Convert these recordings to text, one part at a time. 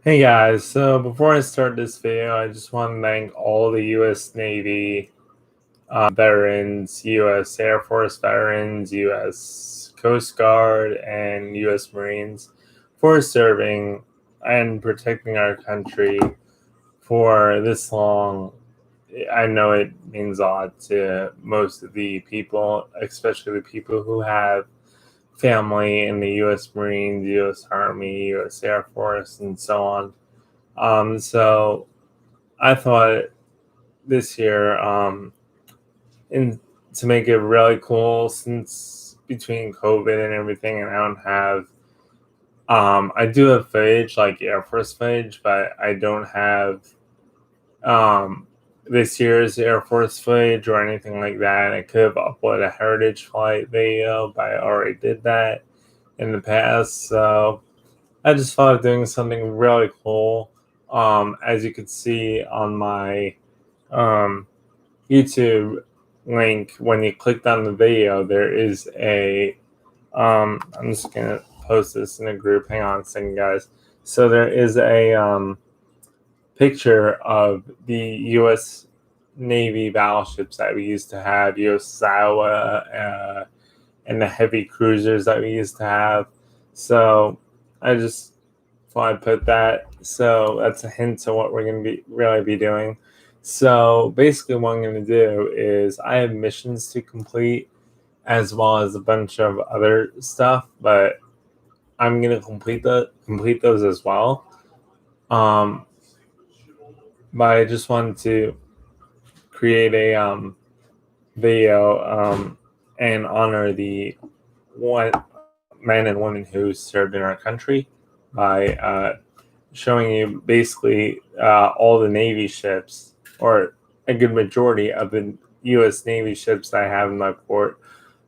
Hey guys, so before I start this video, I just want to thank all the U.S. Navy veterans, U.S. Air Force veterans, U.S. Coast Guard, and U.S. Marines for serving and protecting our country for this long. I know it means a lot to most of the people, especially the people who have family in the U.S. Marines, U.S. Army, U.S. Air Force, and so on. So I thought this year, in to make it really cool, since between COVID and everything, and I don't have, I do have footage like Air Force footage, but I don't have this year's Air Force footage or anything like that. I could have uploaded a Heritage Flight video, but I already did that in the past. So I just thought of doing something really cool. As you can see on my YouTube link, when you clicked on the video, there is a. I'm just gonna post this in a group. Hang on a second, guys. So there is a picture of the U.S. Navy battleships that we used to have, U.S. Iowa, and the heavy cruisers that we used to have. So I just thought I'd put that. So that's a hint to what we're going to really be doing. So basically what I'm going to do is I have missions to complete as well as a bunch of other stuff, but I'm going to complete those as well. But I just wanted to create a video and honor the men and women who served in our country by showing you basically all the Navy ships, or a good majority of the U.S. Navy ships that I have in my port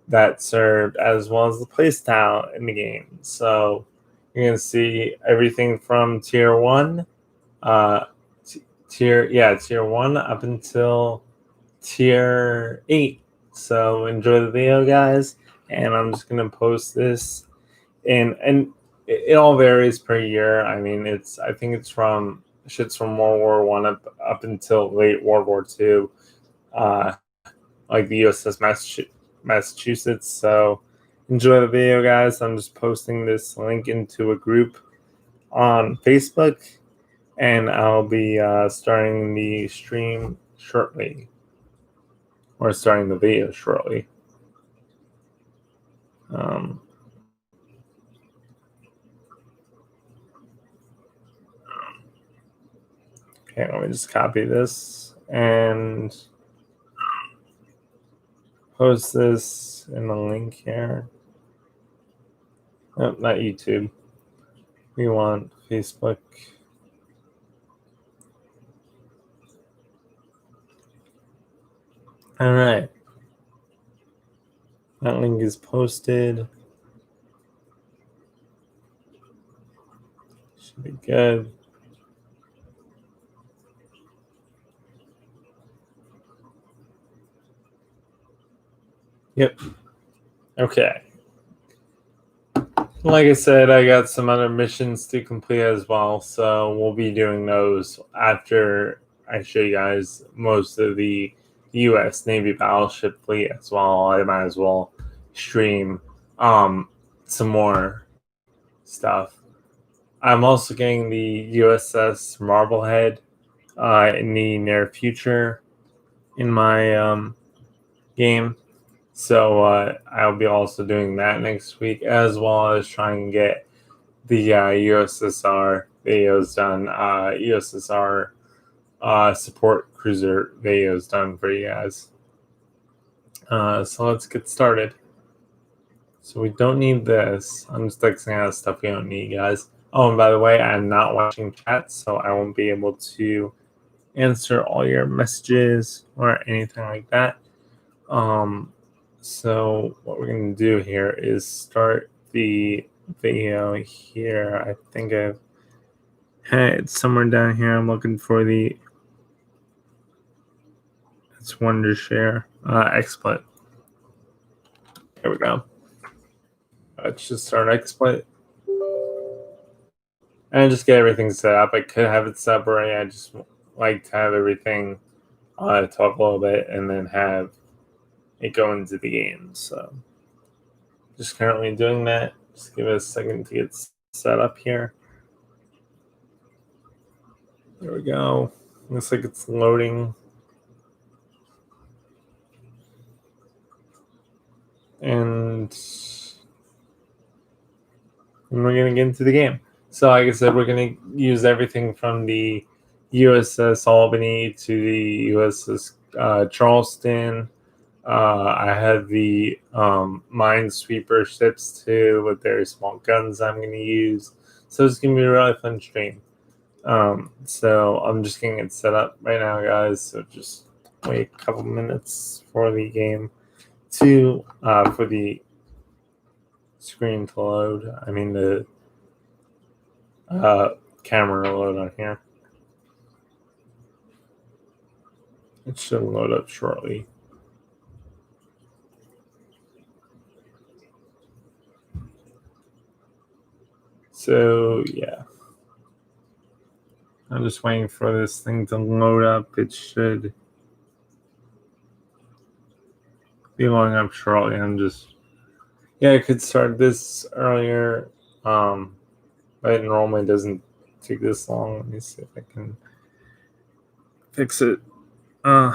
that served, as well as the playstyle in the game. So you're going to see everything from tier 1, tier 1 up until tier 8. So enjoy the video, guys, and I'm just going to post this and it all varies per year. I mean, I think it's from shit's from World War One up until late World War Two, like the USS Massachusetts. So enjoy the video, guys. I'm just posting this link into a group on Facebook, and I'll be starting the stream shortly, or starting the video shortly. Okay, let me just copy this and post this in the link here. Oh, not YouTube. We want Facebook. All right. That link is posted. Should be good. Yep. Okay. Like I said, I got some other missions to complete as well, so we'll be doing those after I show you guys most of the U.S. Navy battleship fleet as well. I might as well stream some more stuff. I'm also getting the USS Marblehead in the near future in my game. So I'll be also doing that next week, as well as trying to get the USSR videos done, USSR support cruiser videos done for you guys. So let's get started. So we don't need this. I'm just Xing out stuff we don't need, guys. Oh, and by the way, I'm not watching chat, so I won't be able to answer all your messages or anything like that. So what we're going to do here is start the video here. I think it's somewhere down here. I'm looking for it's Wondershare XSplit. There we go. Let's just start XSplit. and just get everything set up. I could have it separate. I just like to have everything talk a little bit and then have it go into the game. So just currently doing that. Just give it a second to get set up here. There we go. Looks like it's loading. And we're going to get into the game. So, like I said, we're going to use everything from the USS Albany to the USS Charleston. I have the Minesweeper ships too with their small guns I'm going to use. So it's going to be a really fun stream. So I'm just getting it set up right now, guys. So just wait a couple minutes for the game to for the screen to load. I mean the camera to load on here. It should load up shortly. So yeah, I'm just waiting for this thing to load up. It should be loading up shortly. I could start this earlier, but it normally doesn't take this long. Let me see if I can fix it. Let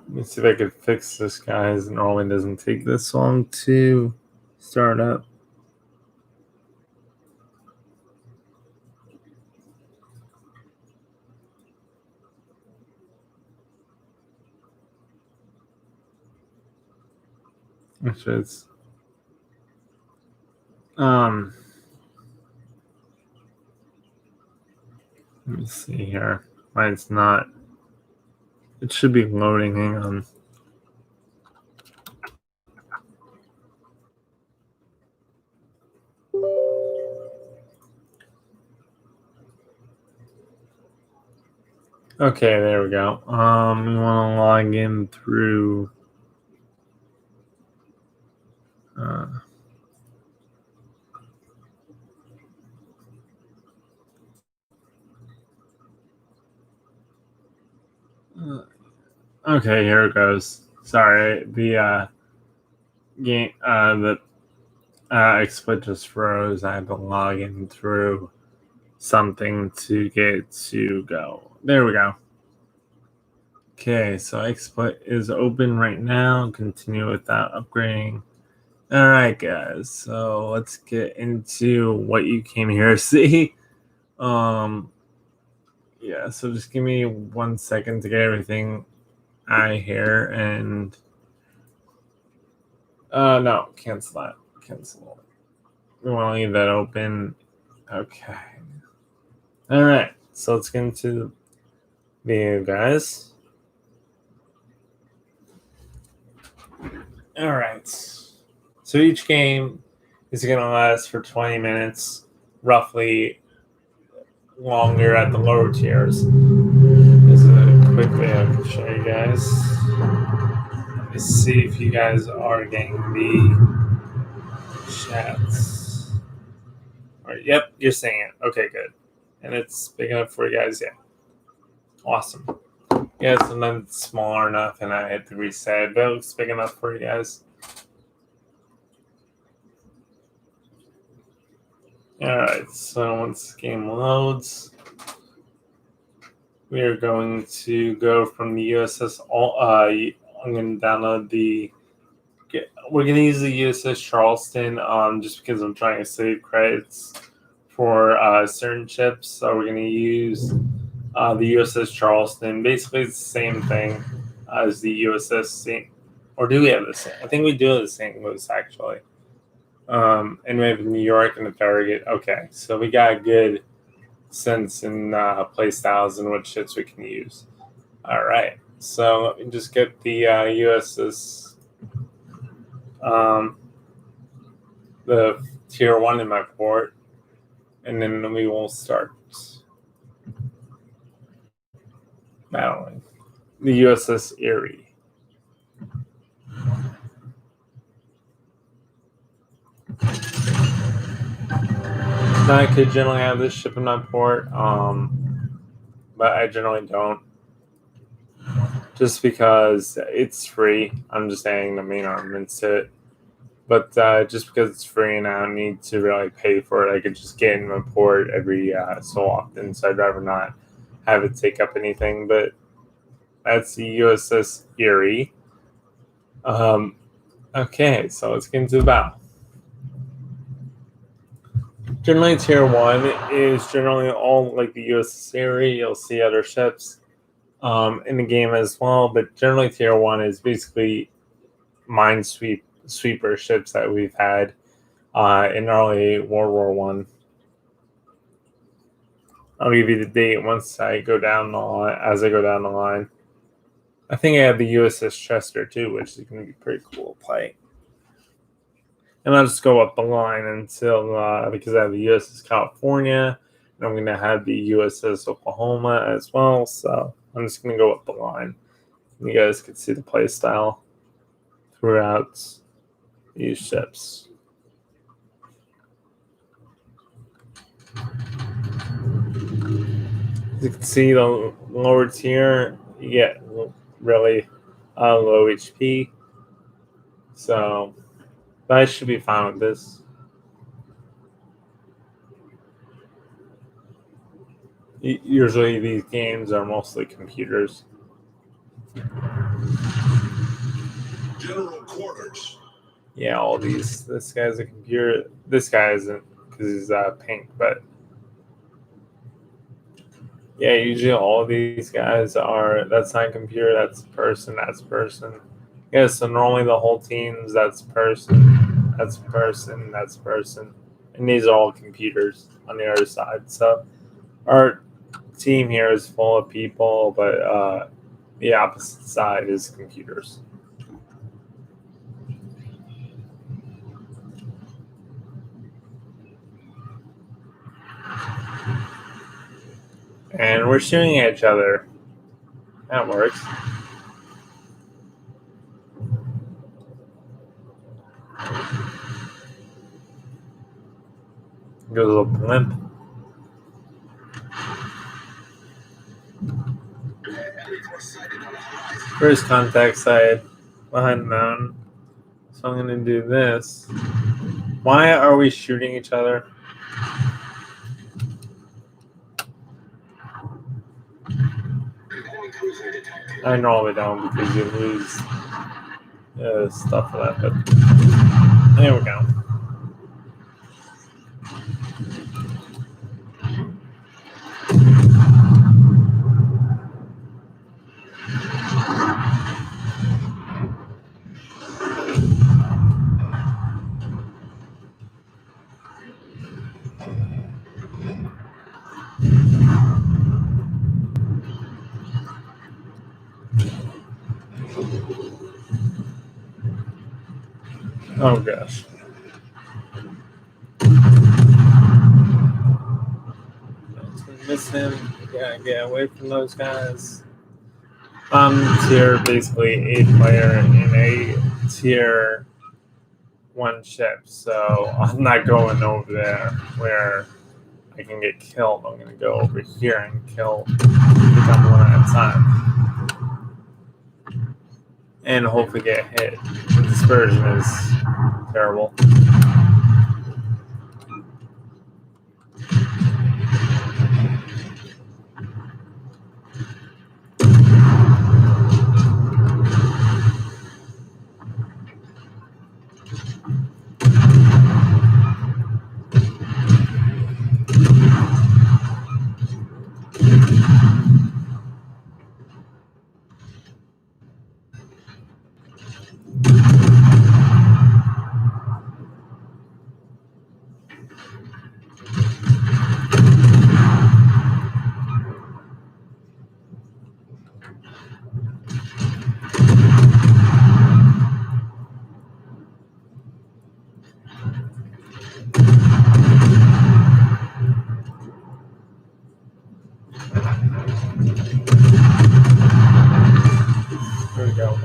me see if I could fix this, guys. It normally doesn't take this long to start up. Actually, it's let me see here. Why it's not? It should be loading. Hang on. Okay, there we go. We want to log in through. Okay, here it goes. Sorry, the game, the exploit just froze. I had to log in through something to get it to go. There we go. Okay, so exploit is open right now. Continue without upgrading. All right, guys. So let's get into what you came here to see. Yeah. So just give me 1 second to get everything out of here, and no, cancel that. Cancel. We want to leave that open. Okay. All right. So let's get into the video, guys. All right. So each game is going to last for 20 minutes, roughly longer at the lower tiers. This is a quick way I can show you guys. Let me see if you guys are getting the chats. All right, yep, you're seeing it. Okay, good. And it's big enough for you guys, yeah. Awesome. Yeah, sometimes it's smaller enough and I had to reset it, but it looks big enough for you guys. Alright, so once the game loads, we are going to go from the USS. I'm going to download the. We're going to use the USS Charleston just because I'm trying to save credits for certain ships. So we're going to use the USS Charleston. Basically, it's the same thing as the USS St. Or do we have the same? I think we do have the St. Louis, actually. And we have New York and the Farragut. Okay, so we got a good sense in play styles and what ships we can use. All right, so let me just get the USS, the tier 1 in my port, and then we will start battling. the USS Erie. Now I could generally have this ship in my port, but I generally don't. Just because it's free. I'm just adding the main armaments to it. But just because it's free and I don't need to really pay for it, I could just get in my port every so often. So I'd rather not have it take up anything. But that's the USS Erie. Okay, so let's get into the battle. Generally, Tier 1 is generally all like the USS Erie. You'll see other ships in the game as well, but generally Tier 1 is basically minesweeper ships that we've had in early World War One. I'll give you the date once I go down the line. As I go down the line, I think I have the USS Chester too, which is going to be pretty cool to play. And I'll just go up the line until because I have the USS California, and I'm going to have the USS Oklahoma as well. So I'm just going to go up the line. You guys can see the play style throughout these ships. As you can see, the lower tier, you get really low HP. So I should be fine with this. Usually these games are mostly computers. General quarters. Yeah, all these. This guy's a computer. This guy isn't because he's pink, but yeah, usually all of these guys are. That's not a computer. That's person. That's person. Yeah, so normally the whole team's that's person. That's person. That's person, and these are all computers on the other side. So our team here is full of people, but the opposite side is computers. And we're shooting at each other. That works. Goes a little blimp. First contact side behind the mountain. So I'm going to do this. Why are we shooting each other? I normally don't because you lose stuff for that, but there we go. Oh gosh. Miss him. Gotta get away from those guys. I'm tier basically 8 player in a tier 1 ship, so I'm not going over there where I can get killed. I'm going to go over here and kill become one at a time. And hopefully get hit. The dispersion is terrible.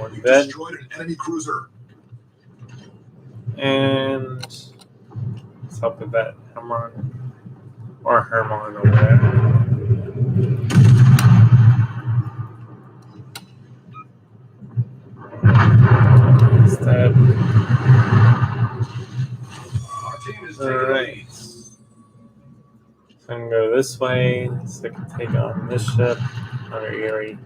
One You dead. destroyed an enemy cruiser. And let's help with that Hermon or Hermon over there. He's dead. Our team is taking the Alright. lead. So I can go this way so I can take on this ship under Erie.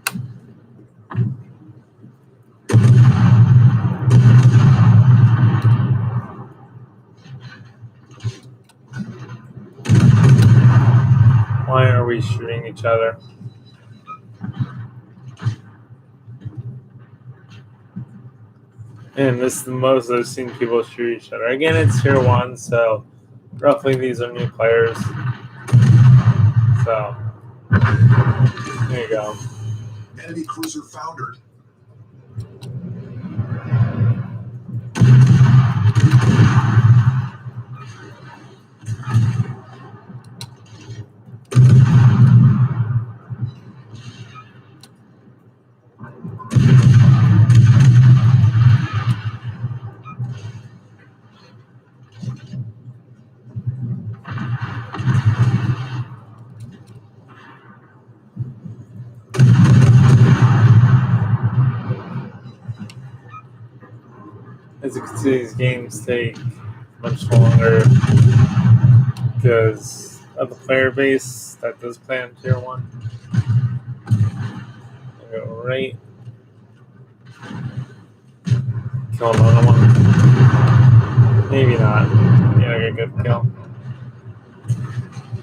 Why are we shooting each other? And this is the most I've seen people shoot each other. Again, it's tier 1, so roughly these are new players. So, there you go. Enemy cruiser foundered. As you can see, these games take much longer because of the player base that does play on tier 1. I'll go right. Kill another one. Maybe not. Yeah, I got a good kill.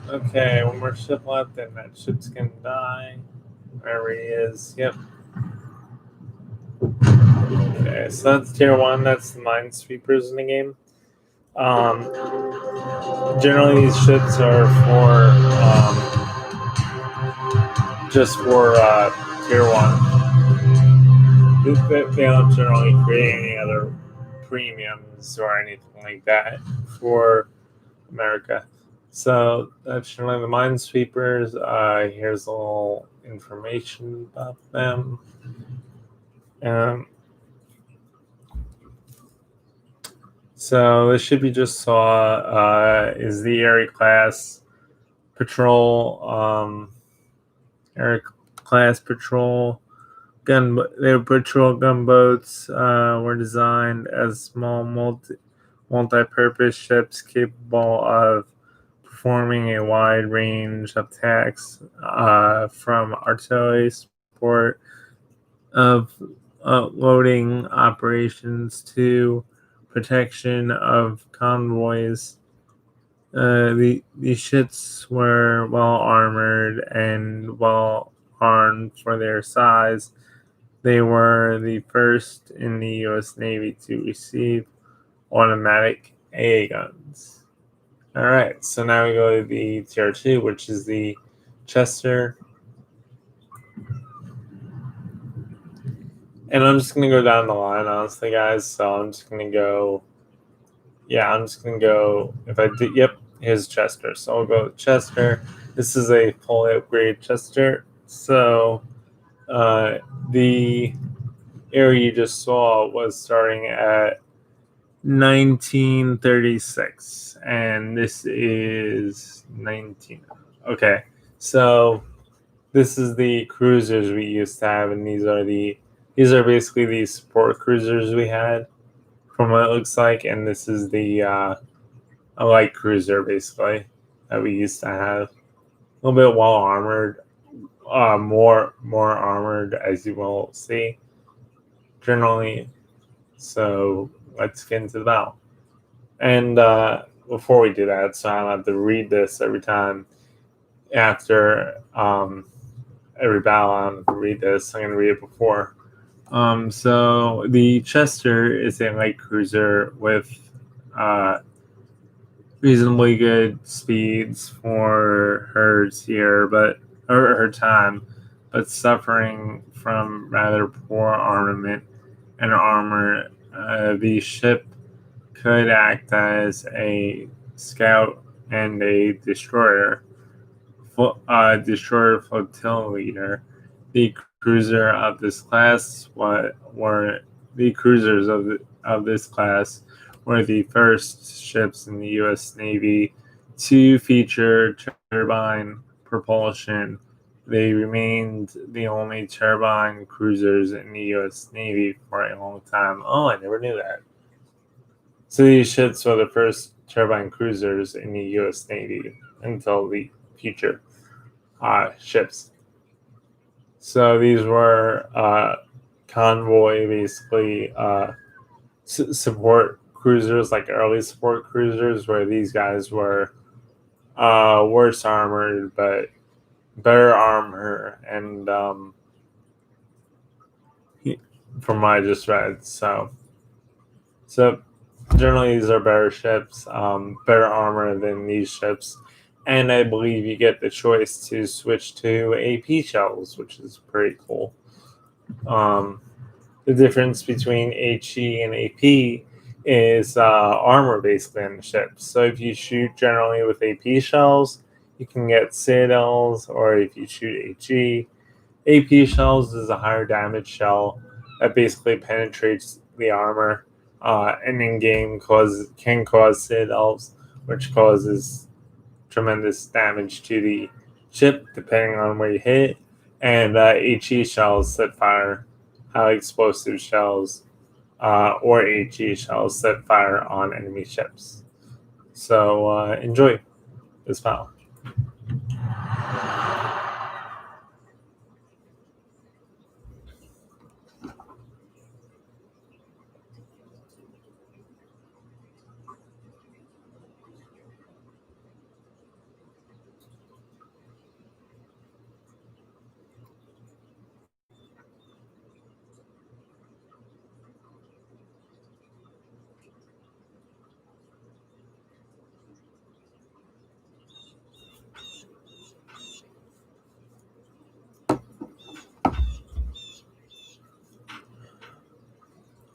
Okay, one more ship left, and that ship's gonna die. Wherever he is. Yep. Okay, so that's tier 1. That's the minesweepers in the game. Generally, these ships are for just for tier 1. They don't generally create any other premiums or anything like that for America. So that's generally the minesweepers. Here's a little information about them. So the ship you just saw is the Erie class patrol. Erie class patrol gun. Their patrol gunboats were designed as small multi-purpose ships capable of performing a wide range of attacks, from artillery support of loading operations to protection of convoys. These ships were well armored and well armed for their size. They were the first in the U.S. Navy to receive automatic AA guns. All right, so now we go to the tier 2, which is the Chester. And I'm just going to go down the line, honestly, guys. So I'm just going to go. Yeah, I'm just going to go. If I did, yep, here's Chester. So I'll go with Chester. This is a fully upgraded Chester. So the area you just saw was starting at 1936, and this is 19. Okay, so this is the cruisers we used to have, and these are basically the support cruisers we had, from what it looks like, and this is the a light cruiser basically that we used to have, a little bit well armored, more armored, as you will see generally. So let's get into the battle. And before we do that, so I don't have to read this every time after every battle. I don't have to read this. I'm going to read it before. So the Chester is a light cruiser with reasonably good speeds for her tier, or her time, but suffering from rather poor armament and armor. The ship could act as a scout and a destroyer flotilla leader. The cruiser of this class were the cruisers of this class were the first ships in the U.S. Navy to feature turbine propulsion. They remained the only turbine cruisers in the U.S. Navy for a long time. Oh, I never knew that. So these ships were the first turbine cruisers in the U.S. Navy until the future ships. So these were convoy, basically support cruisers, like early support cruisers, where these guys were worse armored, but better armor, and from what I just read. So generally these are better ships, better armor than these ships. And I believe you get the choice to switch to AP shells, which is pretty cool. The difference between HE and AP is armor basically on the ship. So if you shoot generally with AP shells, you can get citadels, or if you shoot HE, AP shells is a higher damage shell that basically penetrates the armor and in game can cause citadels, which causes tremendous damage to the ship depending on where you hit. And HE shells that fire high explosive shells or HE shells that fire on enemy ships. So enjoy this file.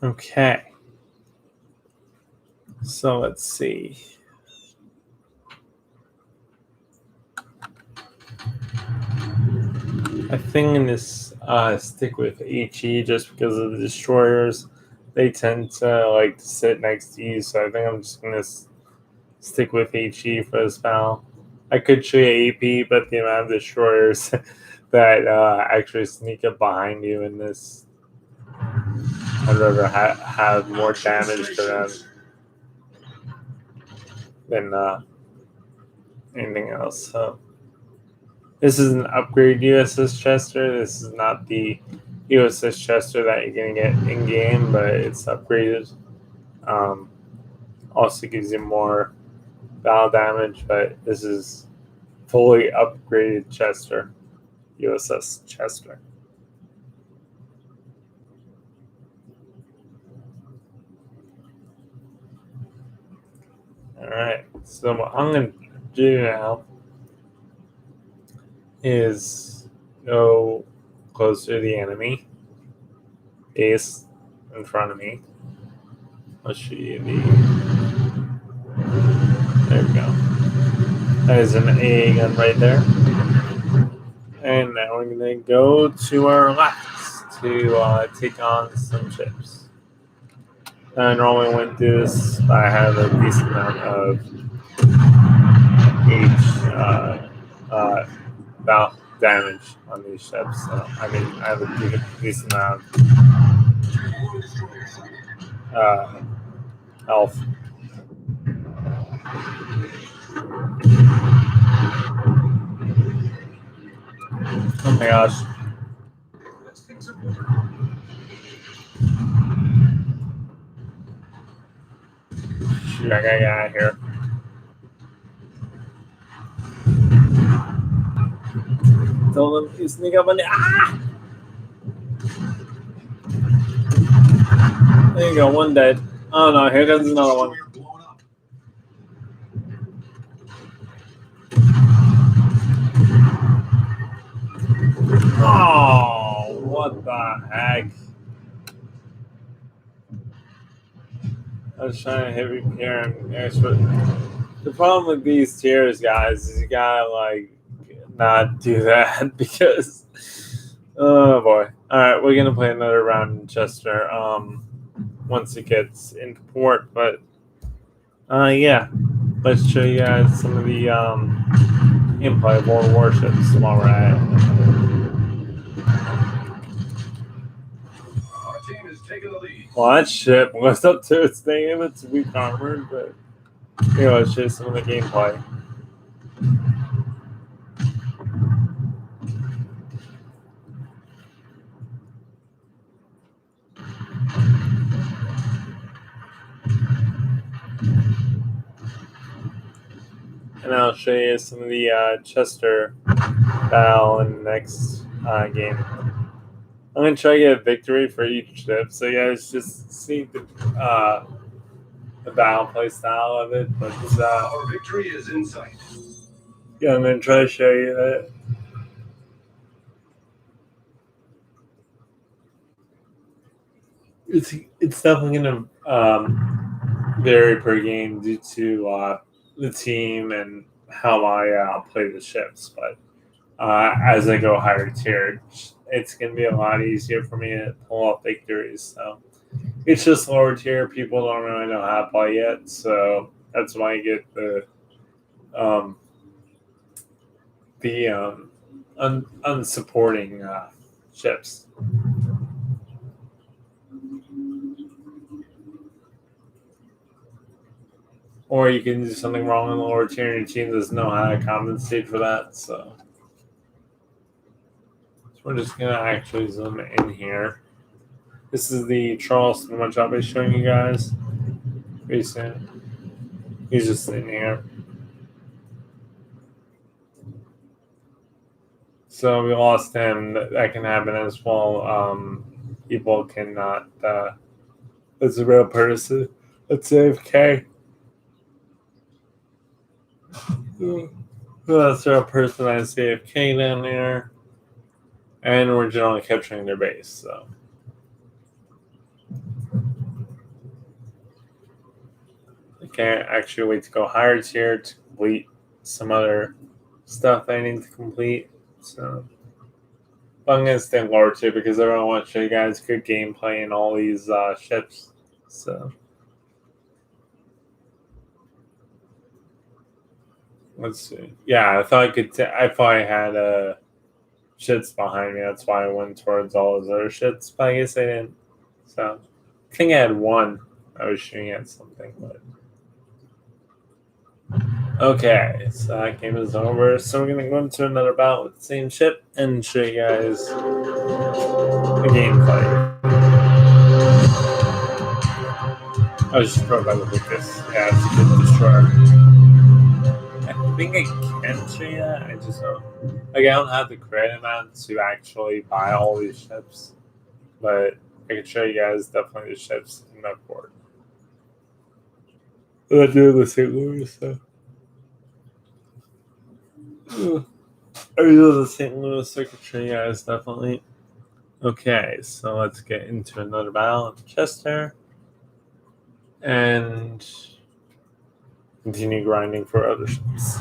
Okay. So let's see. I think I'm going to stick with HE just because of the destroyers. They tend to like to sit next to you, so I think I'm just going to stick with HE for this battle. I could show you AP, but the amount of destroyers that actually sneak up behind you in this, I'd rather have more damage to them than anything else. So this is an upgrade USS Chester. This is not the USS Chester that you're going to get in game, but it's upgraded. Also gives you more battle damage, but this is fully upgraded Chester, USS Chester. All right, so what I'm going to do now is go closer to the enemy base in front of me. I'll show you there we go. That is an AA gun right there. And now we're going to go to our left to take on some ships. I normally wouldn't do this, but I have a decent amount of damage on these ships. So, I mean, I have a decent amount of health. Oh my gosh. Shoot, I gotta get out of here. Tell them you sneak up on the. Ah! There you go, one dead. Oh no, here comes another one. Oh, what the heck? I was trying to hit repair and expert. The problem with these tiers, guys, is you gotta like not do that because Oh boy! All right, we're gonna play another round in Chester. Once it gets into port, but yeah, let's show you guys some of the gameplay of World Warships while we're at it. Our team is taking the lead. Well, that ship was up to its name. It's weak armored, but let's show you some of the gameplay. And I'll show you some of the Chester battle in the next game. I'm going to try to get a victory for each ship, so you guys just see the battle play style of it. But our victory is in sight. Yeah, I'm going to try to show you that. It's definitely going to vary per game due to the team and how I play the ships. But as I go higher tier, it's going to be a lot easier for me to pull off victories. So it's just lower tier. People don't really know how to play yet, so that's why I get the unsupporting ships. Or you can do something wrong in the lower tier and your team doesn't know how to compensate for that. So we're just going to actually zoom in here. This is the Charleston, which I'll be showing you guys pretty soon. He's just in here. So we lost him. That can happen as well. People cannot. It's a real person. It's AFK. That's a real person that's AFK down there. And we're generally capturing their base. So I can't actually wait to go higher tier to complete some other stuff I need to complete. So I'm going to stay lower tier because I really want to show you guys good gameplay in all these ships. So let's see. Yeah, I thought I thought I had shits behind me. That's why I went towards all those other shits. But I guess I didn't. So I think I had one. I was shooting at something, but okay. So that game is over. So we're gonna go into another battle with the same ship and show you guys the gameplay. I was just thrown by the Lucas. Yeah, it's a good destroyer. I think I can show you that. I just don't. Like, I don't have the credit amount to actually buy all these ships, but I can show you guys definitely the ships in that board. I do the St. Louis stuff. I do the St. Louis, so I can show you guys definitely. Okay, so let's get into another battle in Chester and continue grinding for other ships.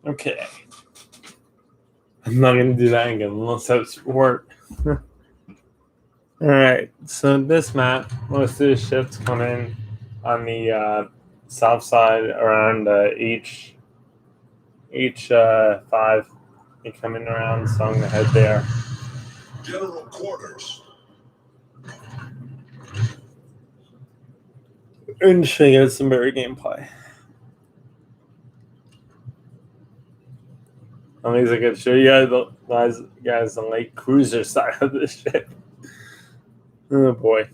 Okay. I'm not going to do that again unless that's work. Alright, so this map, most of the ships come in on the south side around H5. They come in around, so I'm going to head there. General quarters. And show you guys some better gameplay. At least I can show you guys the light cruiser side of this ship. Oh boy.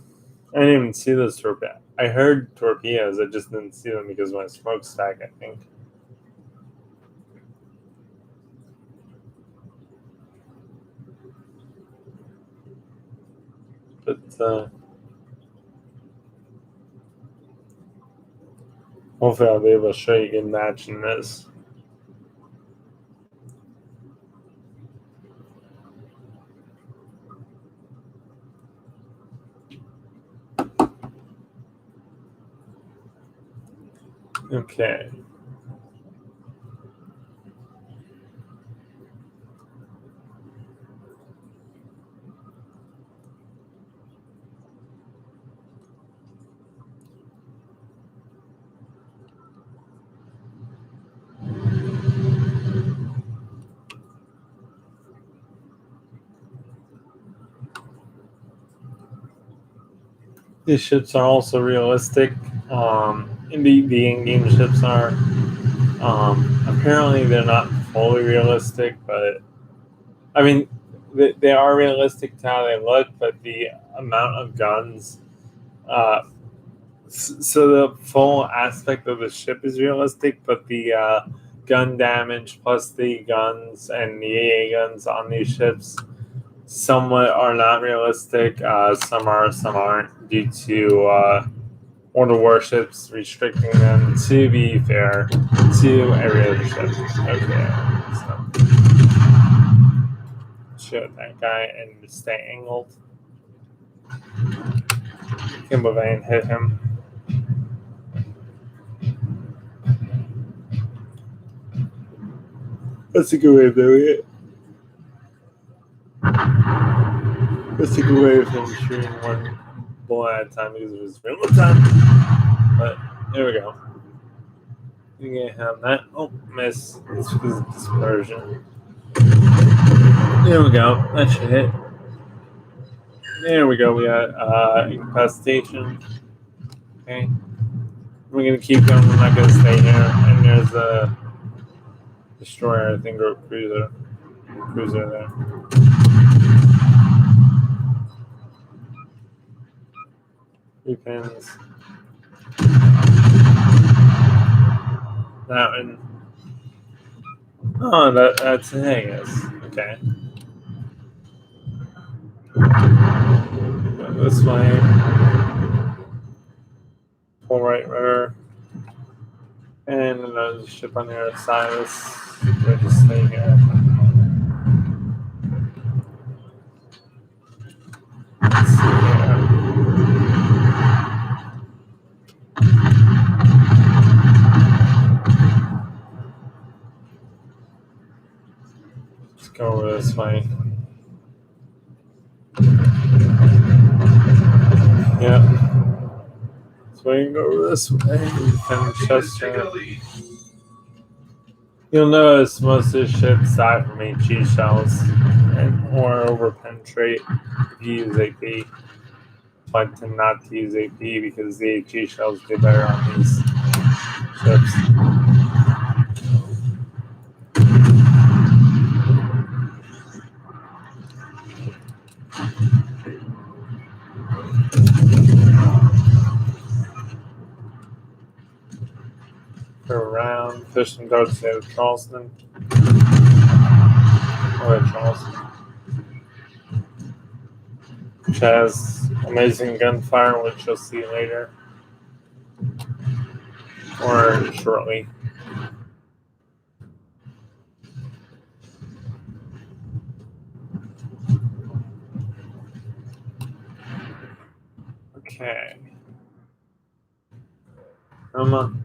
I didn't even see those torpedoes. I heard torpedoes, I just didn't see them because of my smokestack, I think. But hopefully I'll be able to show you a good match in this. Okay. These ships are also realistic. The in-game ships are. Apparently, they're not fully realistic, but I mean, they are realistic to how they look. But the amount of guns, so the full aspect of the ship is realistic, but the gun damage plus the guns and the AA guns on these ships somewhat are not realistic. Some are, some aren't, due to one of the warships restricting them to be fair to every other ship. Okay, so shoot that guy and stay angled. Can't believe I didn't hit him. That's a good way of doing it. That's a good way of him shooting one bullet at a time because of his real time. But there we go. You get him that. Oh, miss. It's because of dispersion. There we go. That should hit. There we go. We got incapacitation. Okay. We're gonna keep going. We're not gonna stay here. And there's a destroyer, I think, or cruiser there. Three pins. That one. Oh, that's it, I guess. Okay. Go this way. Pull right rudder. And another ship on the other side. We'll just stay here. Let's see here. Let's go over this way. Yep. So we can go over this way. And Chester. You'll notice most of the ships die from HE shells and or overpenetrate if you use AP. I tend not to use AP because the HE shells do better on these ships. Go around, fish some darts out of Charleston. Or at Charleston. Which has amazing gunfire, which you'll see later. Or shortly. Okay. Come on.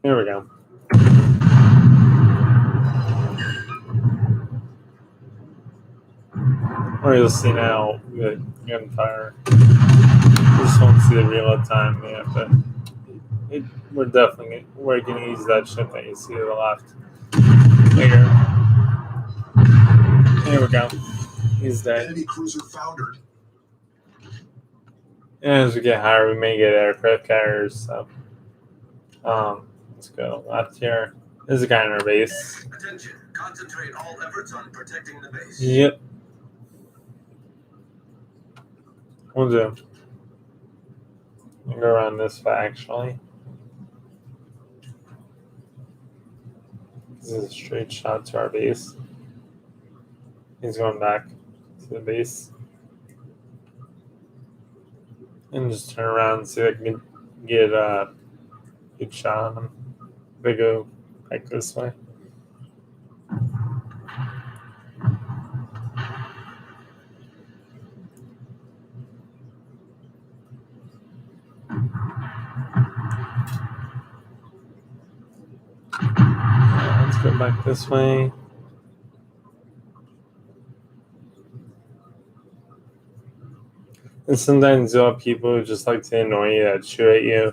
Here we go. Or you'll see now the gunfire. You just won't see the real time yet, but we're going to use that ship that you see to the left later. Here we go. He's dead. Enemy cruiser foundered. And as we get higher, we may get aircraft carriers. So, let's go left here. There's a guy in our base. Attention! Concentrate all efforts on protecting the base. Yep. We'll do. We'll go around this way, actually. This is a straight shot to our base. He's going back to the base. And just turn around and see if I can get a good shot on him. They go back this way. Let's go back this way. And sometimes you'll have people who just like to annoy you that shoot at you.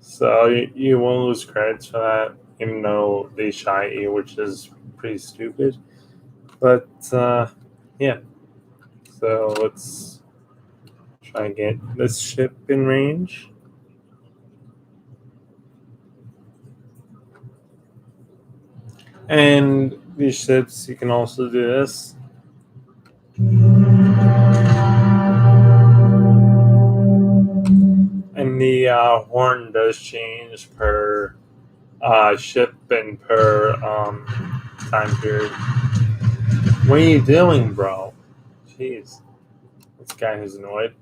So you won't lose credits for that, even though they shot at you, which is pretty stupid. But yeah. So let's try and get this ship in range. And these ships, you can also do this. And the horn does change per ship and per time period. What are you doing, bro? Jeez. This guy who's annoyed.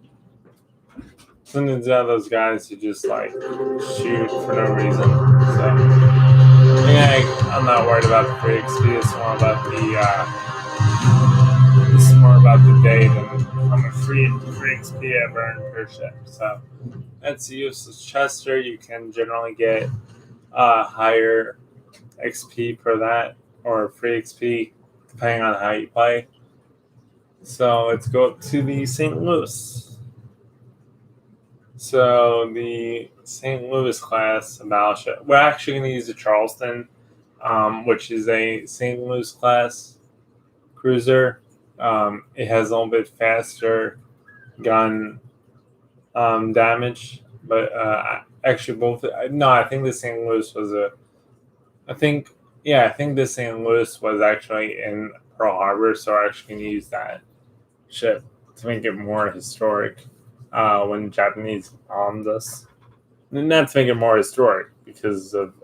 Sometimes out of those guys who just like shoot for no reason. So yeah, I'm not worried about the free XP. It's more about the day than how much free XP I've earned per ship. So that's a useless Chester. You can generally get higher XP per that or free XP depending on how you play. So let's go up to the St. Louis. So the St. Louis class battleship. We're actually going to use the Charleston, which is a St. Louis class cruiser. It has a little bit faster gun damage, but actually both. No, I think the St. Louis was a. I think the St. Louis was actually in Pearl Harbor, so we're actually going to use that ship to make it more historic. When the Japanese bombed us. Not to make it more historic because of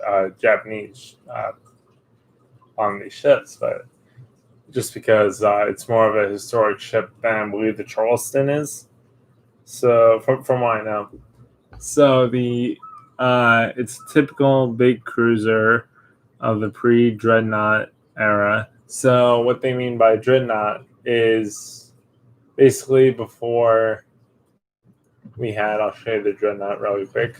Japanese on these ships, but just because it's more of a historic ship than I believe the Charleston is. So from what I know, so the it's typical big cruiser of the pre-dreadnought era. So what they mean by dreadnought is basically before we had. I'll show you the dreadnought really quick.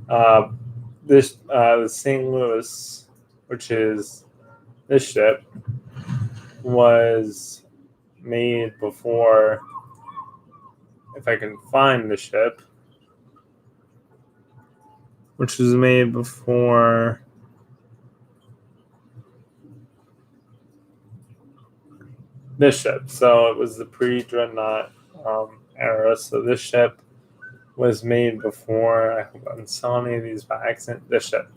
The St. Louis, which is this ship, was made before. If I can find the ship, which was made before this ship. So it was the pre-dreadnought era. So this ship was made before. I hope I'm selling any of these by accident. This ship.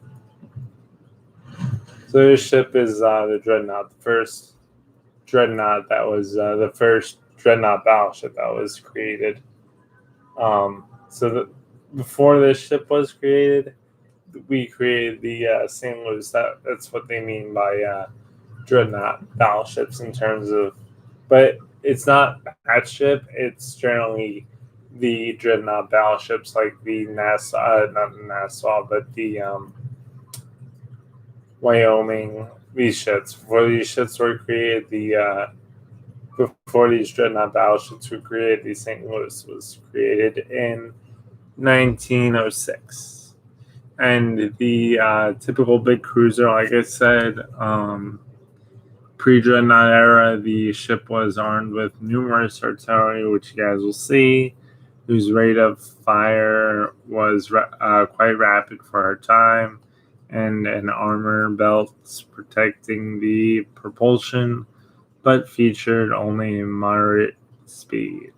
So this ship is the dreadnought, the first dreadnought that was the first dreadnought battleship that was created. Before this ship was created, we created the St. Louis. That's what they mean by dreadnought battleships in terms of, but it's not that ship. It's generally the dreadnought battleships like the Nassau, not the Nassau, but the Wyoming. These ships. Before these ships were created, before these dreadnought battleships were created, the St. Louis was created in 1906. And the typical big cruiser, like I said, pre-dreadnought era, the ship was armed with numerous artillery, which you guys will see, whose rate of fire was quite rapid for her time, and an armor belt protecting the propulsion, but featured only moderate speed,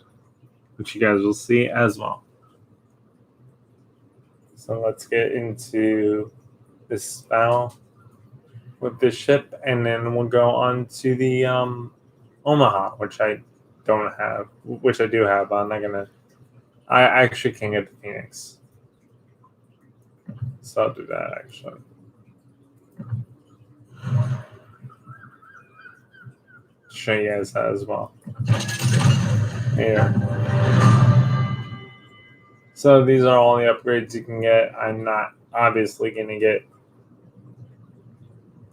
which you guys will see as well. So let's get into this battle with this ship, and then we'll go on to the Omaha, which I don't have, which I do have, but I'm not gonna. I actually can get the Phoenix, so I'll do that actually. Show you guys that as well. Here. So these are all the upgrades you can get. I'm not obviously gonna get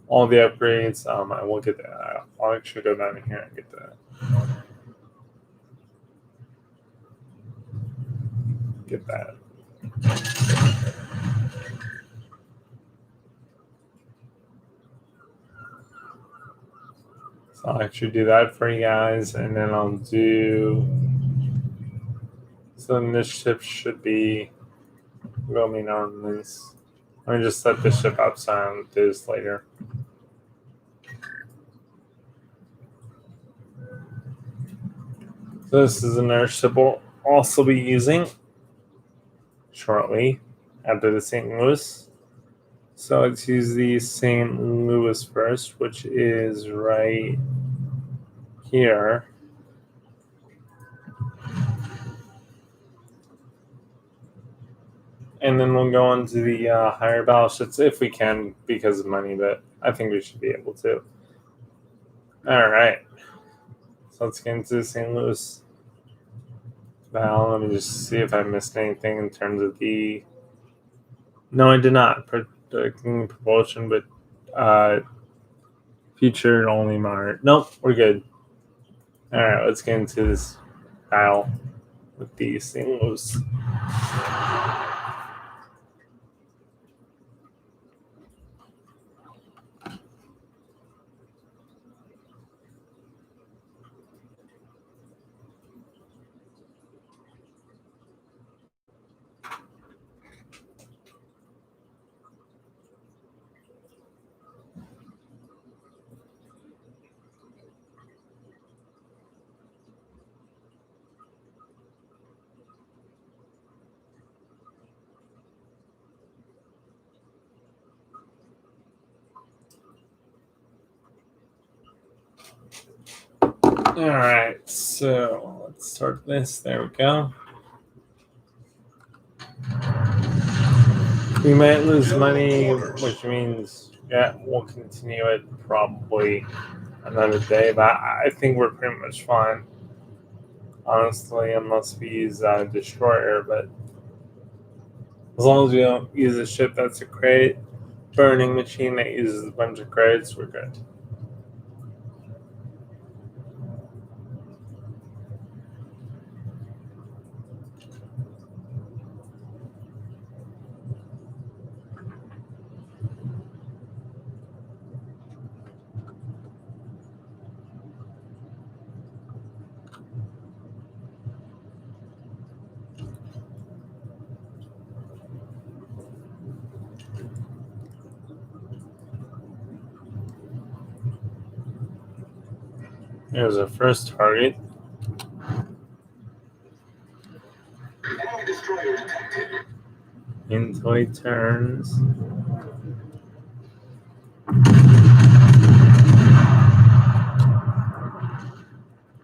all the upgrades. I will get that. I'll actually go down here and get that. Get that. So I'll actually do that for you guys, and then I'll do. So then this ship should be roaming on this. Let me just set this ship outside and do this later. So this is another ship we'll also be using shortly after the St. Louis. So let's use the St. Louis first, which is right here. And then we'll go on to the higher battleships if we can because of money, but I think we should be able to. All right. So let's get into St. Louis. Val, let me just see if I missed anything in terms of the. No, I did not. Predicting propulsion, but featured only moderate. Nope, we're good. All right, let's get into this battle with the St. Louis. All right, so let's start this. There we go. We might lose money, which means, yeah, we'll continue it probably another day, but I think we're pretty much fine, honestly, unless we use a destroyer, but as long as we don't use a ship that's a crate burning machine that uses a bunch of crates, we're good. Here's our first target. Until he turns.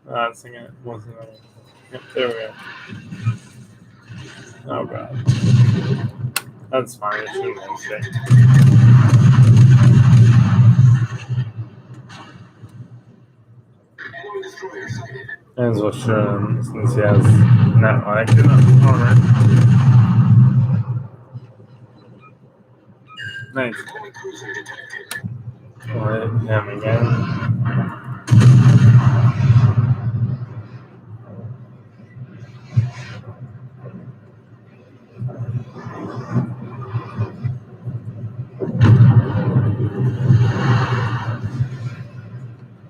That's again. Yep, there we go. Oh god. That's fine. It shouldn't be sick. As well, sure, since he has not liked it. Alright. Nice. Alright, him again.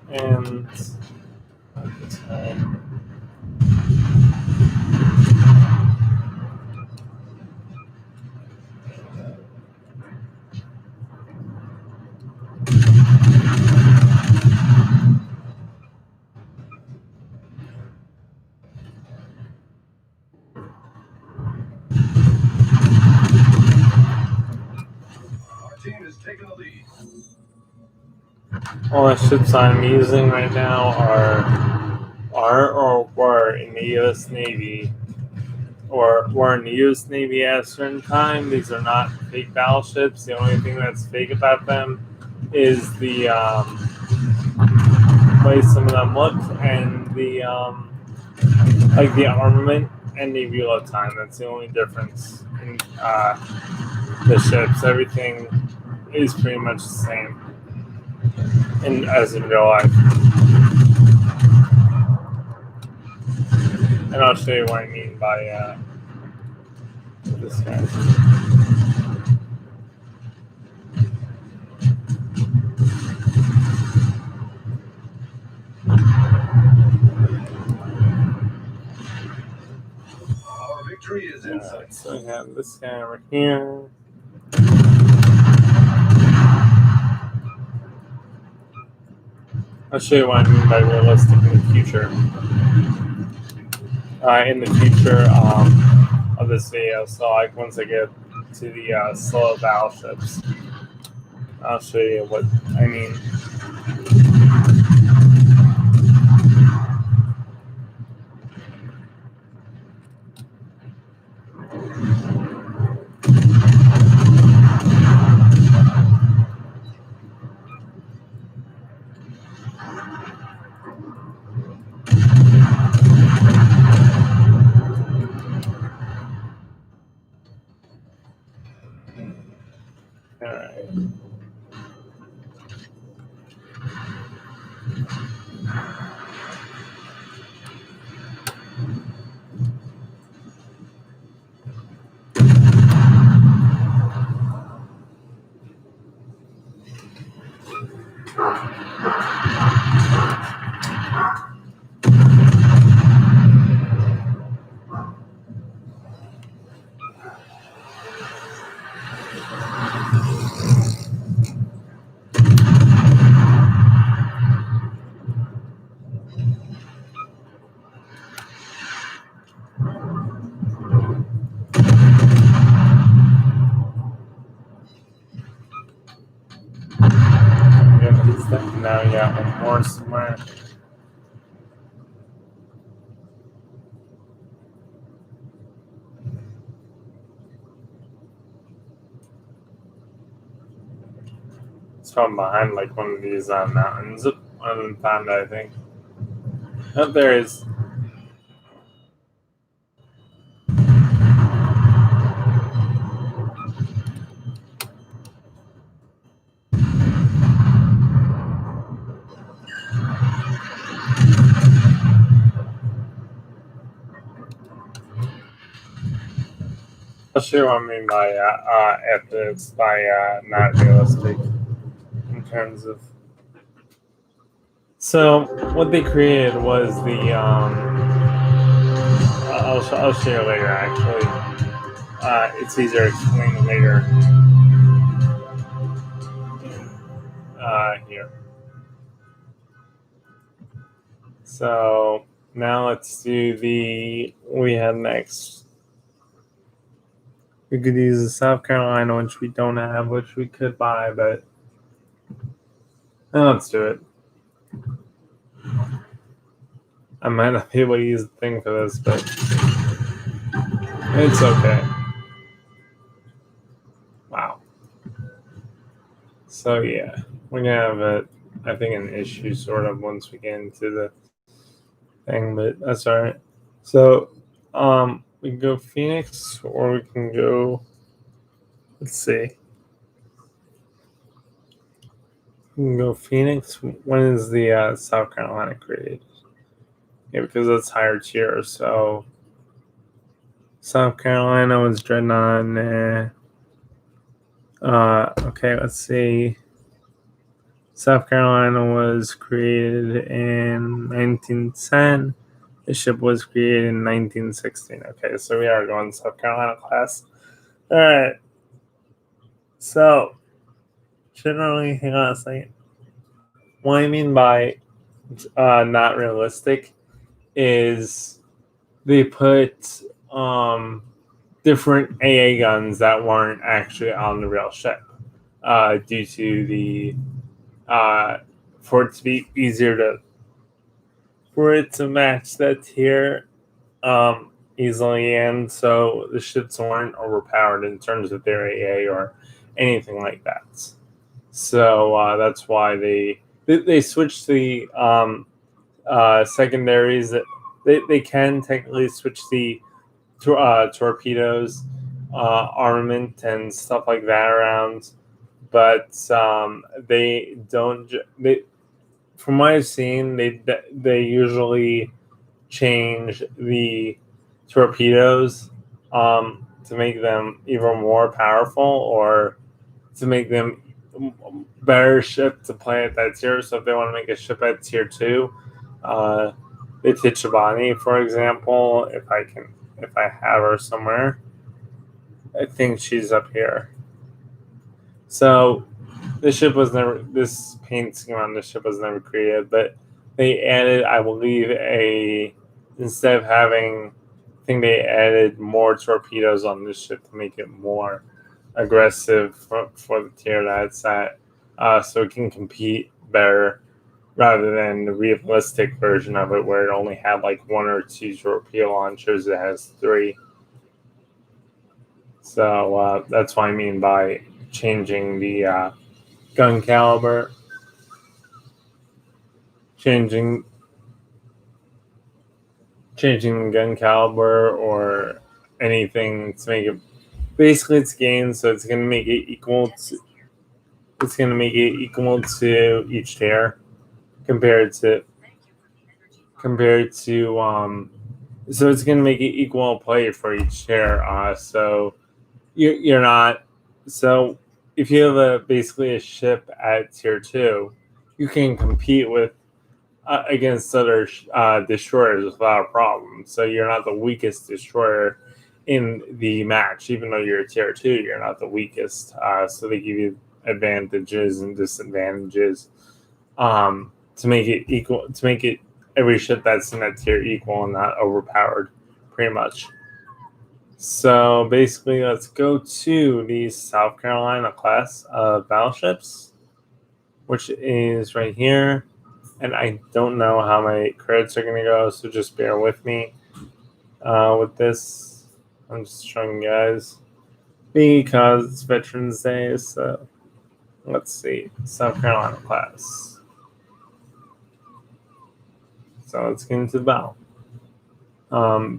And team is taking the lead. all the ships I'm using right now are are or were in the U.S. Navy or were in the U.S. Navy at a certain time. These are not fake battleships. The only thing that's fake about them is the way some of them look and the like the armament and the reload time. That's the only difference in the ships. Everything is pretty much the same as in real life. And I'll show you what I mean by this guy. Our victory is in sight. So we have this guy over here. I'll show you what I mean by realistic in the future. In the future of this video, so like once I get to the slow battleships, I'll show you what I mean. Alright. Now, yeah, one more somewhere. It's from behind like one of these mountains. One of them found, I think. Oh, there is. I'll show you what I mean by ethics, by not realistic in terms of. So what they created was the I'll show you later. Actually, it's easier to explain later. Here. So now let's do we have next. We could use the South Carolina, which we don't have, which we could buy, but let's do it. I might not be able to use the thing for this, but it's okay. Wow. So yeah, we're gonna have I think an issue sort of once we get into the thing, but that's all right. So we can go Phoenix, or we can go. Let's see. We can go Phoenix. When is the South Carolina created? Yeah, because that's higher tier. So South Carolina was Dreadnought. Okay, let's see. South Carolina was created in 1910. The ship was created in 1916. Okay, so we are going South Carolina class. All right. So, generally, hang on a second. What I mean by not realistic is they put different AA guns that weren't actually on the real ship due to the for it to be easier to for it to match that tier easily, and so the ships weren't overpowered in terms of their AA or anything like that. So that's why they switched the secondaries. That they can technically switch the torpedoes, armament, and stuff like that around, but they don't. From what I've seen, they usually change the torpedoes to make them even more powerful or to make them better ship to play at that tier. So if they want to make a ship at tier 2, the Tichibani, for example, if I have her somewhere, I think she's up here. So this paint scheme on the ship was never created, but they added, I believe, instead of having, I think they added more torpedoes on this ship to make it more aggressive for the tier that it's at, so it can compete better rather than the realistic version of it where it only had like 1 or 2 torpedo launchers. It has 3. So that's what I mean by changing the gun caliber, changing the gun caliber or anything to make it. Basically, it's gained, so it's going to make it equal to. It's going to make it equal to each tier compared to. So it's going to make it equal play for each tier. So you're not. So if you have basically a ship at tier 2, you can compete with against other destroyers without a problem. So you're not the weakest destroyer in the match, even though you're a tier 2. You're not the weakest. So they give you advantages and disadvantages to make it equal. To make it every ship that's in that tier equal and not overpowered, pretty much. So basically, let's go to the South Carolina class of battleships, which is right here. And I don't know how my credits are going to go, so just bear with me with this. I'm just showing you guys because it's Veterans Day. So let's see, South Carolina class. So let's get into the battle.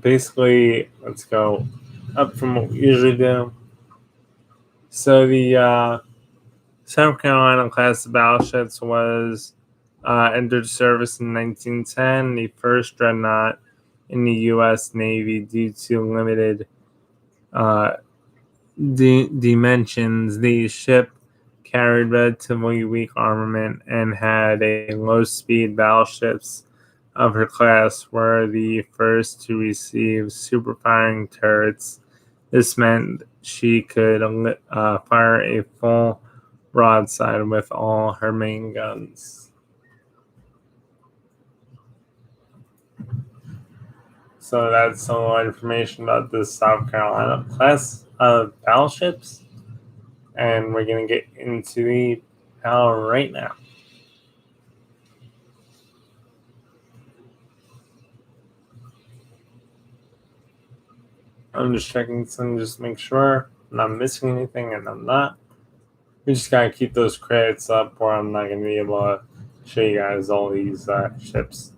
Basically, let's go up from what we usually do. So the South Carolina class of battleships was entered service in 1910, the first dreadnought in the U.S. Navy due to limited dimensions. The ship carried relatively weak armament and had a low-speed battleships of her class were the first to receive super-firing turrets. This meant she could fire a full broadside with all her main guns. So that's some more information about the South Carolina class of battleships. And we're going to get into the battle right now. I'm just checking some just to make sure I'm not missing anything, and I'm not. We just gotta keep those credits up, or I'm not gonna be able to show you guys all these ships,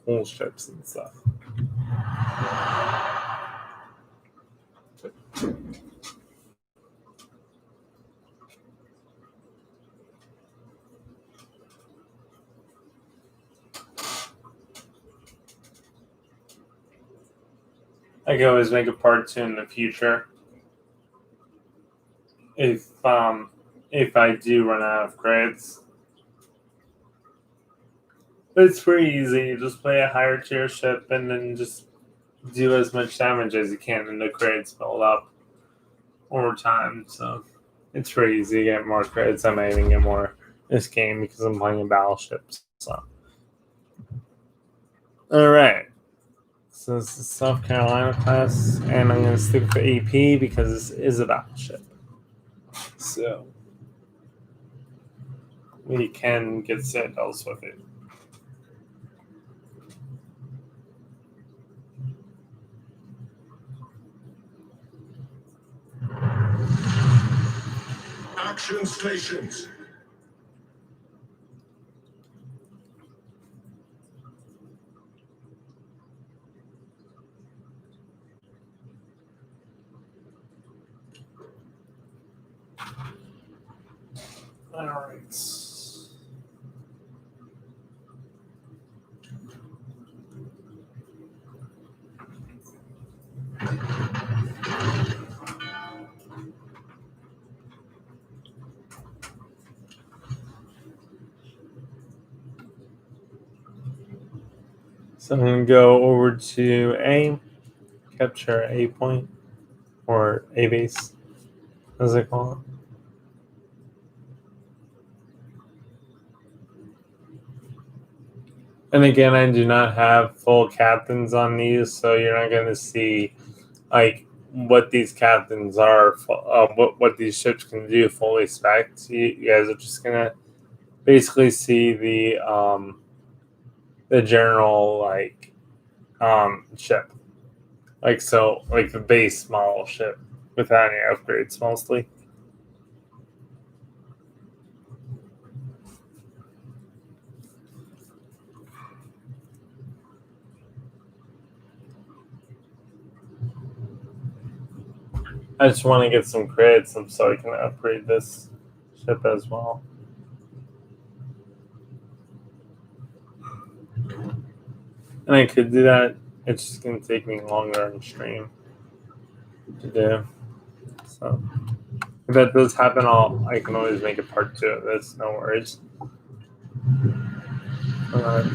whole ships and stuff. I can always make a part 2 in the future if I do run out of credits. It's pretty easy. You just play a higher tier ship and then just do as much damage as you can, and the credits build up over time. So it's pretty easy to get more credits. I might even get more this game because I'm playing in battleships. So, all right. So this is South Carolina class, and I'm going to stick with AP because this is a battleship. So we can get citadels with it. Action stations. All right. So I'm going to go over to A, capture A point, or A base, as they call it. And again, I do not have full captains on these, so you're not going to see like what these captains are, what these ships can do fully spec. You guys are just going to basically see the general ship, like the base model ship without any upgrades mostly. I just want to get some crits so I can upgrade this ship as well. And I could do that. It's just going to take me longer on stream to do. So if that does happen, I can always make a part 2 of this. No worries. Alright.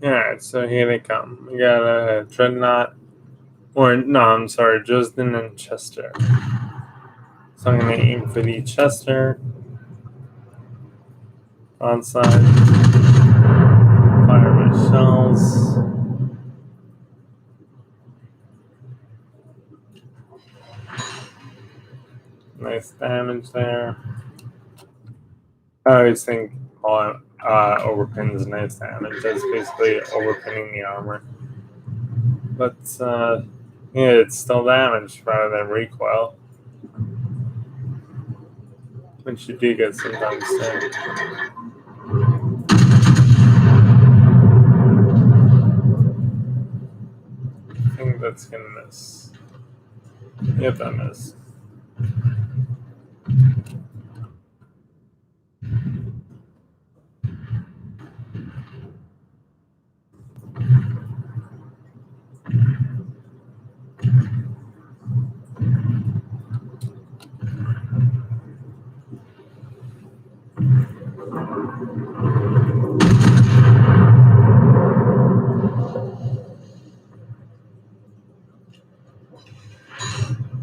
Alright, so here they come. We got a Dreadnought. Or, no, I'm sorry, Dresden and Chester. So I'm going to aim for the Chester. Onside. Fire my shells. Nice damage there. I always think overpin is nice damage. That's basically overpinning the armor. But, yeah, it's still damage rather than recoil. Which you do get sometimes too. I think that's gonna miss. Yep, I missed.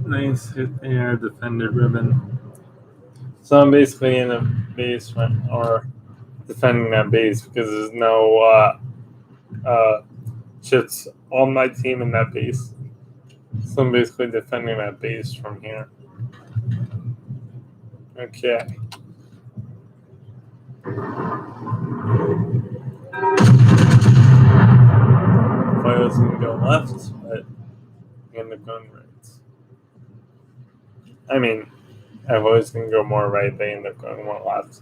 Nice hit there, defended ribbon. So I'm basically in a base or defending that base because there's no ships on my team in that base. So I'm basically defending that base from here. Okay. I was going to go left, but I end up going right. I mean, I've always going to go more right, they end up going more left.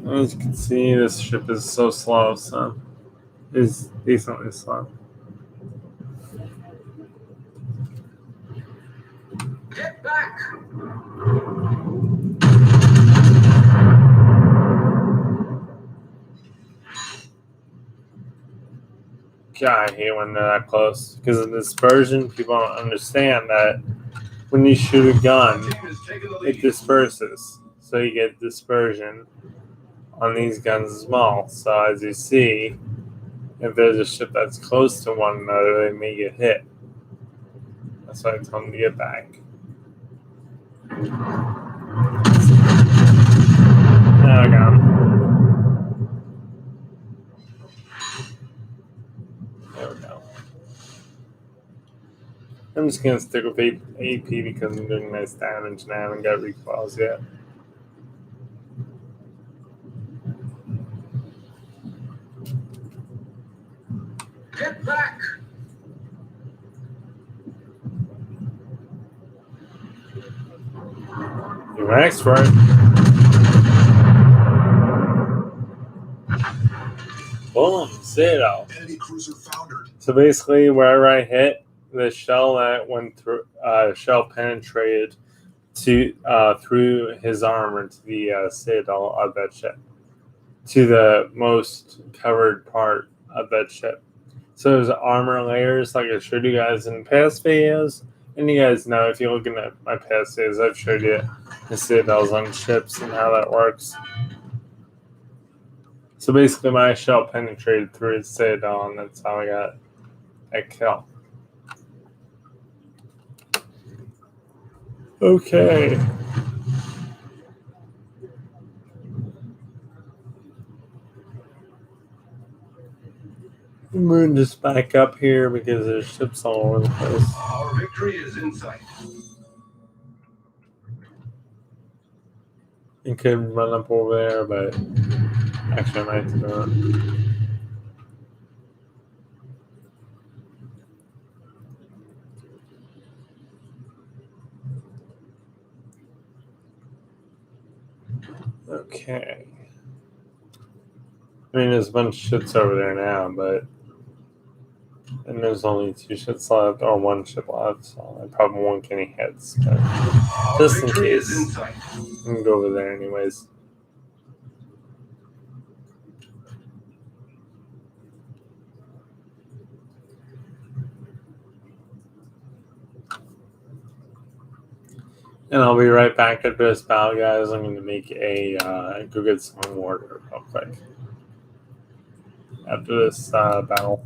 As you can see, this ship is so slow, so it's decently slow. Get back! God, I hate when they're that close. Because of dispersion, people don't understand that when you shoot a gun, it disperses. So you get dispersion on these guns as well. So as you see, if there's a ship that's close to one another, they may get hit. That's why I tell them to get back. Now I got him. There we go. And I'm just gonna stick with AP because I'm doing nice damage and I haven't got recoils yet. Get back! You're an expert. Boom, zero. Enemy cruiser foundered. So basically, wherever I hit, the shell that went through, shell penetrated to through his armor to the citadel of that ship, to the most covered part of that ship. So there's armor layers, like I showed you guys in past videos, and you guys know if you're looking at my past videos, I've showed you the citadels on ships and how that works. So basically, my shell penetrated through his citadel, and that's how I got a kill. Okay. Moon just back up here because there's ships all over the place. Our victory is in sight. You could run up over there, but actually I might do that. Okay. I mean, there's a bunch of ships over there now, and there's only 2 ships left, or 1 ship left, so I probably won't get any hits. But just in case, I can go over there anyways. And I'll be right back after this battle, guys. I'm going to make a go get some water real quick after this battle.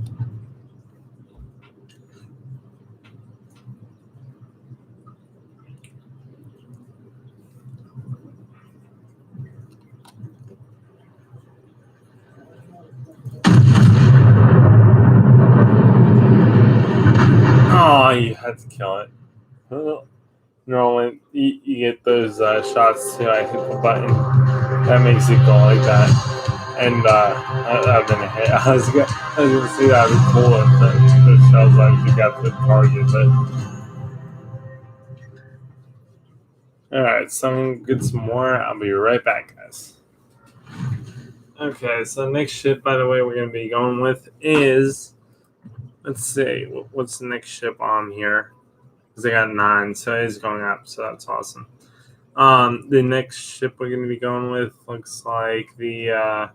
Oh, you had to kill it. Normally, you get those shots too. I hit the button. That makes it go like that. And I've been a hit. I was going to see that would be cool if the shells actually got the target. But alright, so I'm going to get some more. I'll be right back, guys. Okay, so the next ship, by the way, we're going to be going with is, let's see, what's the next ship on here? Because I got 9, so it is going up, so that's awesome. The next ship we're going to be going with looks like the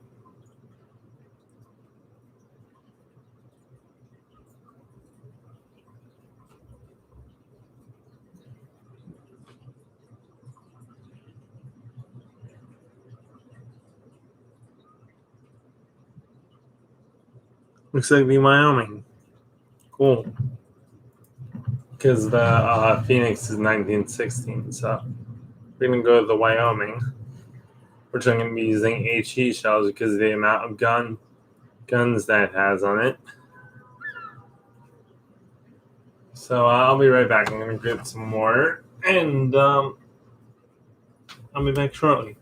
looks like the Wyoming. Cool. Because the Phoenix is 1916, so we're going to go to the Wyoming, which I'm going to be using HE shells because of the amount of guns that it has on it. So I'll be right back. I'm going to get some water, and I'll be back shortly.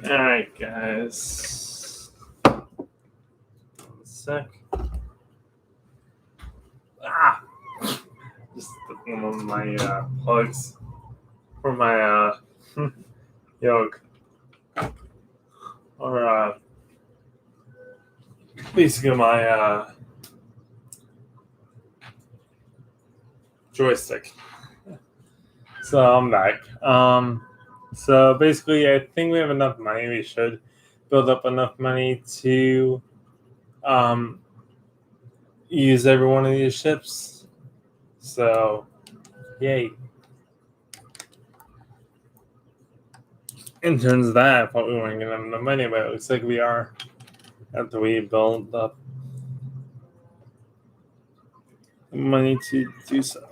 Alright, guys. 1 sec. Just one of my plugs for my yoke. Or basically my joystick. So I'm back. So basically, I think we have enough money. We should build up enough money to use every one of these ships. So, yay. In terms of that, I thought we weren't going to have enough money, but it looks like we are after we build up money to do so.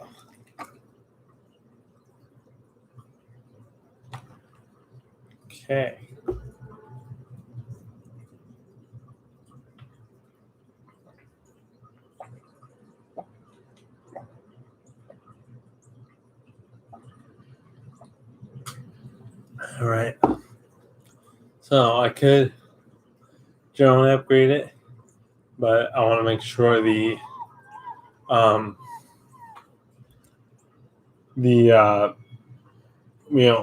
Okay. All right. So I could generally upgrade it, but I want to make sure we don't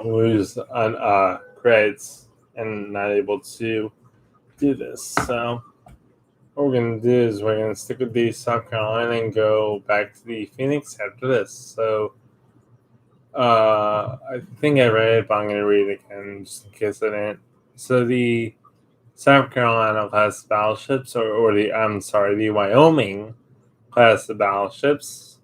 lose on credits and not able to do this. So what we're gonna do is we're gonna stick with the South Carolina and go back to the Phoenix after this. So I think I read it, but I'm gonna read it again just in case I didn't. So the South Carolina class battleships, or the Wyoming class of battleships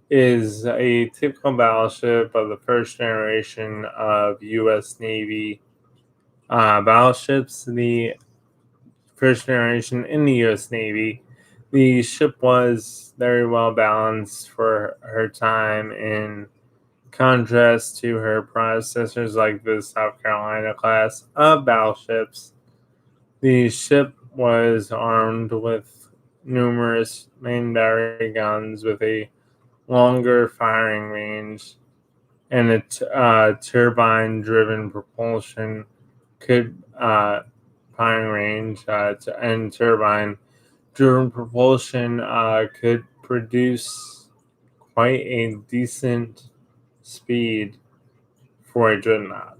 is a typical battleship of the first generation of U.S. Navy battleships. The first generation in the U.S. Navy, the ship was very well balanced for her time in contrast to her predecessors like the South Carolina class of battleships. The ship was armed with numerous main battery guns with a longer firing range and a turbine-driven propulsion could firing range and turbine-driven propulsion could produce quite a decent speed for a dreadnought.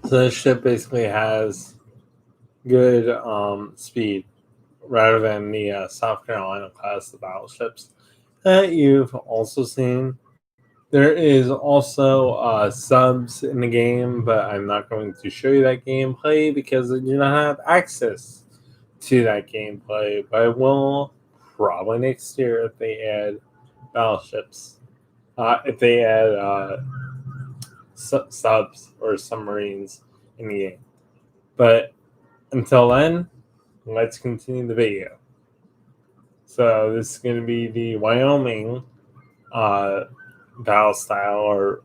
So this ship basically has good speed rather than the South Carolina class of battleships that you've also seen. There is also subs in the game, but I'm not going to show you that gameplay because I do not have access to that gameplay. But I will probably next year if they add battleships. If they add subs or submarines in the game. But until then, let's continue the video. So this is going to be the Wyoming battle style or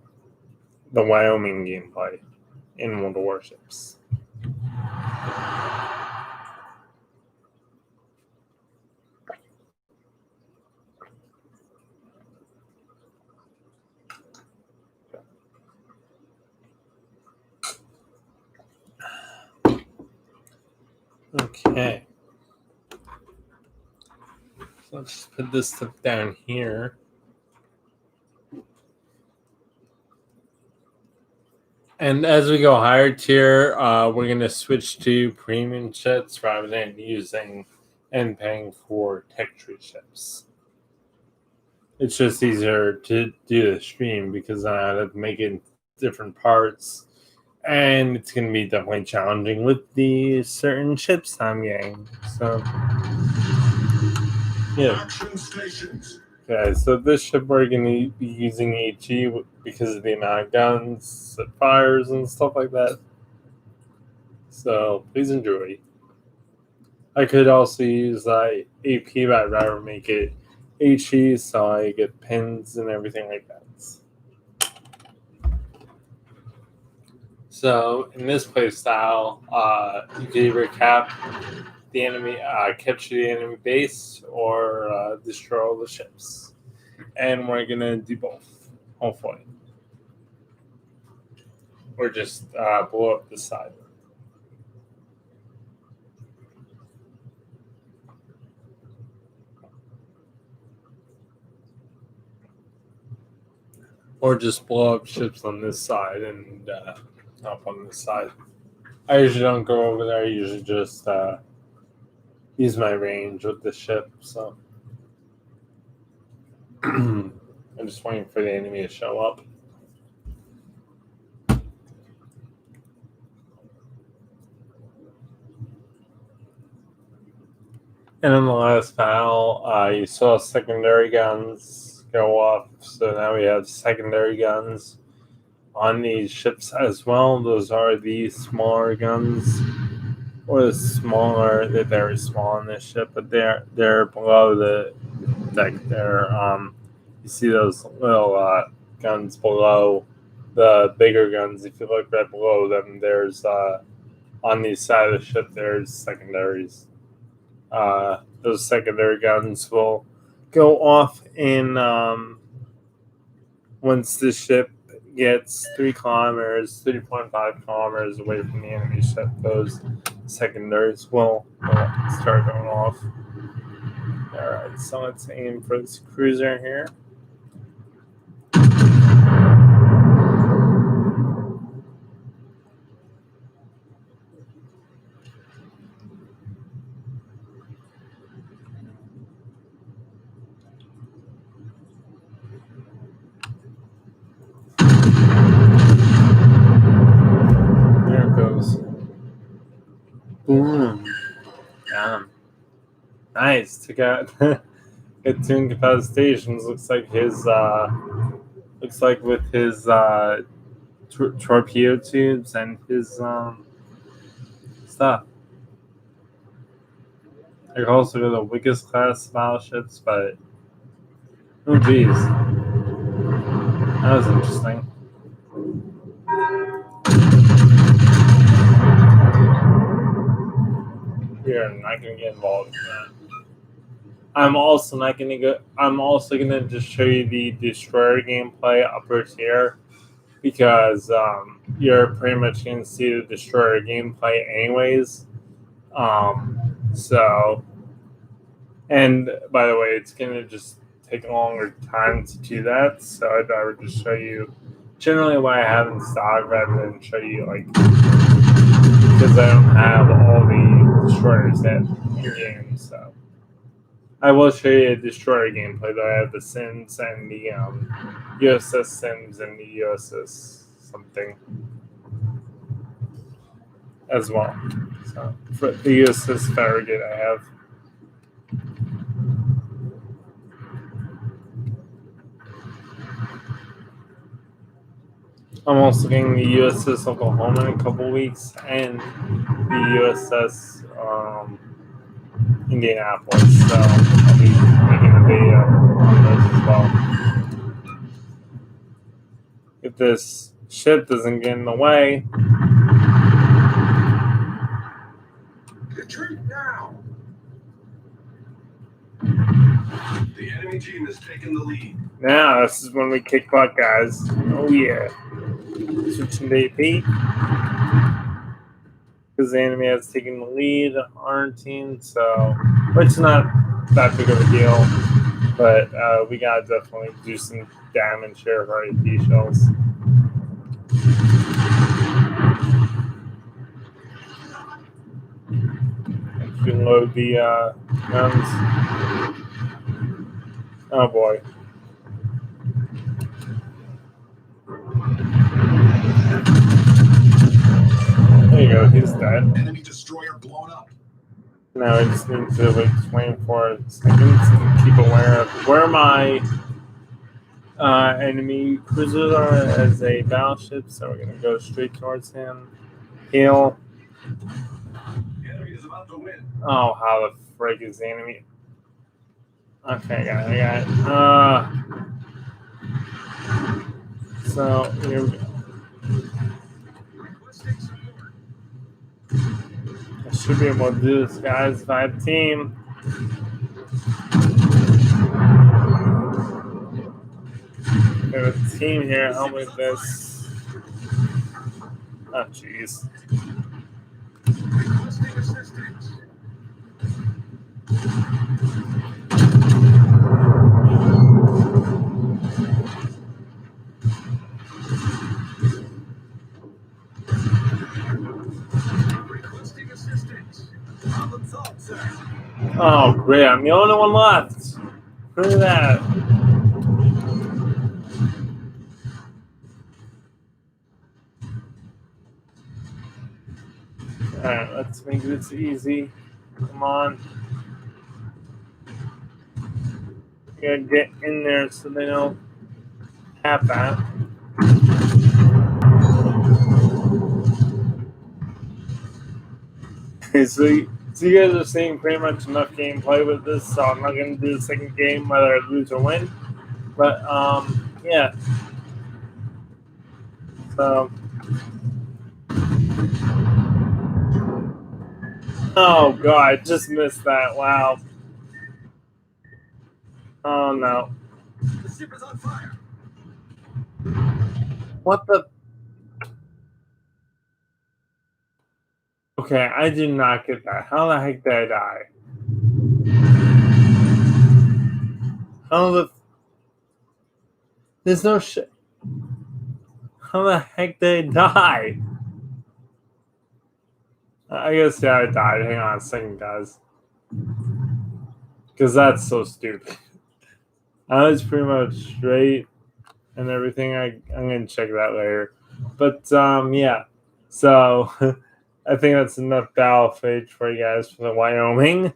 the Wyoming gameplay in one of the warships. Okay. So let's put this stuff down here. And as we go higher tier, we're going to switch to premium ships rather than using and paying for tech tree ships. It's just easier to do the stream because I have to make it different parts. And it's going to be definitely challenging with the certain ships I'm getting. So, yeah. Action stations. Okay, so this ship we're going to be using HE because of the amount of guns, it fires, and stuff like that. So please enjoy. I could also use AP, but I'd rather make it HE so I get pins and everything like that. So in this play style, you can recap the enemy, capture the enemy base, or destroy all the ships. And we're gonna do both, hopefully, or just blow up the side. Or just blow up ships on this side and up on this side. I usually don't go over there. I usually just use my range with the ship. So I'm just waiting for the enemy to show up. And in the last panel, you saw secondary guns go off. So now we have secondary guns on these ships as well. Those are the smaller guns, or the smaller. They're very small on this ship, but they're below the deck there. You see those little guns below the bigger guns. If you look right below them, there's on the side of the ship there's secondaries. Those secondary guns will go off in once the ship gets 3 kilometers, 3.5 kilometers away from the enemy ship. Those secondaries will start going off. All right, so let's aim for this cruiser here. There it goes. Boom. Damn. Nice. Took out get 2 incapacitations. Looks like with his torpedo tubes and his stuff. I could also go to the weakest class battleships, but oh geez, that was interesting. We are not going to get involved in that. I'm also going to just show you the destroyer gameplay upper tier, because you're pretty much going to see the destroyer gameplay anyways. So, and by the way, it's going to just take a longer time to do that. So I'd rather just show you generally what I have in stock rather than show you because I don't have all the destroyers in game. So I will show you a destroyer gameplay though. I have the Sims and the USS Sims and the USS something as well. So for the USS Farragut, I have. I'm also getting the USS Oklahoma in a couple weeks and the USS Indianapolis. So I'll be making a video on those as well. If this ship doesn't get in the way. Retreat now. The enemy team has taken the lead. Now this is when we kick butt, guys. Oh yeah. Switching to AP. Because the enemy has taken the lead on our team, so which is not that big of a deal. But we gotta definitely do some damage here with our AP shells. If we load the guns. Oh boy. There you go, he's dead. Enemy destroyer blown up. Now I just need to wait for seconds and keep aware of where my enemy cruisers are as a battleship. So we're gonna go straight towards him. Heal. The enemy is about to win. Oh, how the frig is the enemy? Okay, I got it. So here we go. Requesting support. I Should be able to do this, guys. If I have a team. We have a team here. Help me with this. Oh, jeez. Requesting assistance. Requesting assistance. Problem solved, sir. Oh, great. I'm the only one left. Look at that. Alright, let's make this easy. Come on. You gotta get in there so they don't have that. So you guys are seeing pretty much enough gameplay with this, so I'm not going to do the second game whether I lose or win. But, yeah. So. Oh, God, just missed that. Wow. Oh, no. The ship is on fire. What the? Okay, I did not get that. How the heck did I die? How the? There's no shit. How the heck did I die? I guess, yeah, I died. Hang on a second, guys. Because that's so stupid. I was pretty much straight and everything. I'm going to check that later. But, yeah. So, I think that's enough battle footage for you guys for the Wyoming.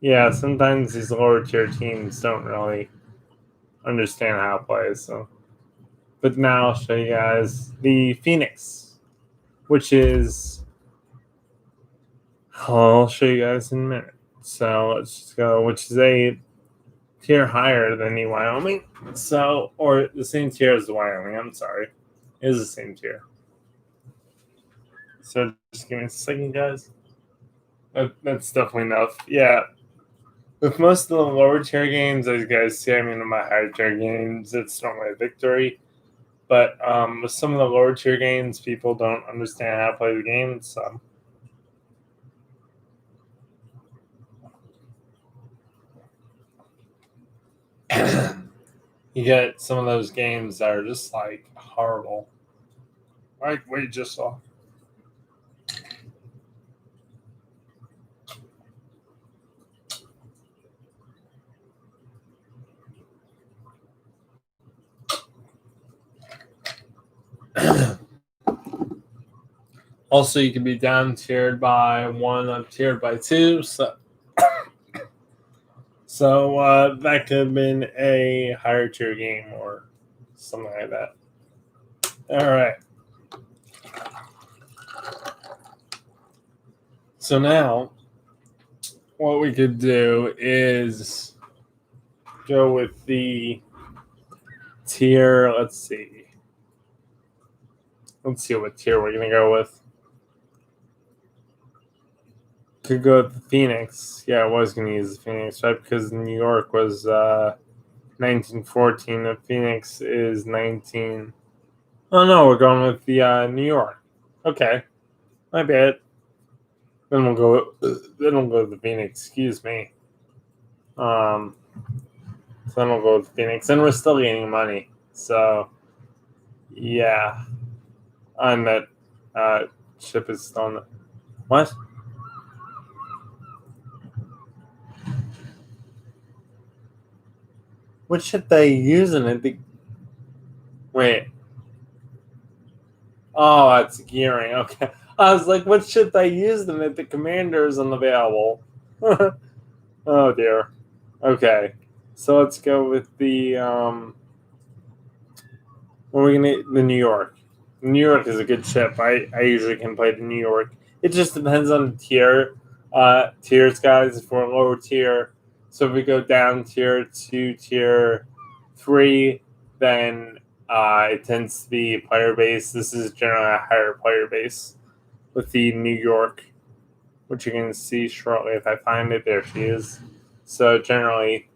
Yeah, sometimes these lower tier teams don't really understand how to play. So, but now I'll show you guys the Phoenix, which is I'll show you guys in a minute. So let's just go, which is a tier higher than the Wyoming. So, or the same tier as the Wyoming. I'm sorry, it is the same tier. So just give me a second, guys. That's definitely enough. Yeah. With most of the lower tier games, as you guys see, I mean, in my higher tier games, it's normally a victory. But with some of the lower tier games, people don't understand how to play the game. So you get some of those games that are just like horrible. Like we just saw. Also, you can be down tiered by one, up tiered by two. So that could have been a higher tier game or something like that. All right. So now, what we could do is go with the tier. Let's see what tier we're gonna go with. Could go with the Phoenix. Yeah, I was gonna use the Phoenix, right? Because New York was 1914. The Phoenix is 19. Oh no, we're going with the New York. Okay, my bad. Then we'll go. Then we'll go with the Phoenix. Excuse me. So then we'll go with the Phoenix, and we're still gaining money. So yeah, on that ship is still on the what? What ship they using it? Wait. Oh, that's gearing. Okay. I was like, what should they use them if the commander is unavailable? Oh dear. Okay. So let's go with the what are we gonna the New York. New York is a good ship. I usually can play the New York. It just depends on the tiers, guys, for a lower tier. So if we go down tier to tier 3, then it tends to be player base. This is generally a higher player base. with the New York, which you can see shortly if I find it. There she is. So generally,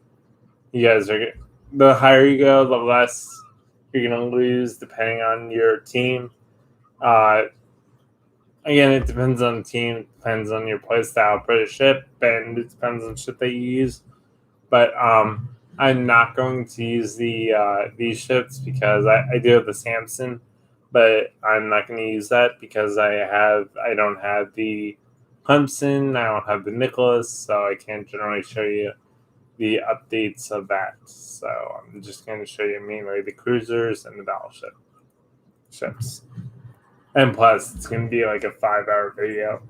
you guys are the higher you go, the less you're going to lose depending on your team. Again, it depends on the team, it depends on your playstyle for the ship, and it depends on ship that you use. But I'm not going to use these ships because I do have the Samson, but I'm not going to use that because I don't have the Clemson, I don't have the Nicholas, so I can't generally show you the updates of that. So I'm just going to show you mainly the cruisers and the battleship ships. And plus, it's going to be like a 5-hour video.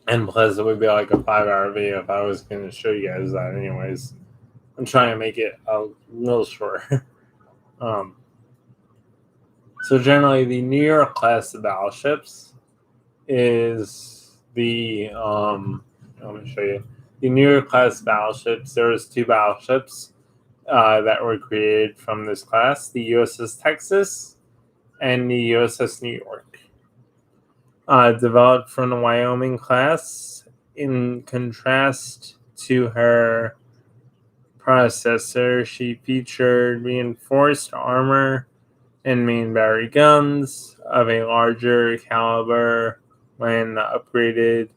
And plus, it would be like a 5-hour video if I was going to show you guys that anyways. I'm trying to make it a little shorter. So generally, the New York class of battleships is the let me show you the New York class battleships. There was 2 battleships that were created from this class: the USS Texas and the USS New York. Developed from the Wyoming class, in contrast to her predecessor, she featured reinforced armor and main battery guns of a larger caliber. When upgraded,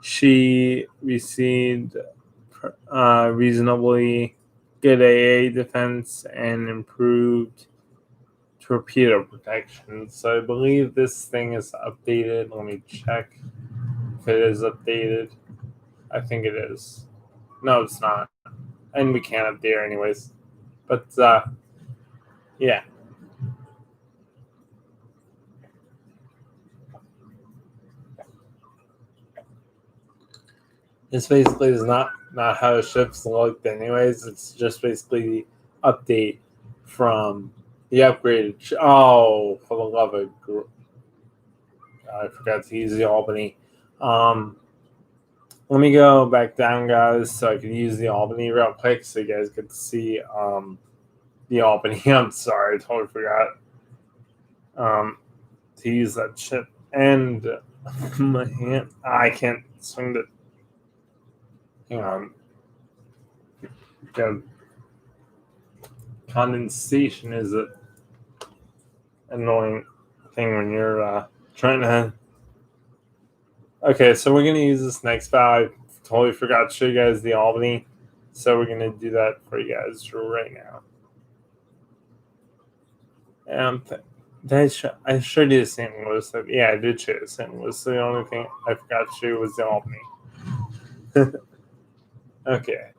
she received reasonably good AA defense and improved torpedo protection. So I believe this thing is updated. Let me check if it is updated. I think it is. No, it's not. And we can't update her anyways. But yeah. This basically is not how the ships looked anyways. It's just basically the update from the upgraded. Oh, for the love of I forgot to use the Albany. Let me go back down, guys, so I can use the Albany real quick so you guys get to see the Albany. I'm sorry, I totally forgot to use that ship. And my hand, I can't swing it. Hang on. The condensation is an annoying thing when you're trying to. Okay, so we're gonna use this next valve. I totally forgot to show you guys the Albany, so we're gonna do that for you guys right now. I showed you the St. Louis. Yeah, I did show you the St. Louis. So the only thing I forgot to show you was the Albany. Okay.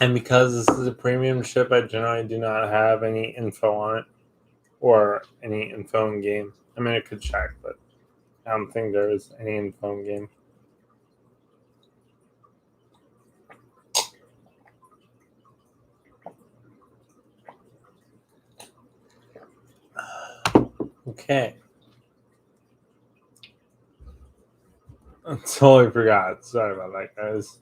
And because this is a premium ship, I generally do not have any info on it or any info in game. I mean, I could check, but I don't think there is any info in game. Okay. I totally forgot. Sorry about that, guys.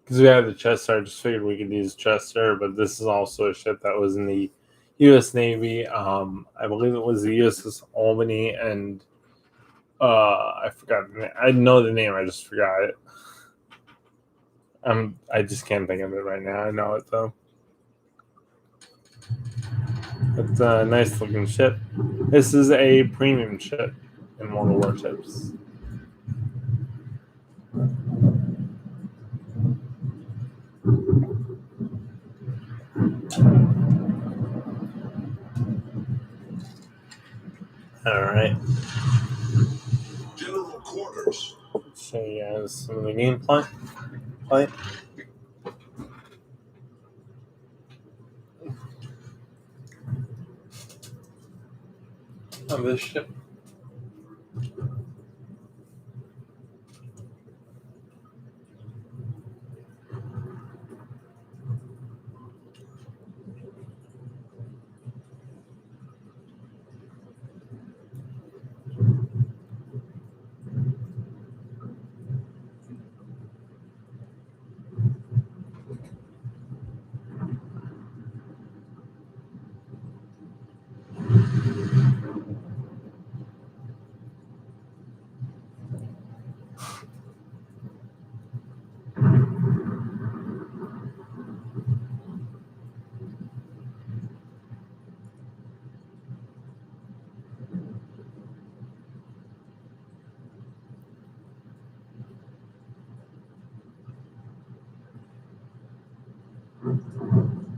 Because we had the Chester, I just figured we could use Chester, but this is also a ship that was in the U.S. Navy. I believe it was the USS Albany, and I forgot the name. I know the name, I just forgot it. I just can't think of it right now. I know it though. It's a nice looking ship. This is a premium ship in one of the warships. All right. General quarters. Show you guys some of the gameplay. Of this ship. I'm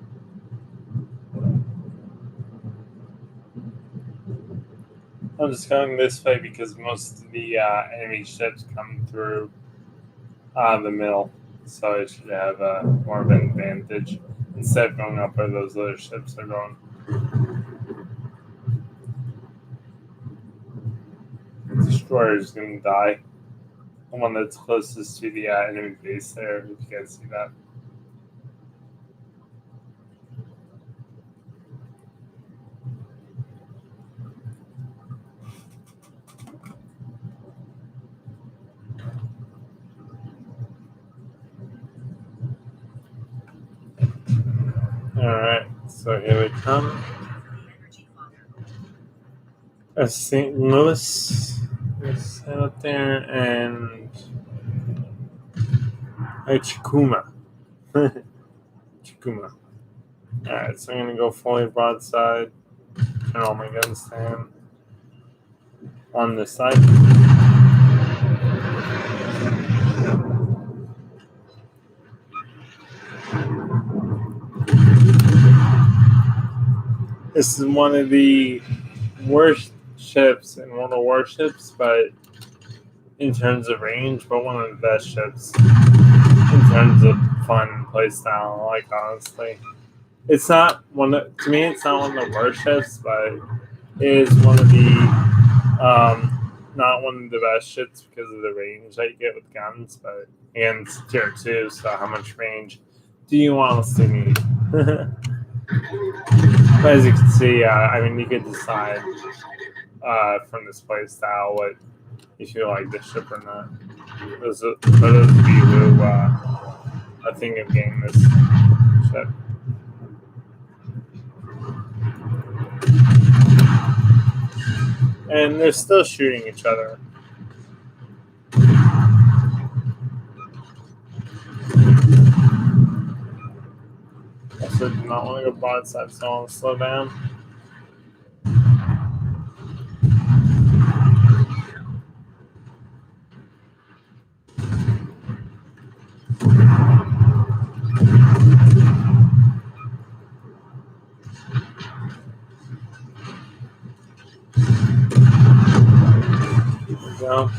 just going this way because most of the enemy ships come through the middle, so I should have more of an advantage instead of going up where those other ships are going. The destroyer is going to die. The one that's closest to the enemy base there, if you guys see that. Alright, so here we come. St. Louis is out there, and Chikuma. Chikuma. Alright, so I'm going to go fully broadside. Turn all my guns down on this side. This is one of the worst ships in World of Warships, but in terms of range, but one of the best ships in terms of fun playstyle. Like, honestly, it's not to me. It's not one of the worst ships, but it is one of the not one of the best ships because of the range that you get with guns. But again, it's tier 2, so how much range do you honestly need? But as you can see, I mean, you could decide from this play style what if you like this ship or not. For those of you who are thinking of getting this ship. And they're still shooting each other. Also, do not want to go broadside, so I want to slow down. Here we go.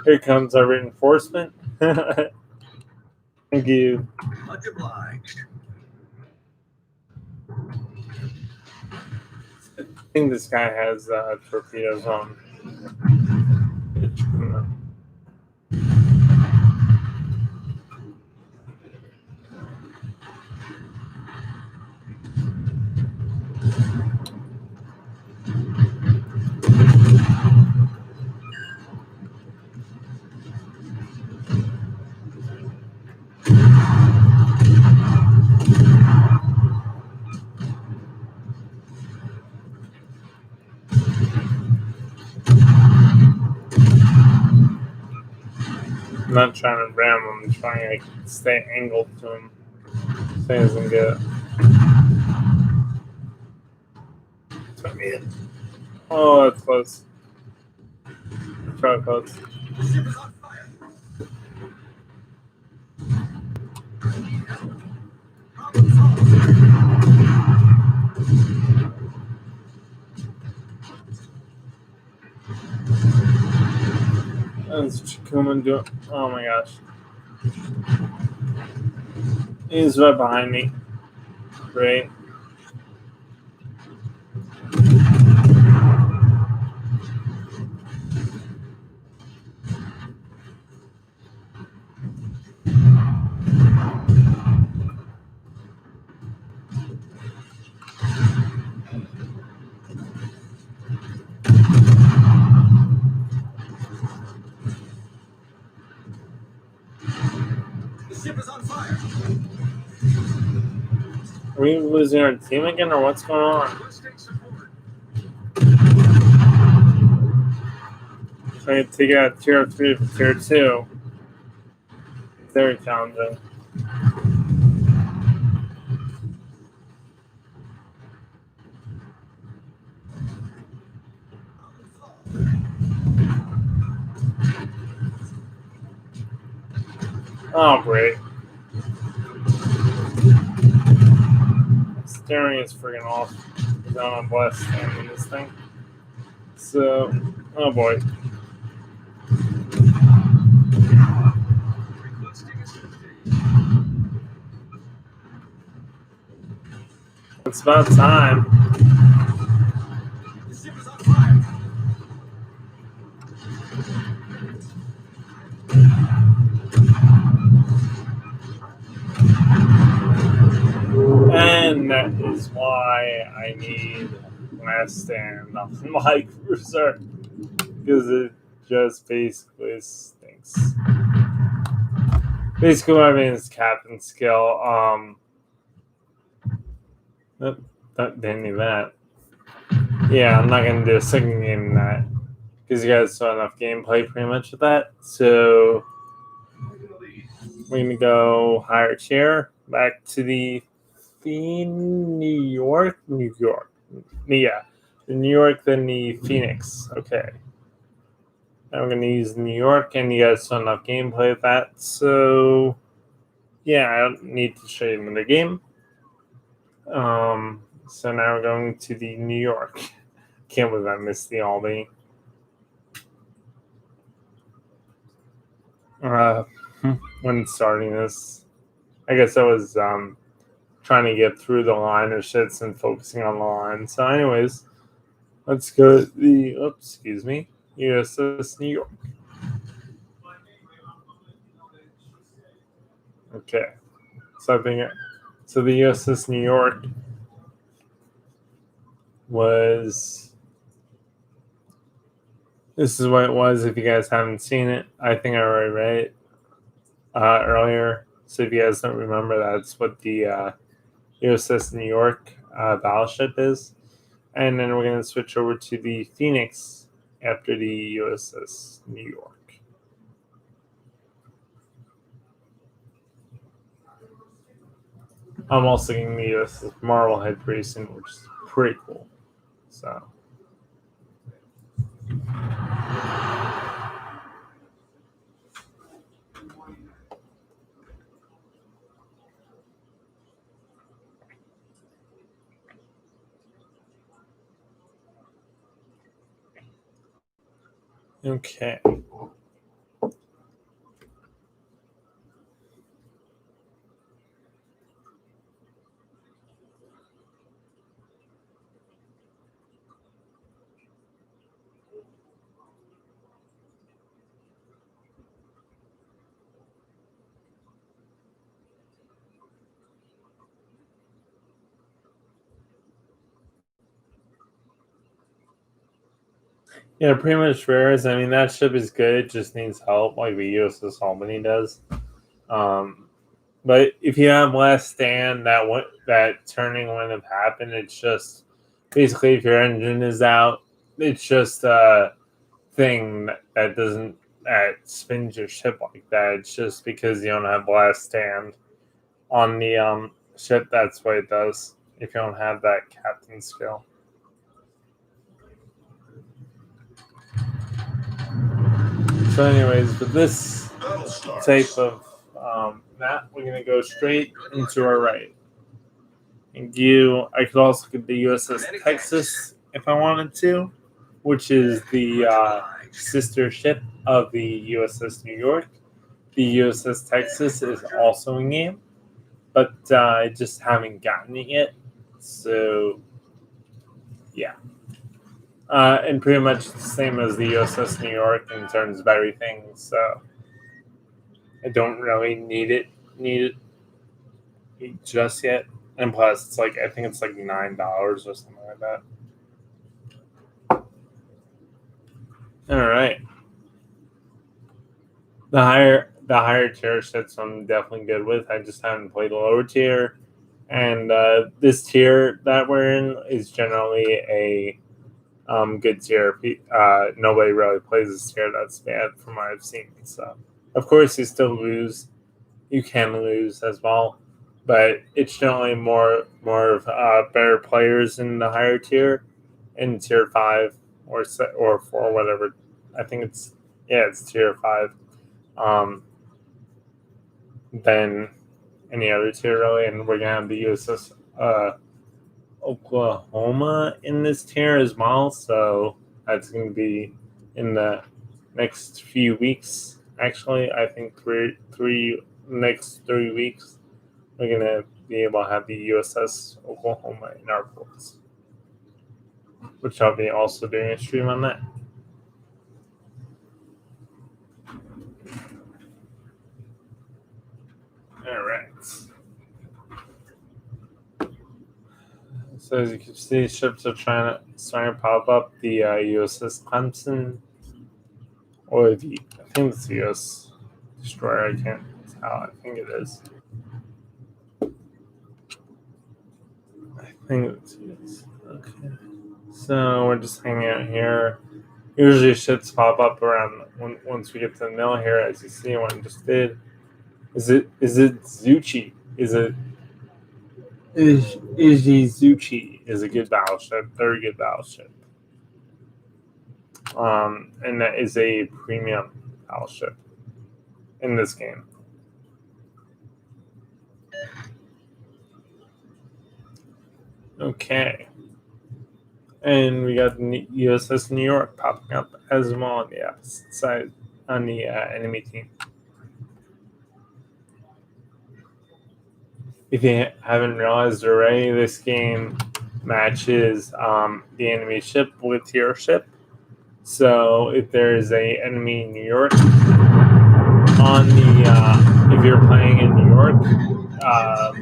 Here comes our reinforcement. Thank you. Much obliged. I think this guy has torpedoes on. I'm not trying to ram him, I'm trying to stay angled to him so he doesn't get it. Oh, that's close. Try close. That's Chikuma doing. Oh my gosh. He's right behind me. Great. The ship is on fire. Are we losing our team again, or what's going on? Trying to take out tier 3 for tier 2. Very challenging. Oh, great. steering is freaking off. Because I'm on blast stand in this thing. So, oh boy. It's about time. The ship is on fire. And that is why I need last stand on my cruiser. Because it just basically stinks. Basically, what I mean is captain skill. Didn't need that. Yeah, I'm not gonna do a second game in that because you guys saw enough gameplay pretty much with that. So we're gonna go higher tier back to the New York. Yeah, the New York, then the Phoenix. Okay. Now we're gonna use New York, and you guys saw enough gameplay with that. So yeah, I don't need to show you the game. So now we're going to the New York. Can't believe I missed the Albany. When starting this, I guess I was trying to get through the line of shits and focusing on the line. So, anyways, let's go to the USS New York. Okay, so the USS New York was. This is what it was. If you guys haven't seen it, I think I already read it earlier. So if you guys don't remember, that's what the USS New York battleship is. And then we're going to switch over to the Phoenix after the USS New York. I'm also getting the USS Marblehead pretty soon, which is pretty cool. So. Okay. Yeah, pretty much rares. I mean, that ship is good. It just needs help, like the USS Albany does. But if you have last stand, that turning wouldn't have happened. It's just basically if your engine is out, it's just a thing that spins your ship like that. It's just because you don't have last stand on the ship. That's what it does. If you don't have that captain skill. So, anyways, with this type of map, we're gonna go straight into our right. And I could also get the USS Texas if I wanted to, which is the sister ship of the USS New York. The USS Texas is also in game, but I just haven't gotten it yet. So, yeah. And pretty much the same as the USS New York in terms of everything. So I don't really need it just yet. And plus, it's like I think it's like $9 or something like that. All right. The higher tier sets I'm definitely good with. I just haven't played a lower tier, and this tier that we're in is generally a good tier. Nobody really plays this tier that's bad from what I've seen. So, of course, you still lose. You can lose as well, but it's generally more of better players in the higher tier, in tier 5 or 4, whatever. I think it's tier 5. Than any other tier really, and we're gonna have the USS Oklahoma in this tier as well, so that's going to be in the next few weeks. Actually, I think next 3 weeks, we're going to be able to have the USS Oklahoma in our ports, which I'll be also doing a stream on that. All right. So as you can see, ships are starting to pop up. The USS Clemson, or I think it's the US Destroyer. I can't tell. I think it is. I think it's yes. Okay. So we're just hanging out here. Usually ships pop up around once we get to the middle here, as you see. One just did. Is it Zuchi? Zuchi is a good battleship, very good battleship. And that is a premium battleship in this game. Okay. And we got the USS New York popping up as well on the opposite side on the enemy team. If you haven't realized already, this game matches the enemy ship with your ship. So if there is a enemy New York on the, if you're playing in New York,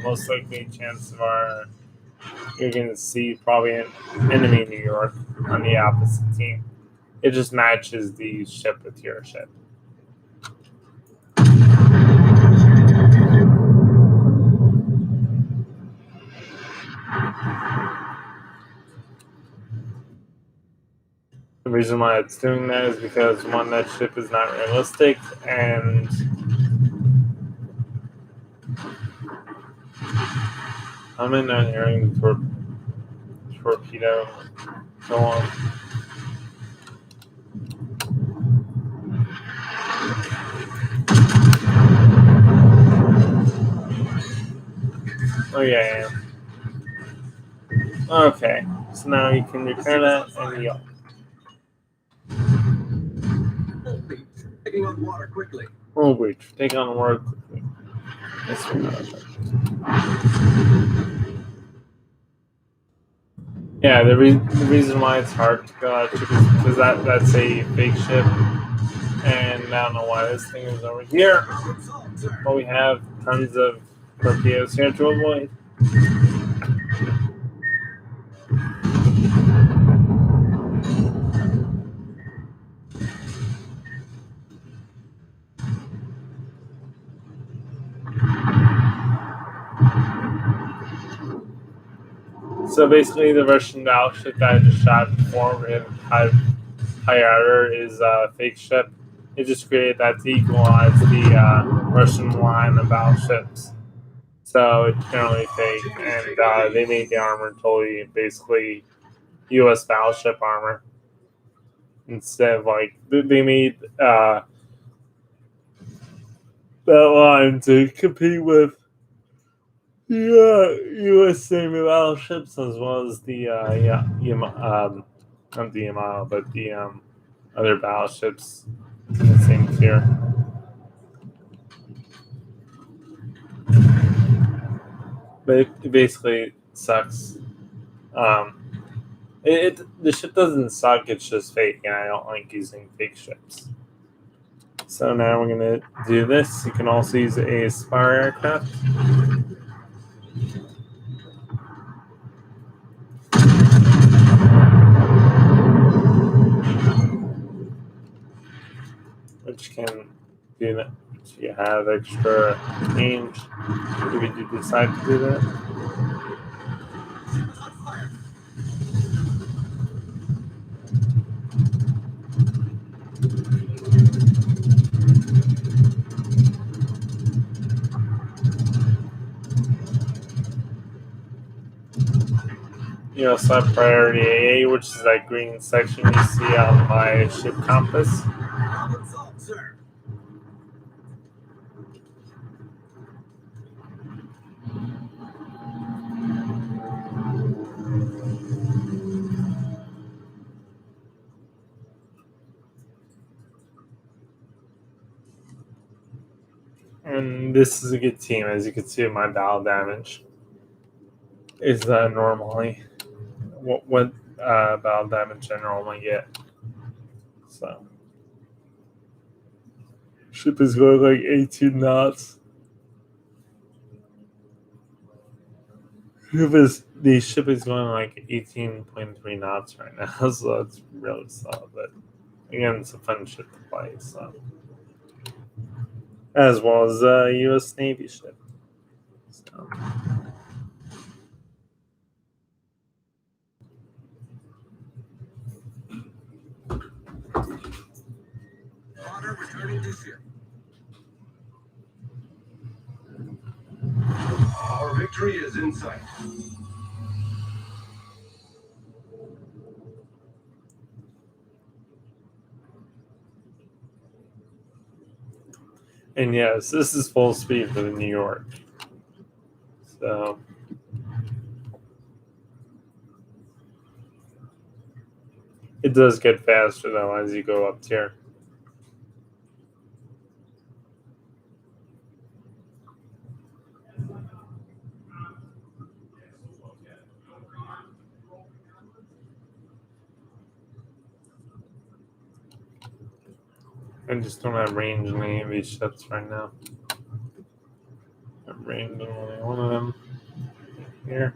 most likely chances are you're going to see probably an enemy New York on the opposite team. It just matches the ship with your ship. The reason why it's doing that is because one, that ship is not realistic, and I'm in not hearing the torpedo go on. Oh yeah. Okay, so now you can repair that and yell. Taking on water quickly. Oh wait, take on water quickly. Yeah, the reason why it's hard to go out ship is because that's a fake ship, and I don't know why this thing is over here. But we have tons of torpedoes here to avoid. So basically, the Russian battleship that I just shot before with high order is a fake ship. It just created that to equalize the Russian line of battleships. So it's generally fake, and they made the armor totally basically U.S. battleship armor instead of like they made that line to compete with U.S. Navy battleships as well as the not the Yamato, but the other battleships in the same tier. But it basically sucks. The ship doesn't suck; it's just fake, and I don't like using fake ships. So now we're gonna do this. You can also use a spar aircraft. Which can do that. So you have extra range if you do decide to do that. You also have priority AA, which is that green section you see on my ship compass. And this is a good team, as you can see. My battle damage is normally what battle damage I normally get. So ship is going like 18 knots. The ship is going like 18.3 knots right now, so that's really slow. But again, it's a fun ship to play. So as well as a U.S. Navy ship. So. Otter returning to ship. Our victory is in sight. And yes, this is full speed for the New York. So it does get faster though as you go up tier. I just don't have range in any of these ships right now. I'm range in only one of them here.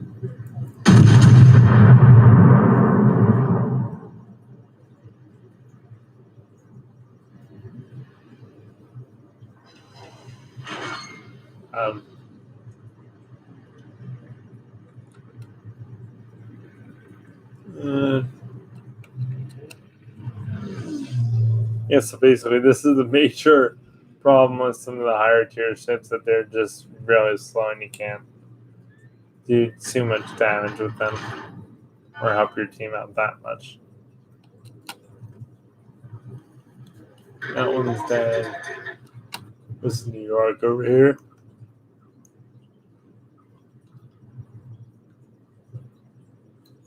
Um, uh, yeah, so basically, this is the major problem with some of the higher tier ships that they're just really slow and you can't do too much damage with them or help your team out that much. That one's dead. This is New York over here.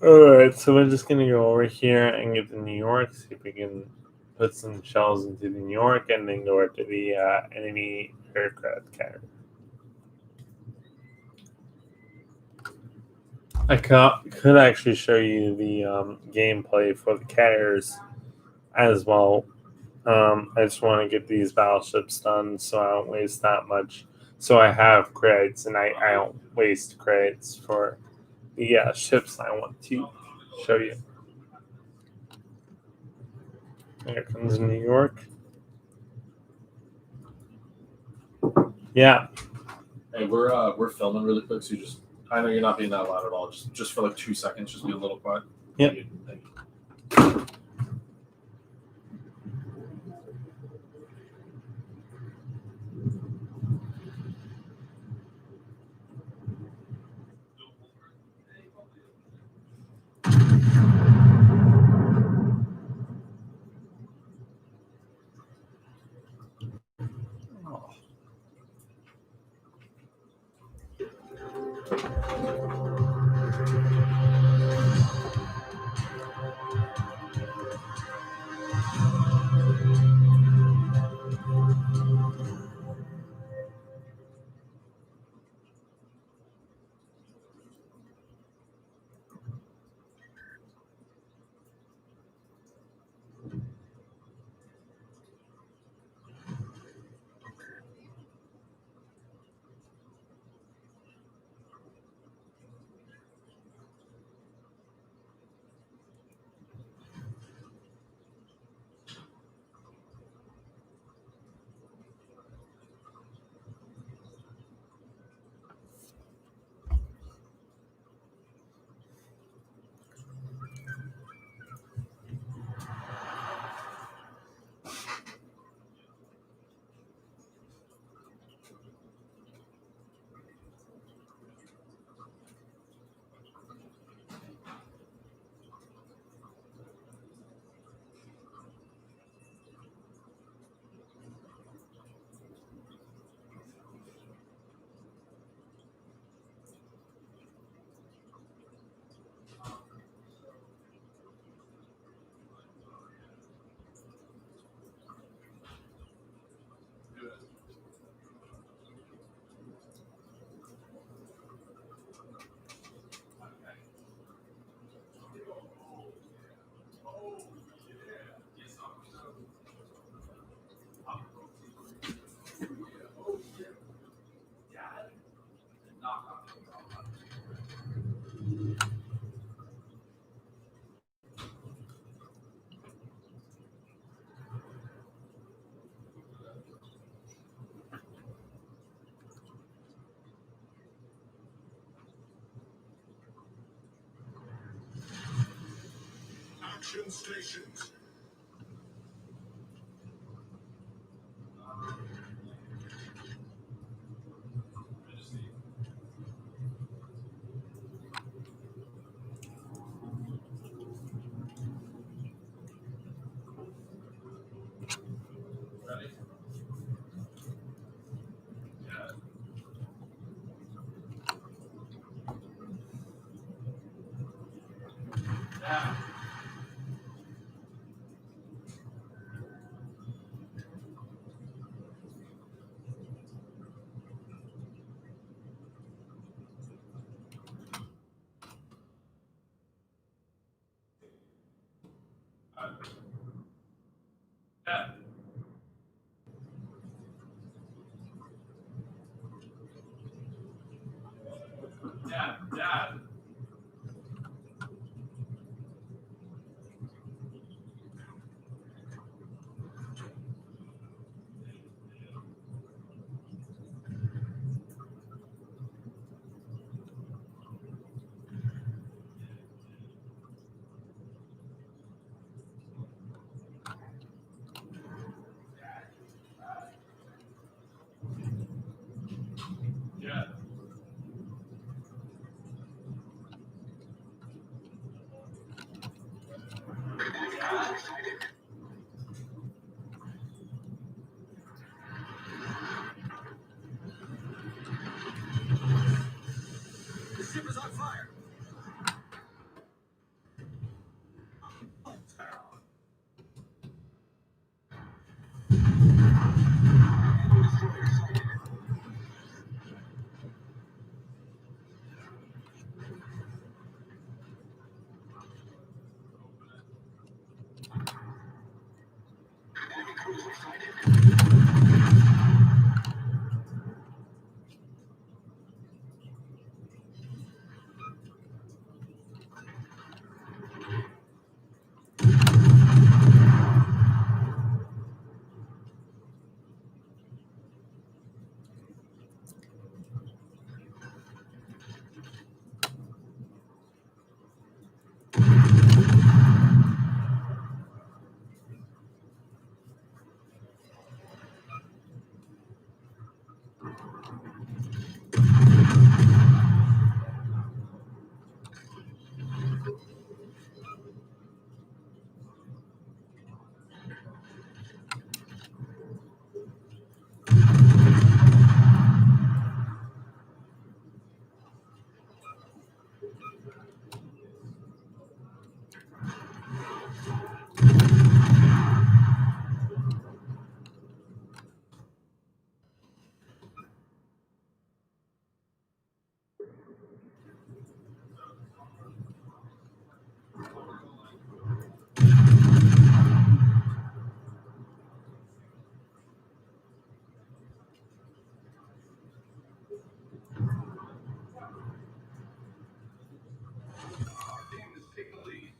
Alright, so we're just gonna go over here and get the New York, see if we can put some shells into the New York and then go to the enemy aircraft carrier. I could actually show you the gameplay for the carriers as well. I just want to get these battleships done so I don't waste that much. So I have credits and I don't waste credits for the ships I want to show you. Here comes New York. Yeah. Hey, we're filming really quick, so I know you're not being that loud at all. Just for like 2 seconds, just be a little quiet. Yep. Thank you. Mission stations. Ready? Yeah. Yeah. Yeah. Yeah. Yeah. Yeah. The ship is on fire. Our team is taking the lead.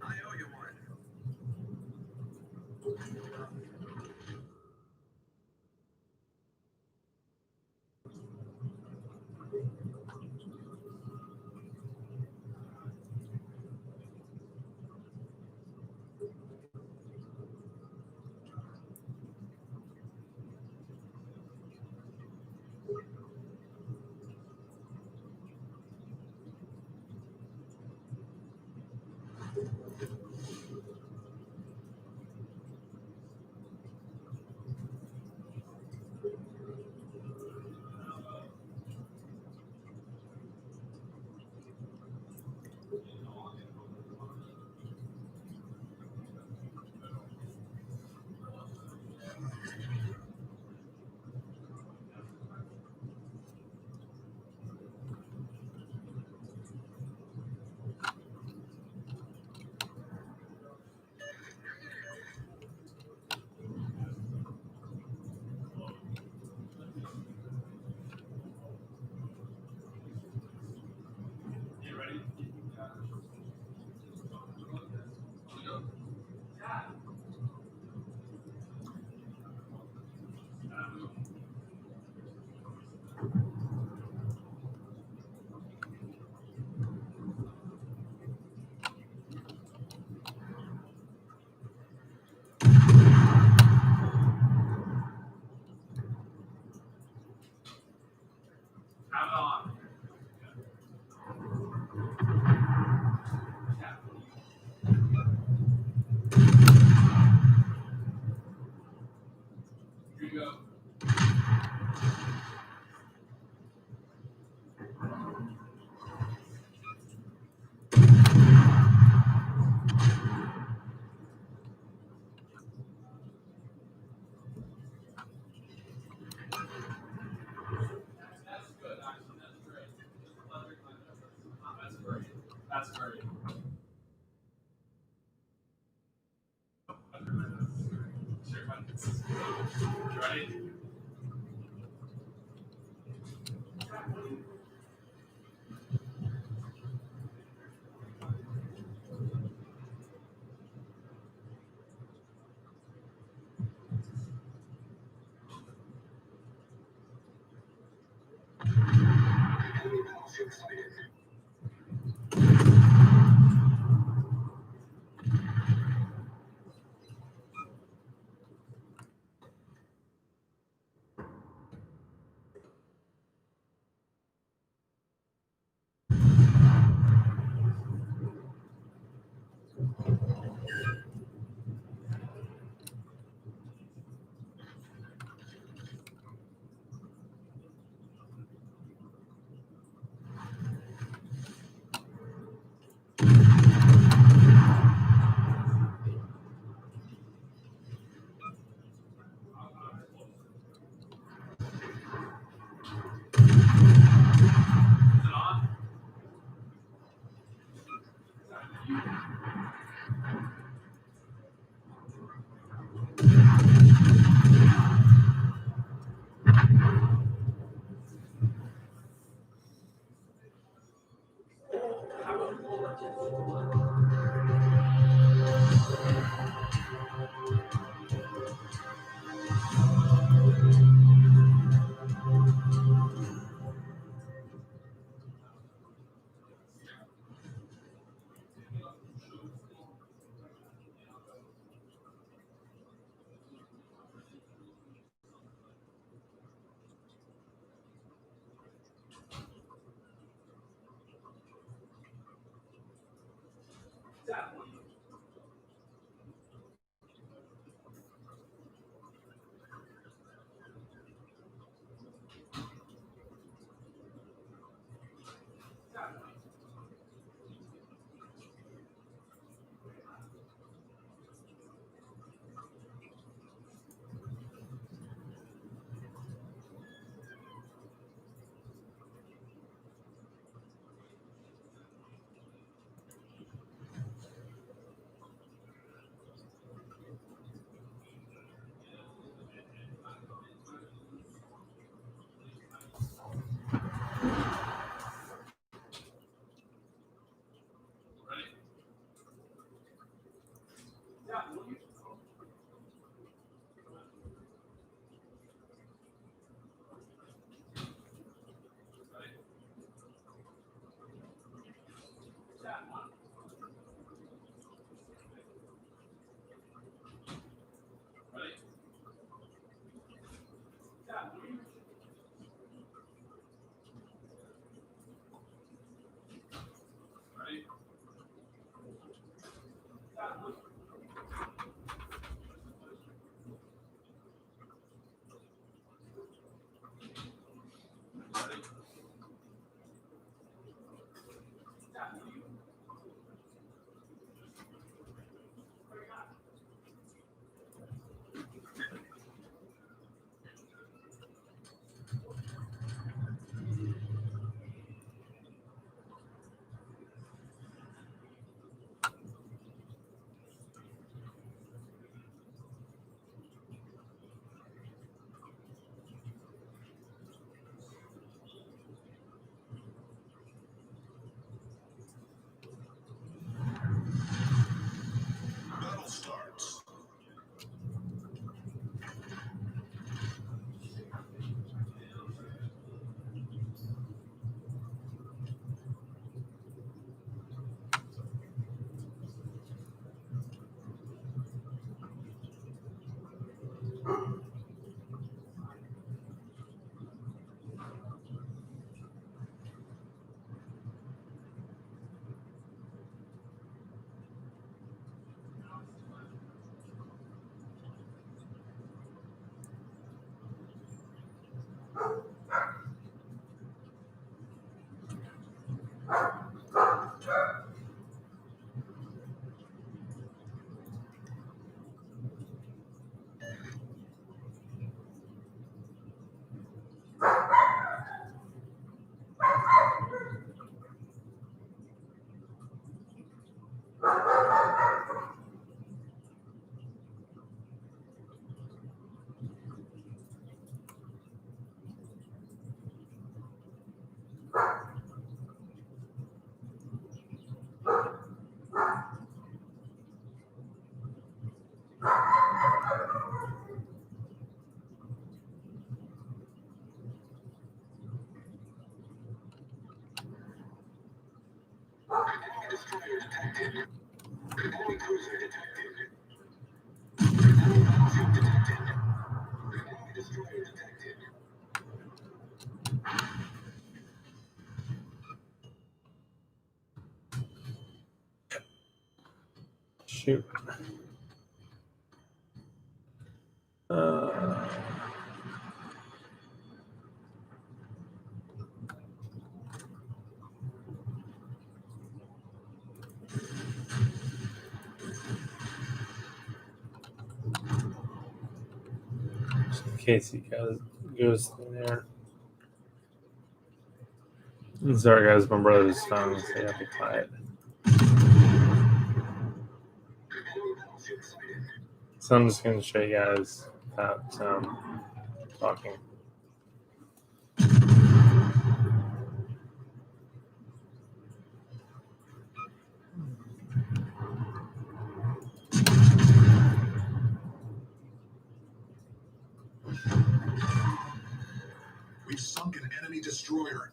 I owe you one. Enemy battleship spotted. shoot. Uh, just in case he goes in there. Sorry, guys, my brother's phone, so you have to be quiet. So I'm just going to show you guys without talking. We've sunk an enemy destroyer.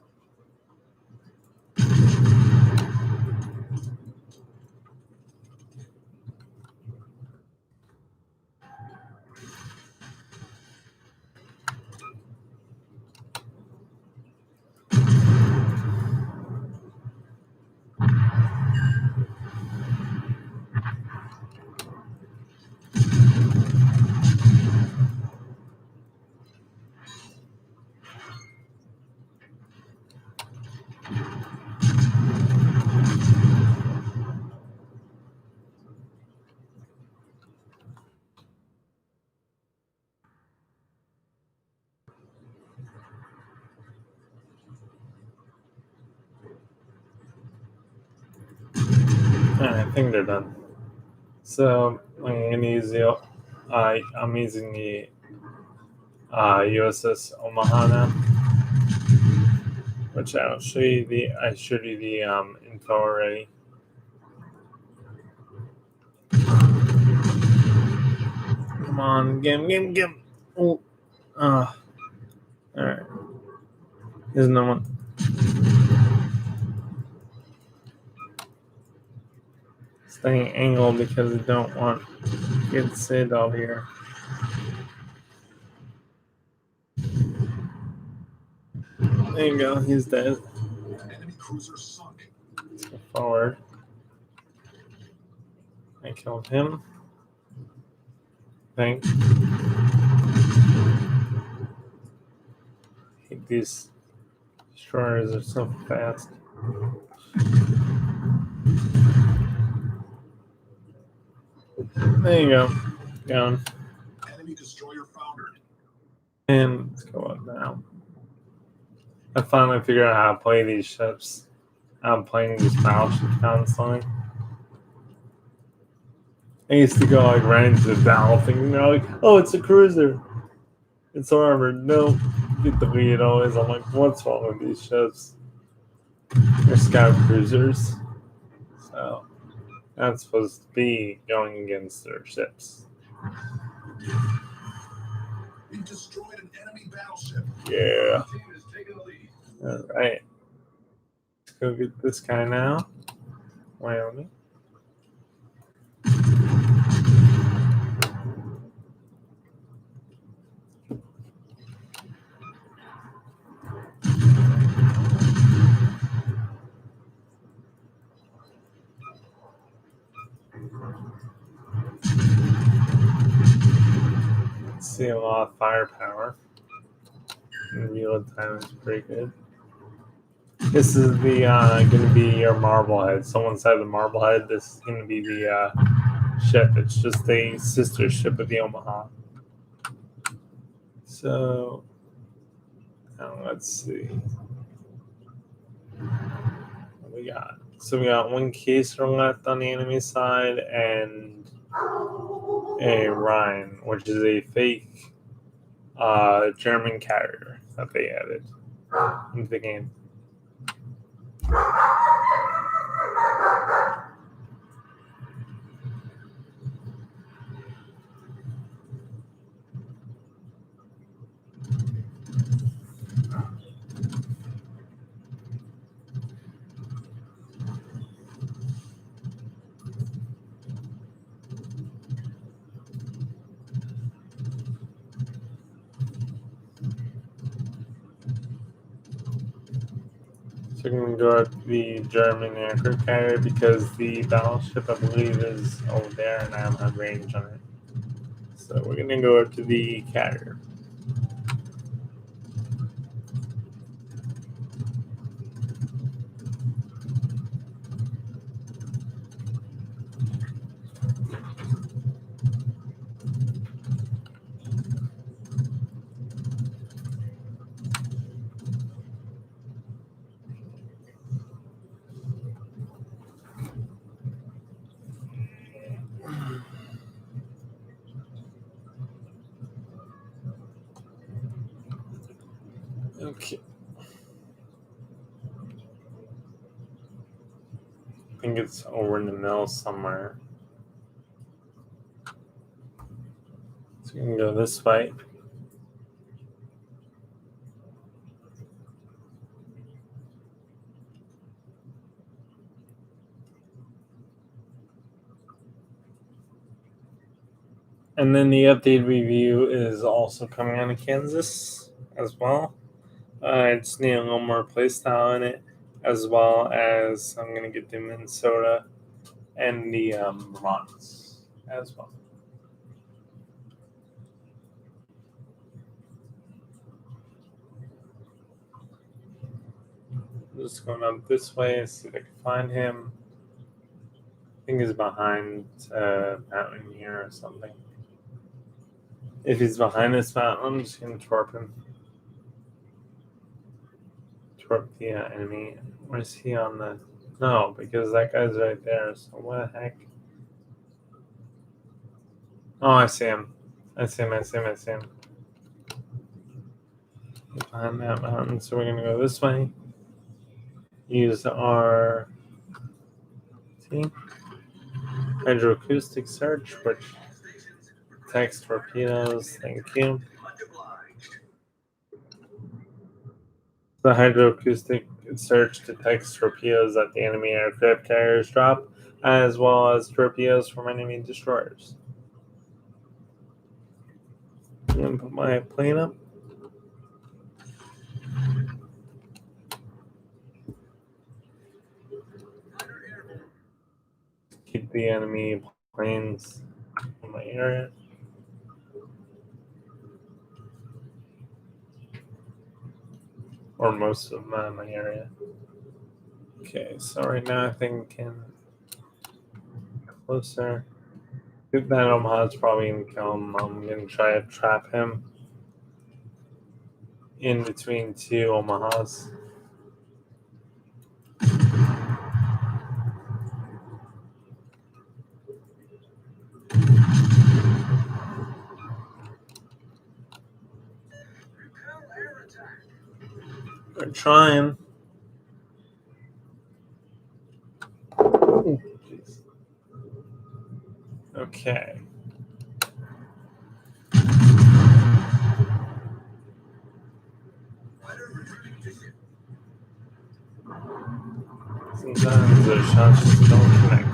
Alright, I think they're done. So I'm going to use I'm using the USS Omaha now, which I showed you the info already. Come on, get him. Oh, all right. Here's no one. Staying angled because I don't want to get Sid out here. There you go. He's dead. Enemy cruiser sunk. Let's go forward. I killed him. I think. These destroyers are so fast. There you go. Down. Enemy destroyer foundered. And let's go up now. I finally figured out how to play these ships. I'm playing these battleships constantly. I used to go like right into the battle thinking, like, oh, it's a cruiser. It's armored. No, get the lead always. I'm like, what's wrong with these ships? They're scout cruisers. So that's supposed to be going against their ships. We've destroyed an enemy battleship. Yeah. The team is taking the lead. All right. Let's go get this guy now. Wyoming. See a lot of firepower. And reload time is pretty good. This is the going to be your Marblehead. Someone said the Marblehead. This is going to be the ship. It's just a sister ship of the Omaha. So now let's see what we got. So we got one caser left on the enemy side and a Rhine, which is a fake German carrier that they added into the game. So we're going to go up the German aircraft carrier because the battleship, I believe, is over there and I don't have range on it. So we're going to go up to the carrier. Okay. I think it's over in the mill somewhere. So we can go this way. And then the updated review is also coming out of Kansas as well. It's needing a little more playstyle in it, as well as I'm going to get the Minnesota and the Vermonts as well. I'm just going up this way, see if I can find him. I think he's behind a mountain here or something. If he's behind this mountain, I'm just going to torp him. Torp the enemy. Where is he on the... No, because that guy's right there, so what the heck? Oh, I see him. I see him. Behind that mountain, so we're going to go this way. Use our hydroacoustic search, which detects torpedoes. Thank you. The hydroacoustic search detects torpedoes that the enemy aircraft carriers drop, as well as torpedoes from enemy destroyers. I'm going to put my plane up. Keep the enemy planes in my area. Or most of them in my area. Okay, so right now I think we can get closer. That Omaha's probably going to kill him. I'm going to try to trap him in between two Omahas. We're trying. Ooh, geez. Okay. Sometimes the shots just don't connect.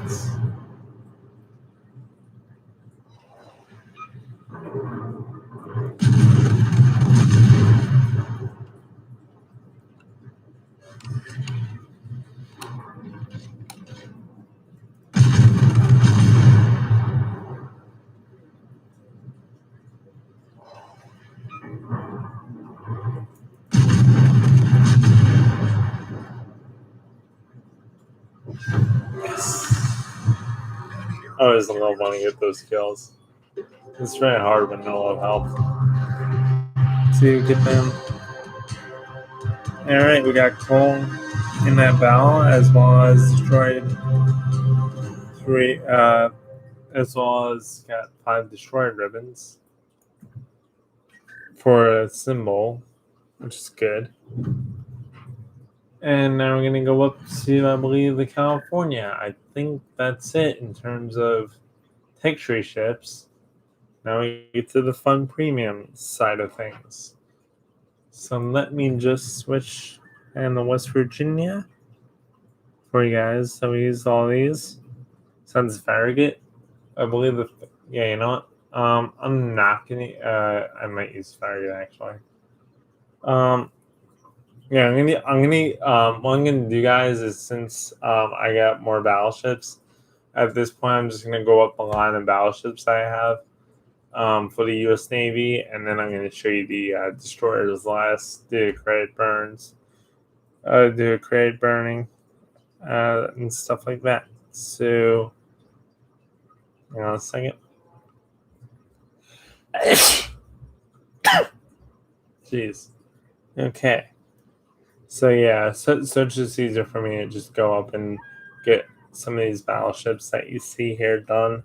I always love want to get those kills. It's very hard when no love help to get them. Alright, we got Cole in that battle, as well as destroyed three, as well as got 5 destroyed ribbons for a symbol, which is good. And now we're going to go up to, I believe, the California. I think that's it in terms of texture ships. Now we get to the fun premium side of things. So let me just switch and the West Virginia for you guys. So we used all these. Since Farragut, I believe yeah, you know what? I might use Farragut actually. Yeah, what I'm gonna do, guys, is since I got more battleships, at this point, I'm just gonna go up a line of battleships I have for the U.S. Navy, and then I'm gonna show you the destroyers last, do credit burns, do credit burning, and stuff like that. So, hang on a second. Jeez. Okay. So yeah, so it's just easier for me to just go up and get some of these battleships that you see here done,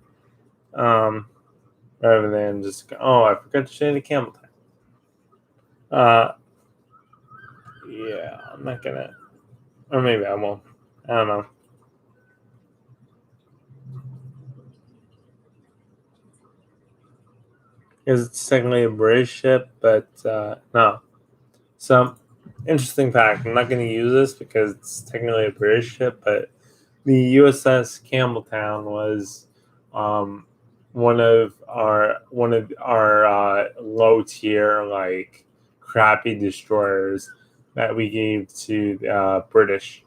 rather than just go, oh, I forgot to show you the camel time. Yeah, I'm not gonna, or maybe I won't. I don't know. Because it's technically a British ship, but no. So, interesting fact. I'm not going to use this because it's technically a British ship, but the USS Campbelltown was um, one of our low tier, like, crappy destroyers that we gave to the British.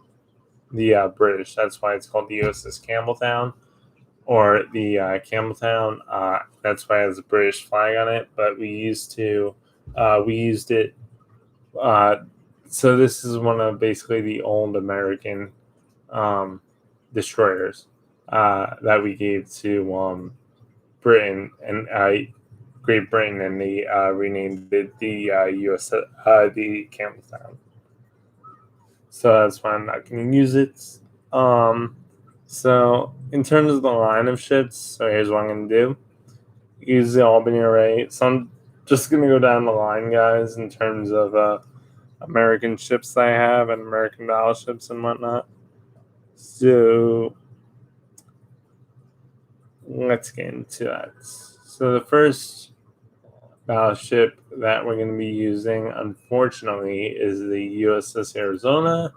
The British. That's why it's called the USS Campbelltown, or the Campbelltown. That's why it has a British flag on it. But we used it. Uh, so this is one of basically the old American um, destroyers that we gave to Britain and Great Britain, and they renamed it the U.S. The Campbelltown. So that's why I'm not going to use it. Um, so in terms of the line of ships, so here's what I'm going to do. Use the Albany array. So I'm just going to go down the line, guys, in terms of American ships that I have and American battleships and whatnot. So let's get into that. So the first battleship that we're going to be using, unfortunately, is the USS Arizona.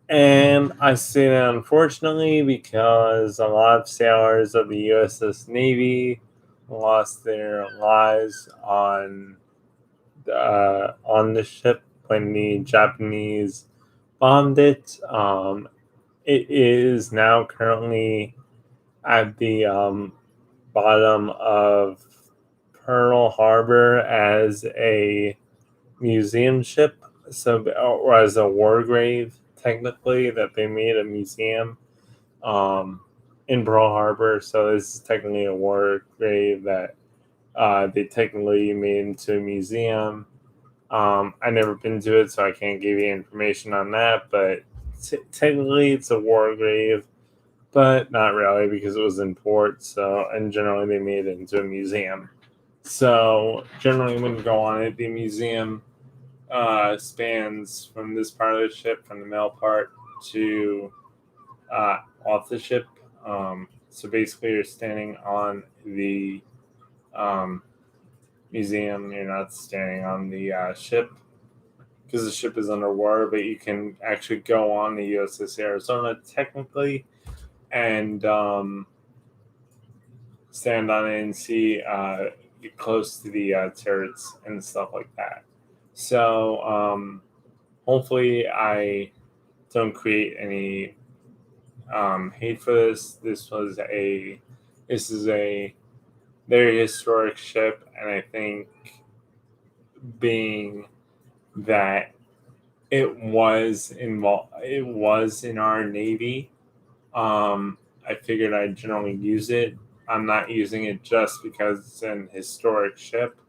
And I say that unfortunately because a lot of sailors of the USS Navy lost their lives on the ship when the Japanese bombed it. It is now currently at the bottom of Pearl Harbor as a museum ship, so or as a war grave, technically, that they made a museum in Pearl Harbor. So this is technically a war grave that they technically made into a museum. I never been to it, so I can't give you information on that. But technically, it's a war grave, but not really because it was in port. So, and generally, they made it into a museum. So, generally, when you go on it, the museum spans from this part of the ship, from the male part to off the ship. So basically, you're standing on the um, museum. You're not standing on the ship because the ship is underwater, but you can actually go on the USS Arizona technically and stand on it and see get close to the turrets and stuff like that. So hopefully I don't create any hate for this. This is a very historic ship, and I think being that it was in our Navy. I figured I'd generally use it. I'm not using it just because it's an historic ship.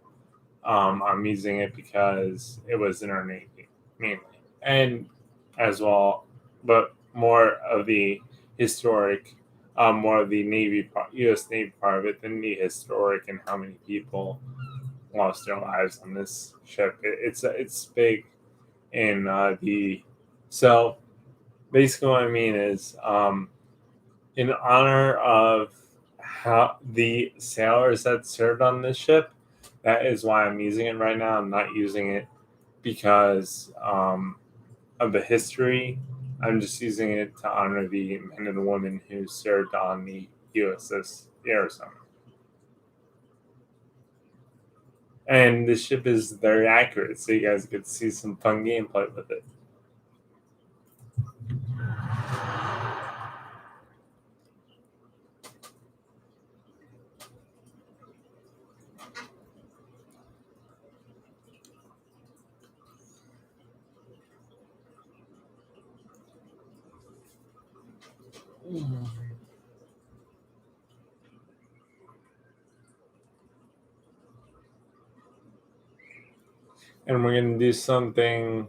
I'm using it because it was in our Navy mainly, and as well, but more of the historic, more of the U.S. Navy part of it than the historic and how many people lost their lives on this ship. It's big in the so basically what I mean is in honor of how the sailors that served on this ship. That is why I'm using it right now. I'm not using it because of the history. I'm just using it to honor the men and women who served on the USS Arizona. And the ship is very accurate, so you guys get to see some fun gameplay with it. And we're going to do something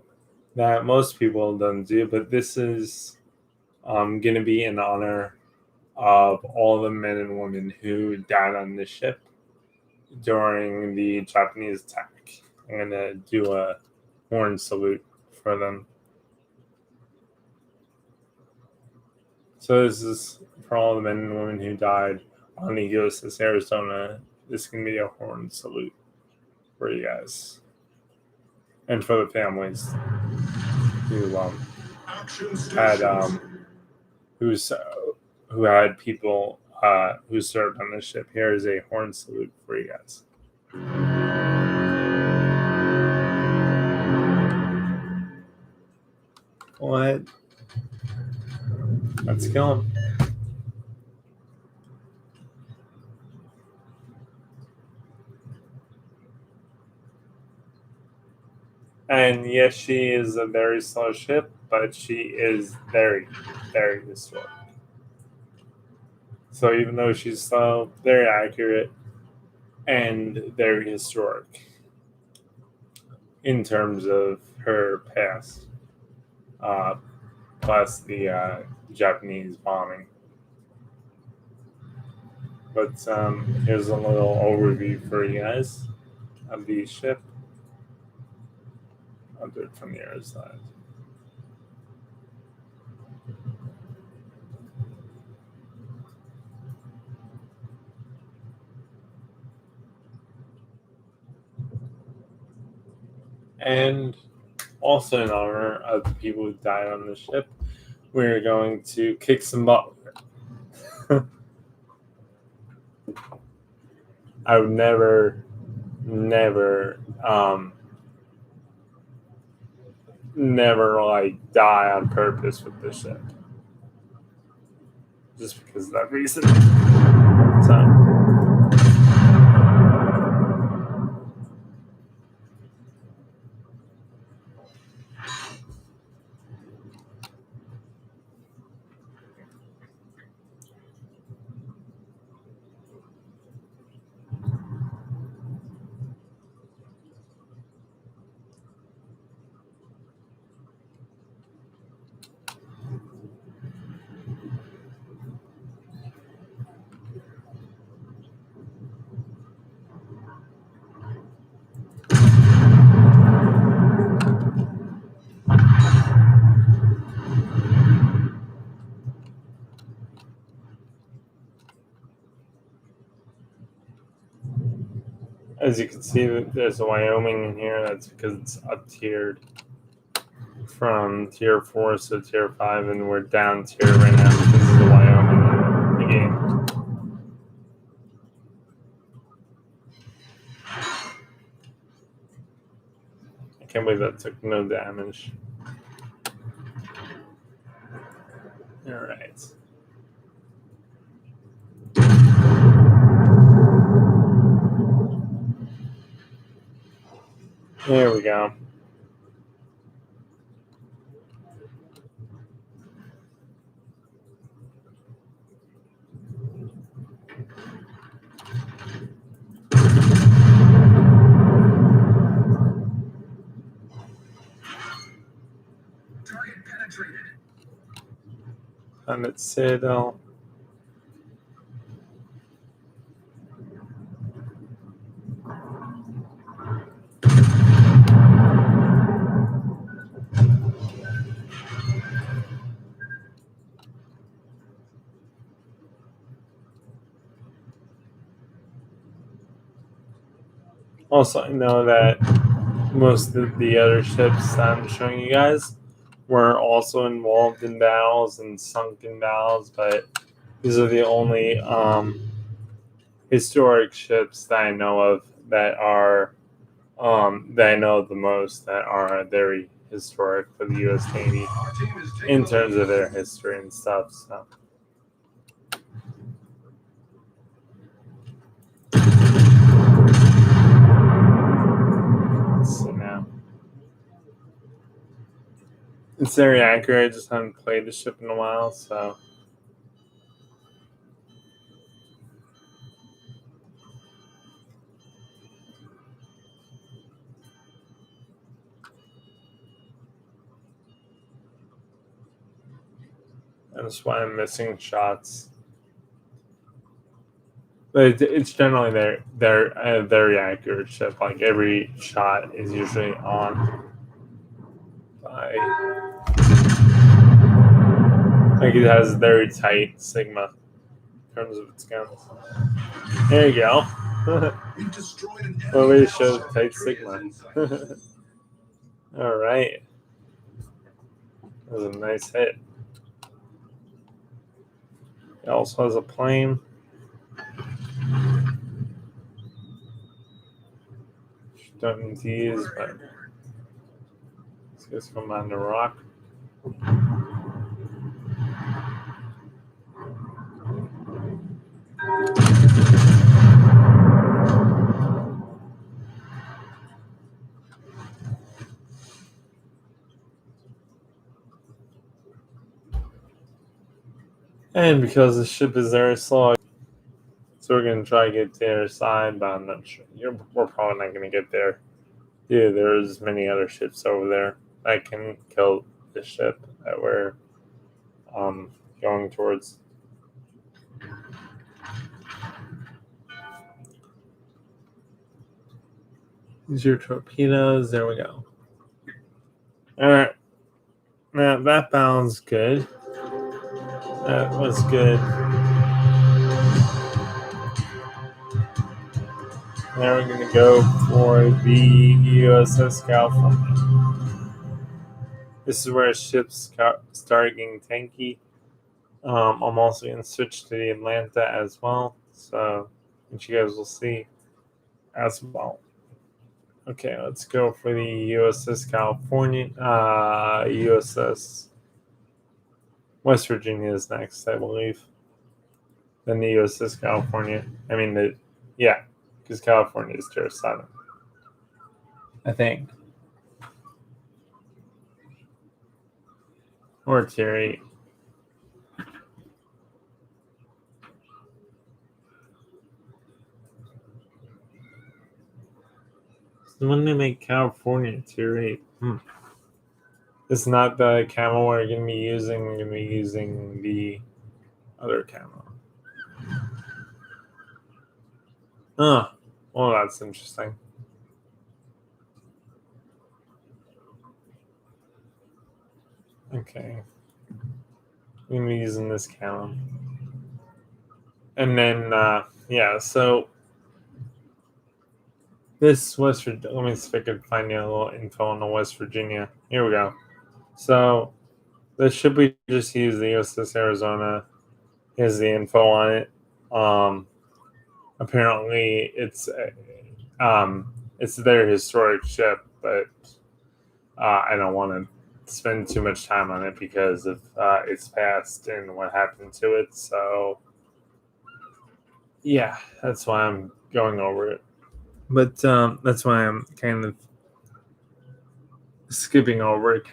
that most people don't do, but this is going to be in honor of all the men and women who died on the ship during the Japanese attack. I'm going to do a horn salute for them. So this is for all the men and women who died on the USS Arizona. This is going to be a horn salute for you guys. And for the families who had who had people who served on the ship. Here is a horn salute for you guys. Go ahead. Let's kill him. And yes, she is a very slow ship, but she is very, very historic. So even though she's slow, very accurate and very historic in terms of her past, plus the Japanese bombing. But here's a little overview for you guys of the ship. I'll do it from the other side. And also in honor of the people who died on the ship, we're going to kick some butt. I would never like die on purpose with this ship. Just because of that reason. So as you can see, there's a Wyoming in here. That's because it's up tiered from tier 4 to tier 5, and we're down tier right now because of the Wyoming in the game. I can't believe that took no damage. Alright. There we go. Target penetrated. On its citadel. Also, I know that most of the other ships that I'm showing you guys were also involved in battles and sunk in battles, but these are the only historic ships that I know of that are that I know the most that are very historic for the U.S. Navy Our team is taking in the terms lead. of their history and stuff. So. Let's see now. It's very accurate. I just haven't played the ship in a while, so. That's why I'm missing shots. But it's generally they're a very accurate ship. Like every shot is usually on by. Like it has very tight sigma in terms of its guns. There you go. We've destroyed an Well, enemy we showed battleship. tight Victory is sigma. in sight. All right. That was a nice hit. It also has a plane. Don't need to use, but let's just come on the rock. And because the ship is very slow, so we're going to try to get to the other side, but I'm not sure. We're probably not going to get there. Dude, there's many other ships over there that can kill the ship that we're going towards. Use your torpedoes. There we go. All right. Now that bounds good. That was good. Now we're going to go for the USS California. This is where ships start getting tanky. I'm also going to switch to the Atlanta as well, so which you guys will see as well. Okay, let's go for the USS California. USS West Virginia is next, I believe. Then the USS California. I mean, because California is Tier 7. I think. Or Tier 8. So when they make California Tier 8? It's not the camo we're going to be using. We're going to be using the other camo. Oh, well, that's interesting. Okay. I'm going to be using this camo. And then, so this West Virginia, let me see if I can find you a little info on the West Virginia. Here we go. So the ship we just used, the USS Arizona, here's the info on it. Apparently it's their historic ship, but I don't want to spend too much time on it because of its past and what happened to it. So yeah, that's why I'm going over it. But that's why I'm kind of skipping over it,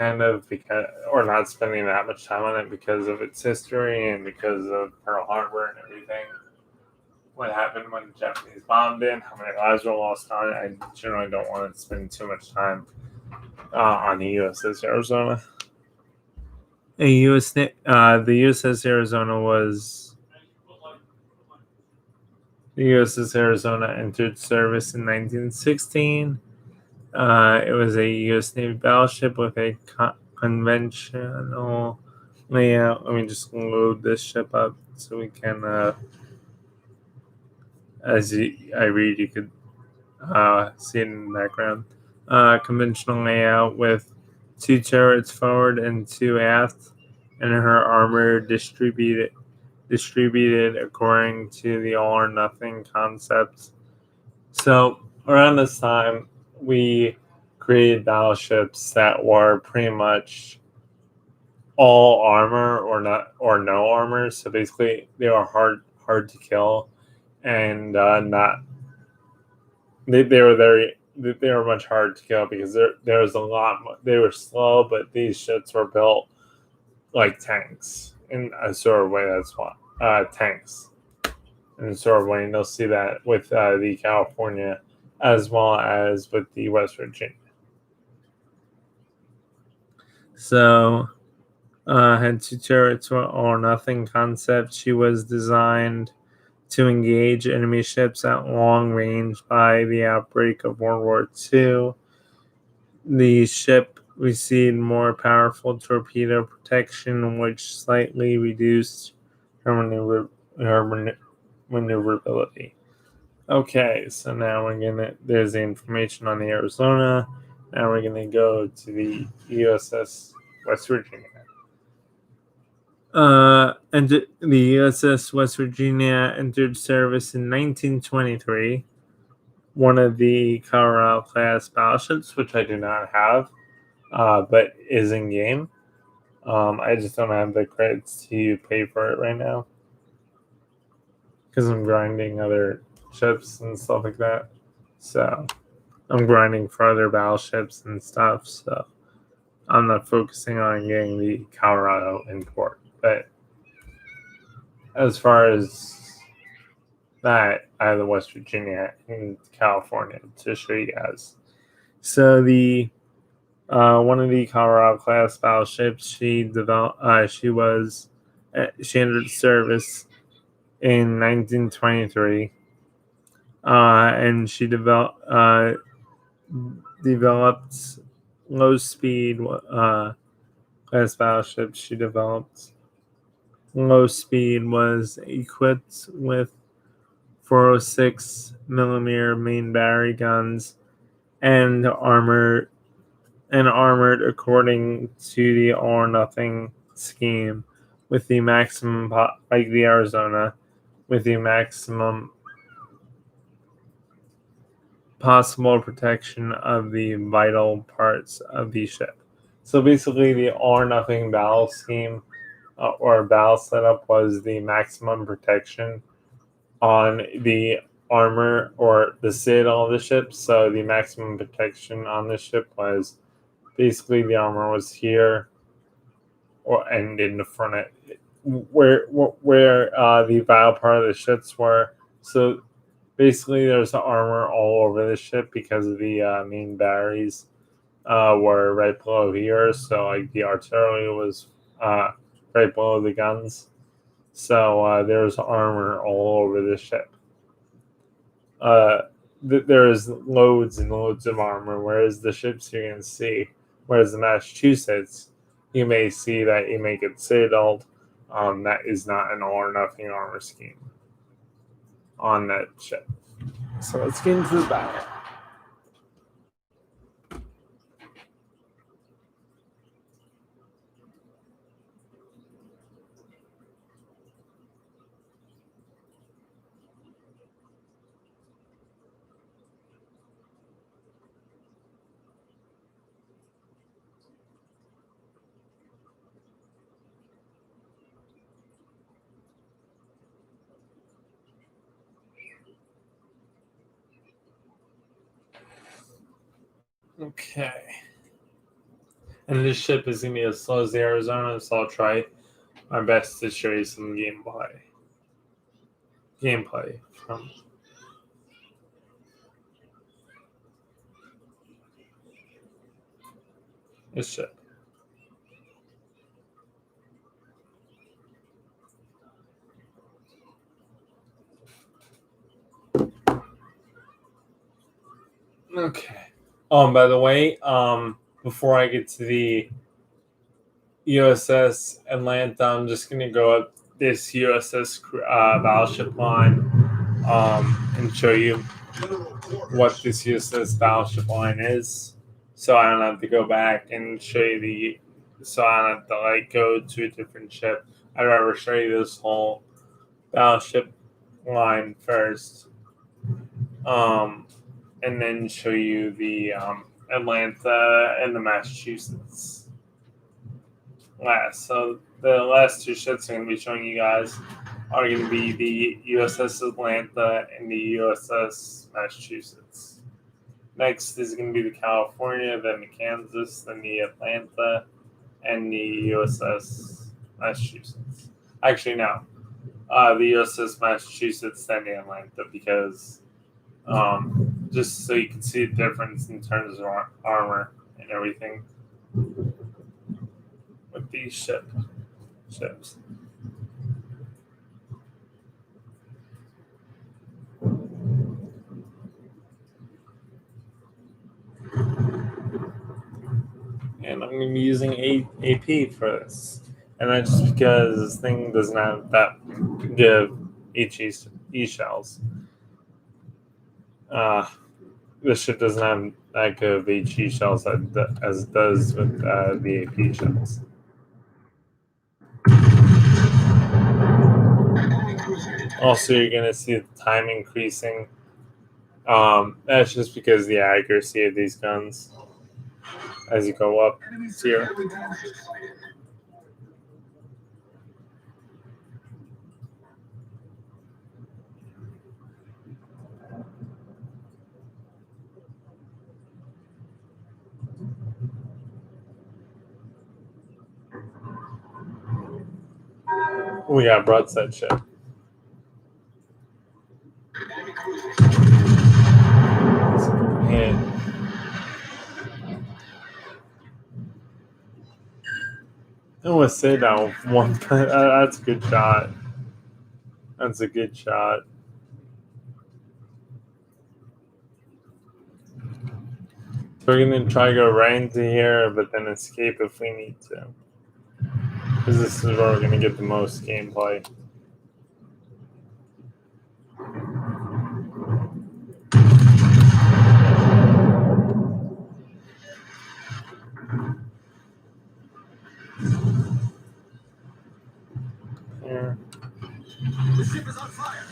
or not spending that much time on it because of its history and because of Pearl Harbor and everything. What happened when the Japanese bombed in, how many lives were lost on it. I generally don't want to spend too much time on the USS Arizona. The USS Arizona was the USS Arizona entered service in 1916. It was a U.S. Navy battleship with a conventional layout. Let me just load this ship up so we can, I read, you could see it in the background. Conventional layout with 2 turrets forward and 2 aft, and her armor distributed according to the all or nothing concept. So around this time, we created battleships that were pretty much all armor or no armor. So basically, they were hard to kill, and not they were much harder to kill because there was a lot. They were slow, but these ships were built like tanks in a sort of way. That's why tanks in a sort of way, and you'll see that with the California as well as with the West Virginia. So had two turrets or nothing concept. She was designed to engage enemy ships at long range by the outbreak of World War II. The ship received more powerful torpedo protection, which slightly reduced her maneuverability. Okay, so now there's the information on the Arizona. Now we're gonna go to the USS West Virginia. And the USS West Virginia entered service in 1923. One of the Colorado class battleships, which I do not have, but is in game. I just don't have the credits to pay for it right now because I'm grinding other ships and stuff like that. So I'm grinding for other battleships and stuff. So I'm not focusing on getting the Colorado import. But as far as that, I have the West Virginia and California to show you guys. So the one of the Colorado class battleships, she entered service in 1923, and she developed low speed class battleships. She developed low speed, was equipped with 406 millimeter main battery guns and armored according to the all or nothing scheme, with the maximum like the Arizona, with the maximum possible protection of the vital parts of the ship. So basically, the all or nothing battle scheme or battle setup was the maximum protection on the armor or the citadel of the ship. So the maximum protection on the ship was basically the armor was here, and in the front of where the vital part of the ships were. So basically, there's the armor all over the ship because of the main batteries were right below here. So like the artillery was right below the guns. So there's armor all over the ship. There's loads and loads of armor, whereas the ships you're going to see, whereas the Massachusetts, you may see that you may get citadeled. That is not an all or nothing armor scheme on that ship. So let's get into the back. Okay. And this ship is going to be as slow as the Arizona, so I'll try my best to show you some gameplay from this ship. Okay. By the way, before I get to the USS Atlanta, I'm just gonna go up this USS battleship line and show you what this USS battleship line is, so I don't have to go back and show you so I don't have to like go to a different ship. I'd rather show you this whole battleship line first, and then show you the Atlanta and the Massachusetts last. So the last two ships I'm going to be showing you guys are going to be the USS Atlanta and the USS Massachusetts. Next is going to be the California, then the Kansas, then the Atlanta, and the USS Massachusetts. Actually, no. The USS Massachusetts, then the Atlanta, because just so you can see the difference in terms of armor and everything with these ships. And I'm going to be using AP for this. And that's just because this thing doesn't have that good HE shells. This ship doesn't have that good of HE shells as it does with the AP shells. Also, you're going to see the time increasing. That's just because the accuracy of these guns as you go up here. We got broadside ship. And I want to say that one. That's a good shot. That's a good shot. So we're gonna try to go right into here, but then escape if we need to, because this is where we're gonna get the most gameplay. Here. The ship is on fire.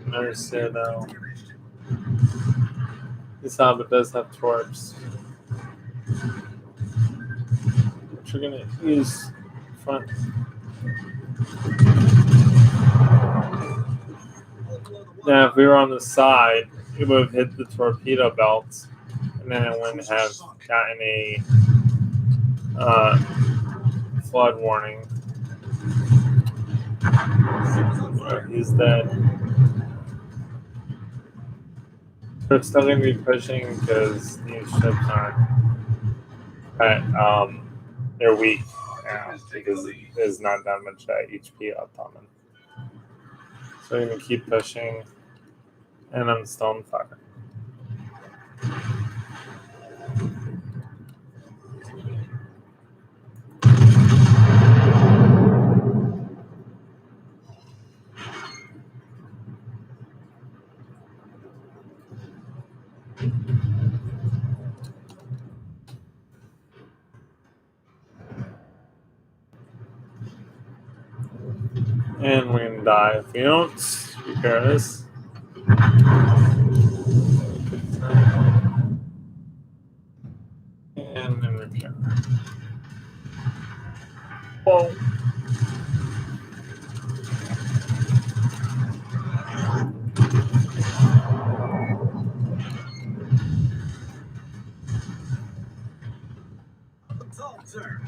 Notice it. This Hobbit does have torps, which we're gonna use front. Now, if we were on the side, it would have hit the torpedo belts, and then it wouldn't have gotten a flood warning. He's dead. We're still going to be pushing because these ships aren't. They're weak now because there's not that much HP left on them. So we're going to keep pushing, and I'm still on fire. And we're going to die if we don't repair this. And then repair. Whoa. Sir.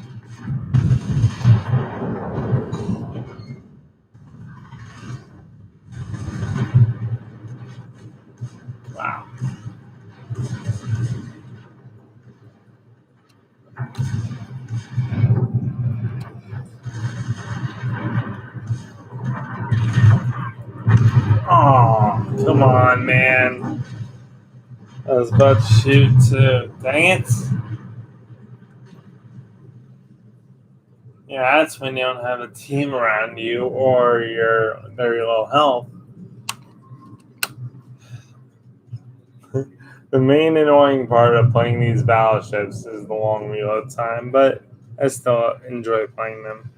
Wow. Oh, come on, man. I was about to shoot too. Dang it. Yeah, that's when you don't have a team around you or you're very low health. The main annoying part of playing these battleships is the long reload time, but I still enjoy playing them.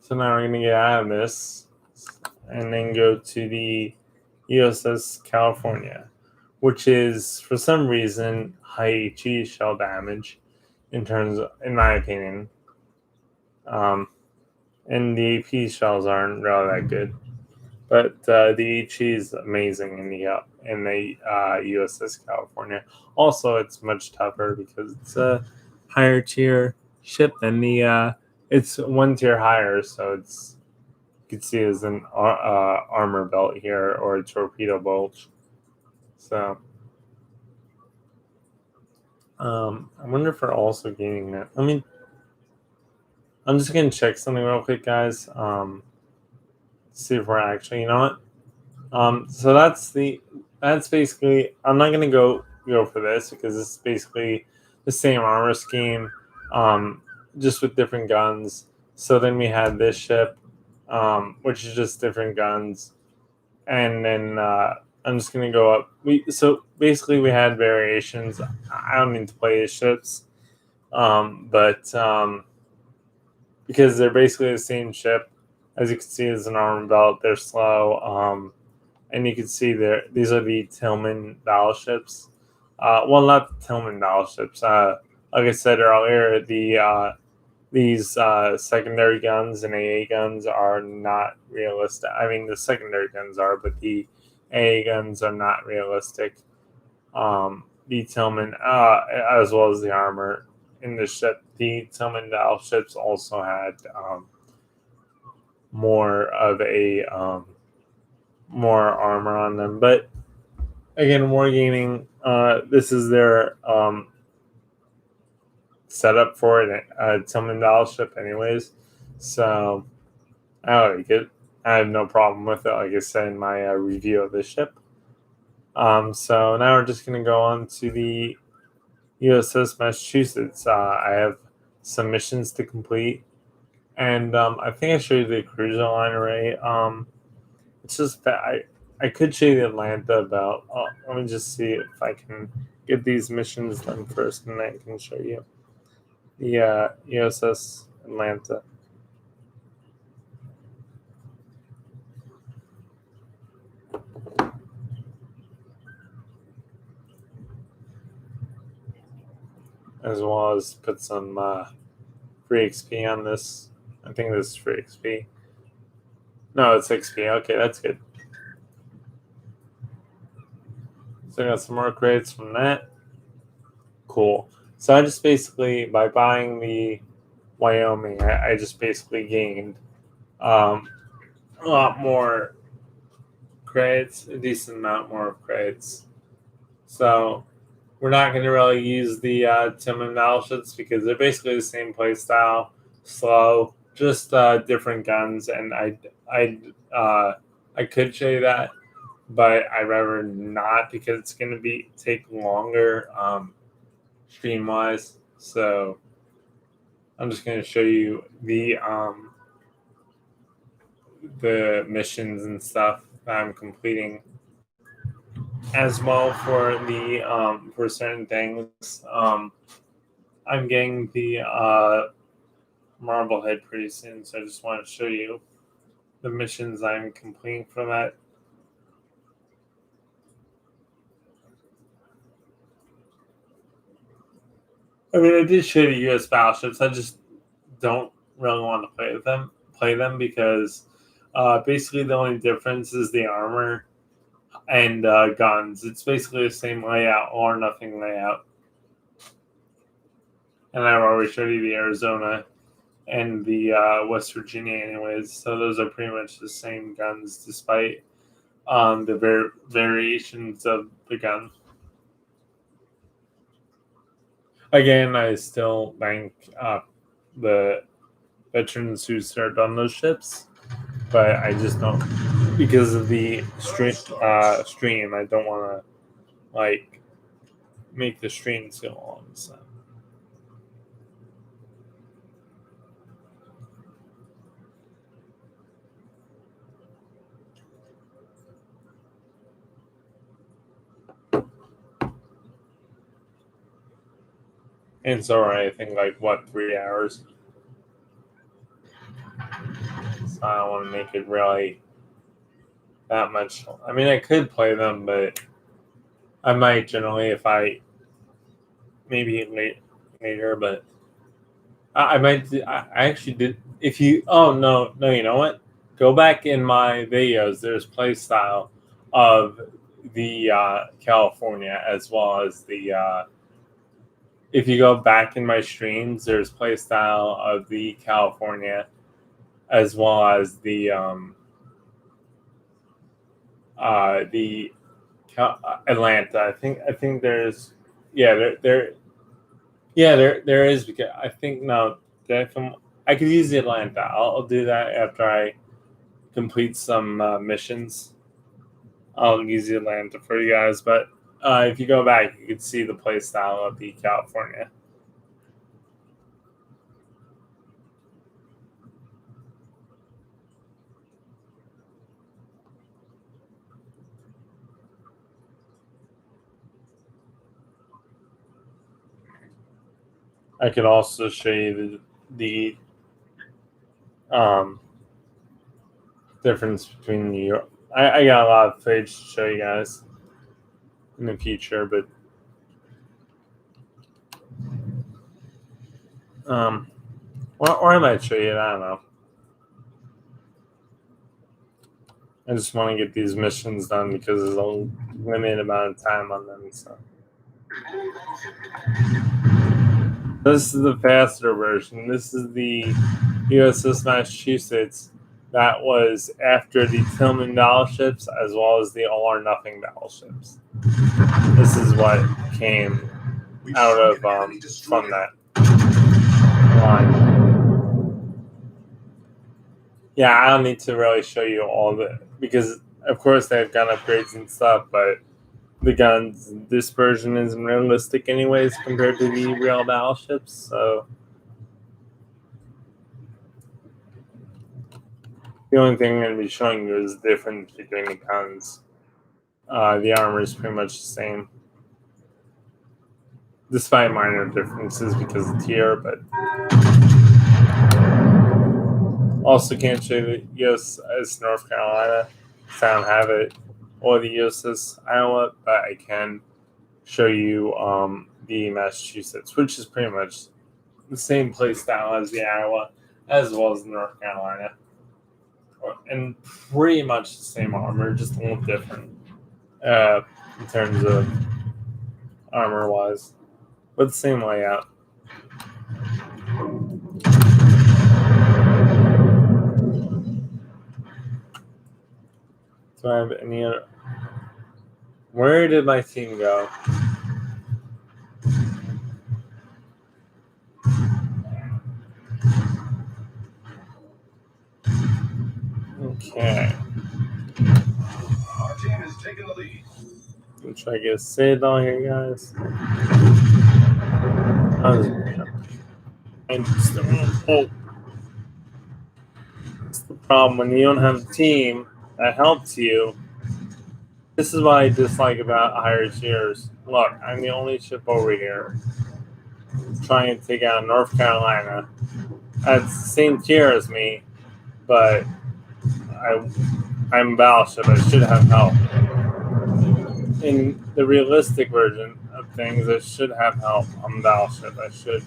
So now we're going to get out of this and then go to the USS California, which is, for some reason, high HE shell damage in my opinion. And the AP shells aren't really that good. But the HE is amazing in the USS California. Also, it's much tougher because it's a higher tier ship than the. It's one tier higher, so it's you can see it as an armor belt here or a torpedo bulge. So I wonder if we're also gaining that. I mean, I'm just gonna check something real quick, guys. See if we're actually, you know what? So that's basically. I'm not gonna go for this because it's basically the same armor scheme, just with different guns. So then we had this ship, which is just different guns, and then I'm just gonna go up. So basically we had variations. I don't need to play these ships, but because they're basically the same ship. As you can see, it's an armor belt. They're slow. And you can see there, these are the Tillman battleships. Well, not the Tillman battleships. Like I said earlier, these secondary guns and AA guns are not realistic. I mean, the secondary guns are, but the AA guns are not realistic. The Tillman, as well as the armor in the ship, the Tillman battleships also had more of a more armor on them. But again, Wargaming, this is their setup for it. Tillman battleship, anyways. So I like it. I have no problem with it. Like I said in my review of the ship. So now we're just gonna go on to the USS Massachusetts. I have some missions to complete, and I think I showed you the cruiser line array. It's just that I could show you the Atlanta about. Let me just see if I can get these missions done first, and then I can show you the USS Atlanta. As well as put some free XP on this. I think this is free XP. No, it's XP. Okay, that's good. So I got some more credits from that. Cool. So I just basically, by buying the Wyoming, I just basically gained a lot more credits, a decent amount more of credits. So we're not going to really use the Tillman battleships because they're basically the same play style, slow, just different guns. And I could show you that, but I'd rather not because it's going to take longer stream wise. So I'm just going to show you the missions and stuff that I'm completing as well for the for certain things. I'm getting the Marblehead pretty soon, so I just want to show you the missions I'm completing for that. I mean, I did show you U.S. battleships. I just don't really want to play them because basically the only difference is the armor and guns. It's basically the same layout or nothing layout. And I've already showed you the Arizona and the West Virginia, anyways. So those are pretty much the same guns, despite the variations of the gun. Again, I still bank the veterans who served on those ships, but I just don't because of the stream. I don't want to make the streams go on. So. And so I think 3 hours. So I don't want to make it really that much. I mean, I could play them, but I might generally if I maybe later. But I might. I actually did. If you. Oh no, no. You know what? Go back in my videos. There's play style of the California as well as the. If you go back in my streams, there's play style of the California as well as the Atlanta. I think there's yeah there is because I think no definitely I could use the Atlanta. I'll do that after I complete some missions. I'll use the Atlanta for you guys, but if you go back, you can see the play style of the California. I could also show you the difference between New York. I got a lot of footage to show you guys in the future, but or I might show you it. I don't know. I just want to get these missions done because there's a limited amount of time on them. So this is the faster version. This is the USS Massachusetts. That was after the Tillman battleships as well as the All or Nothing battleships. This is what came out of from that line. Yeah, I don't need to really show you all the because of course they have gun upgrades and stuff, but the guns this version isn't realistic anyways compared to the real battleships. So the only thing I'm going to be showing you is the difference between the guns. The armor is pretty much the same, despite minor differences because of tier. But also can't show the USS North Carolina because I don't have it, or the USS Iowa, but I can show you the Massachusetts, which is pretty much the same play style as the Iowa, as well as the North Carolina, and pretty much the same armor, just a little different in terms of armor wise, but the same layout. Do I have any other? Where did my team go? Okay. Our team is taking the lead. I'm trying to get a save on here, guys. It's the problem when you don't have a team that helps you. This is what I dislike about higher tiers. Look, I'm the only ship over here trying to take out North Carolina. That's the same tier as me, but I'm a battleship. I should have help. In the realistic version of things, I should have help. I'm a battleship. I should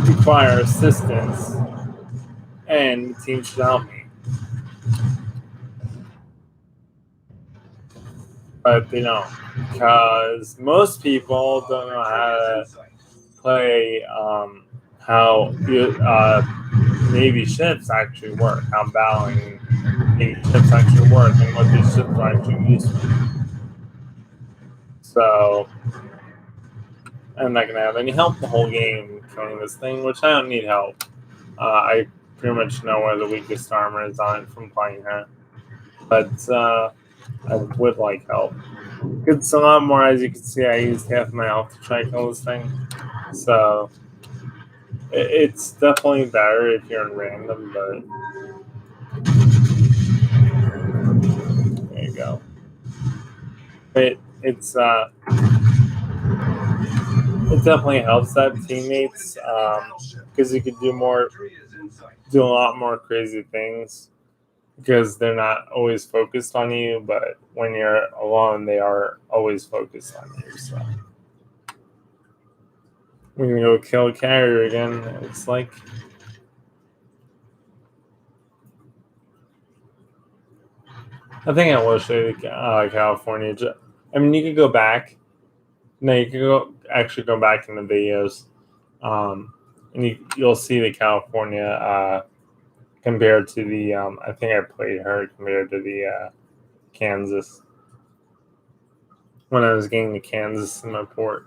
require assistance, and the team should help me. But they don't, because most people don't know how to play how Navy ships actually work, how battling Navy ships actually work, and what these ships are actually used for. So I'm not going to have any help the whole game killing this thing, which I don't need help. I pretty much know where the weakest armor is on it from playing her. But I would like help. It's a lot more, as you can see, I used half my health to try to kill this thing. So it's definitely better if you're in random, but there you go. It definitely helps that teammates because you could do a lot more crazy things because they're not always focused on you, but when you're alone, they are always focused on you. So We're gonna go kill a carrier again. It's like I think I will show you California. I mean, you could go back. No, you could actually go back in the videos, and you'll see the California compared to the. I think I played her compared to the Kansas when I was getting the Kansas in my port.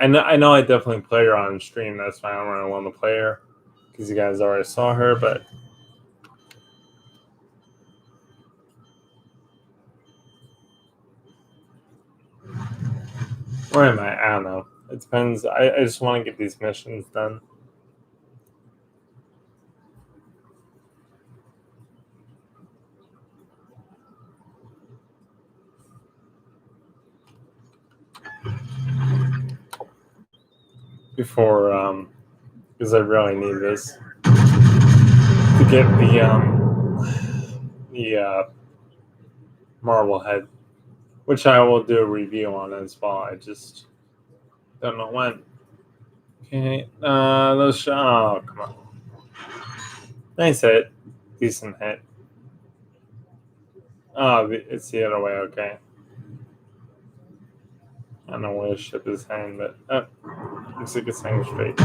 I know. I definitely played her on stream. That's why I don't really want to play her because you guys already saw her, but. Where am I? I don't know. It depends. I just want to get these missions done. Before, because I really need this to get the Marblehead, which I will do a review on as well. I just don't know when. Okay, oh, come on. Nice hit. Decent hit. Oh, it's the other way, okay. I don't know where the ship is heading, but looks like it's heading straight.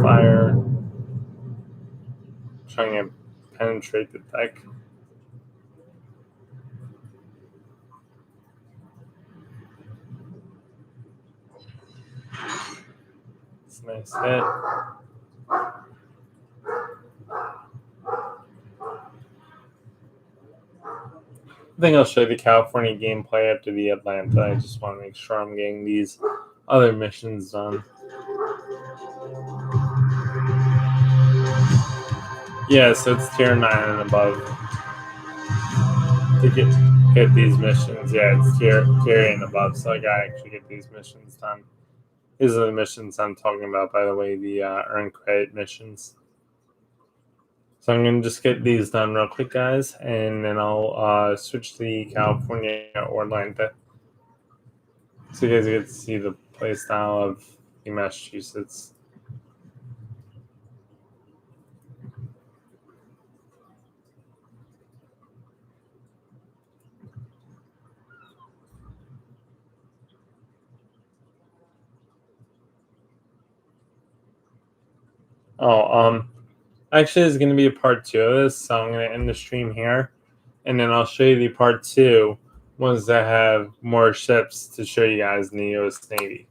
Fire. Trying to penetrate the deck. It's a nice hit. I think I'll show you the California gameplay after the Atlanta. I just want to make sure I'm getting these other missions done. Yeah, so it's tier 9 and above to get these missions. Yeah, it's tier 8 and above, so I gotta actually get these missions done. These are the missions I'm talking about, by the way, the earn credit missions. So I'm going to just get these done real quick, guys, and then I'll switch to the California or Atlanta. So you guys get to see the play style of the Massachusetts. Actually, there's going to be a part 2 of this, so I'm going to end the stream here, and then I'll show you the part 2 ones that have more ships to show you guys in the U.S. Navy.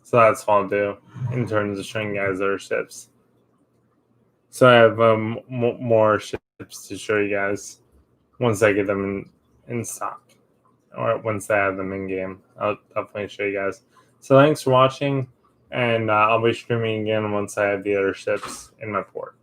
So that's what I'll do in terms of showing you guys their ships. So I have more ships to show you guys once I get them in stock, or once I have them in game. I'll definitely show you guys. So thanks for watching. And I'll be streaming again once I have the other ships in my port.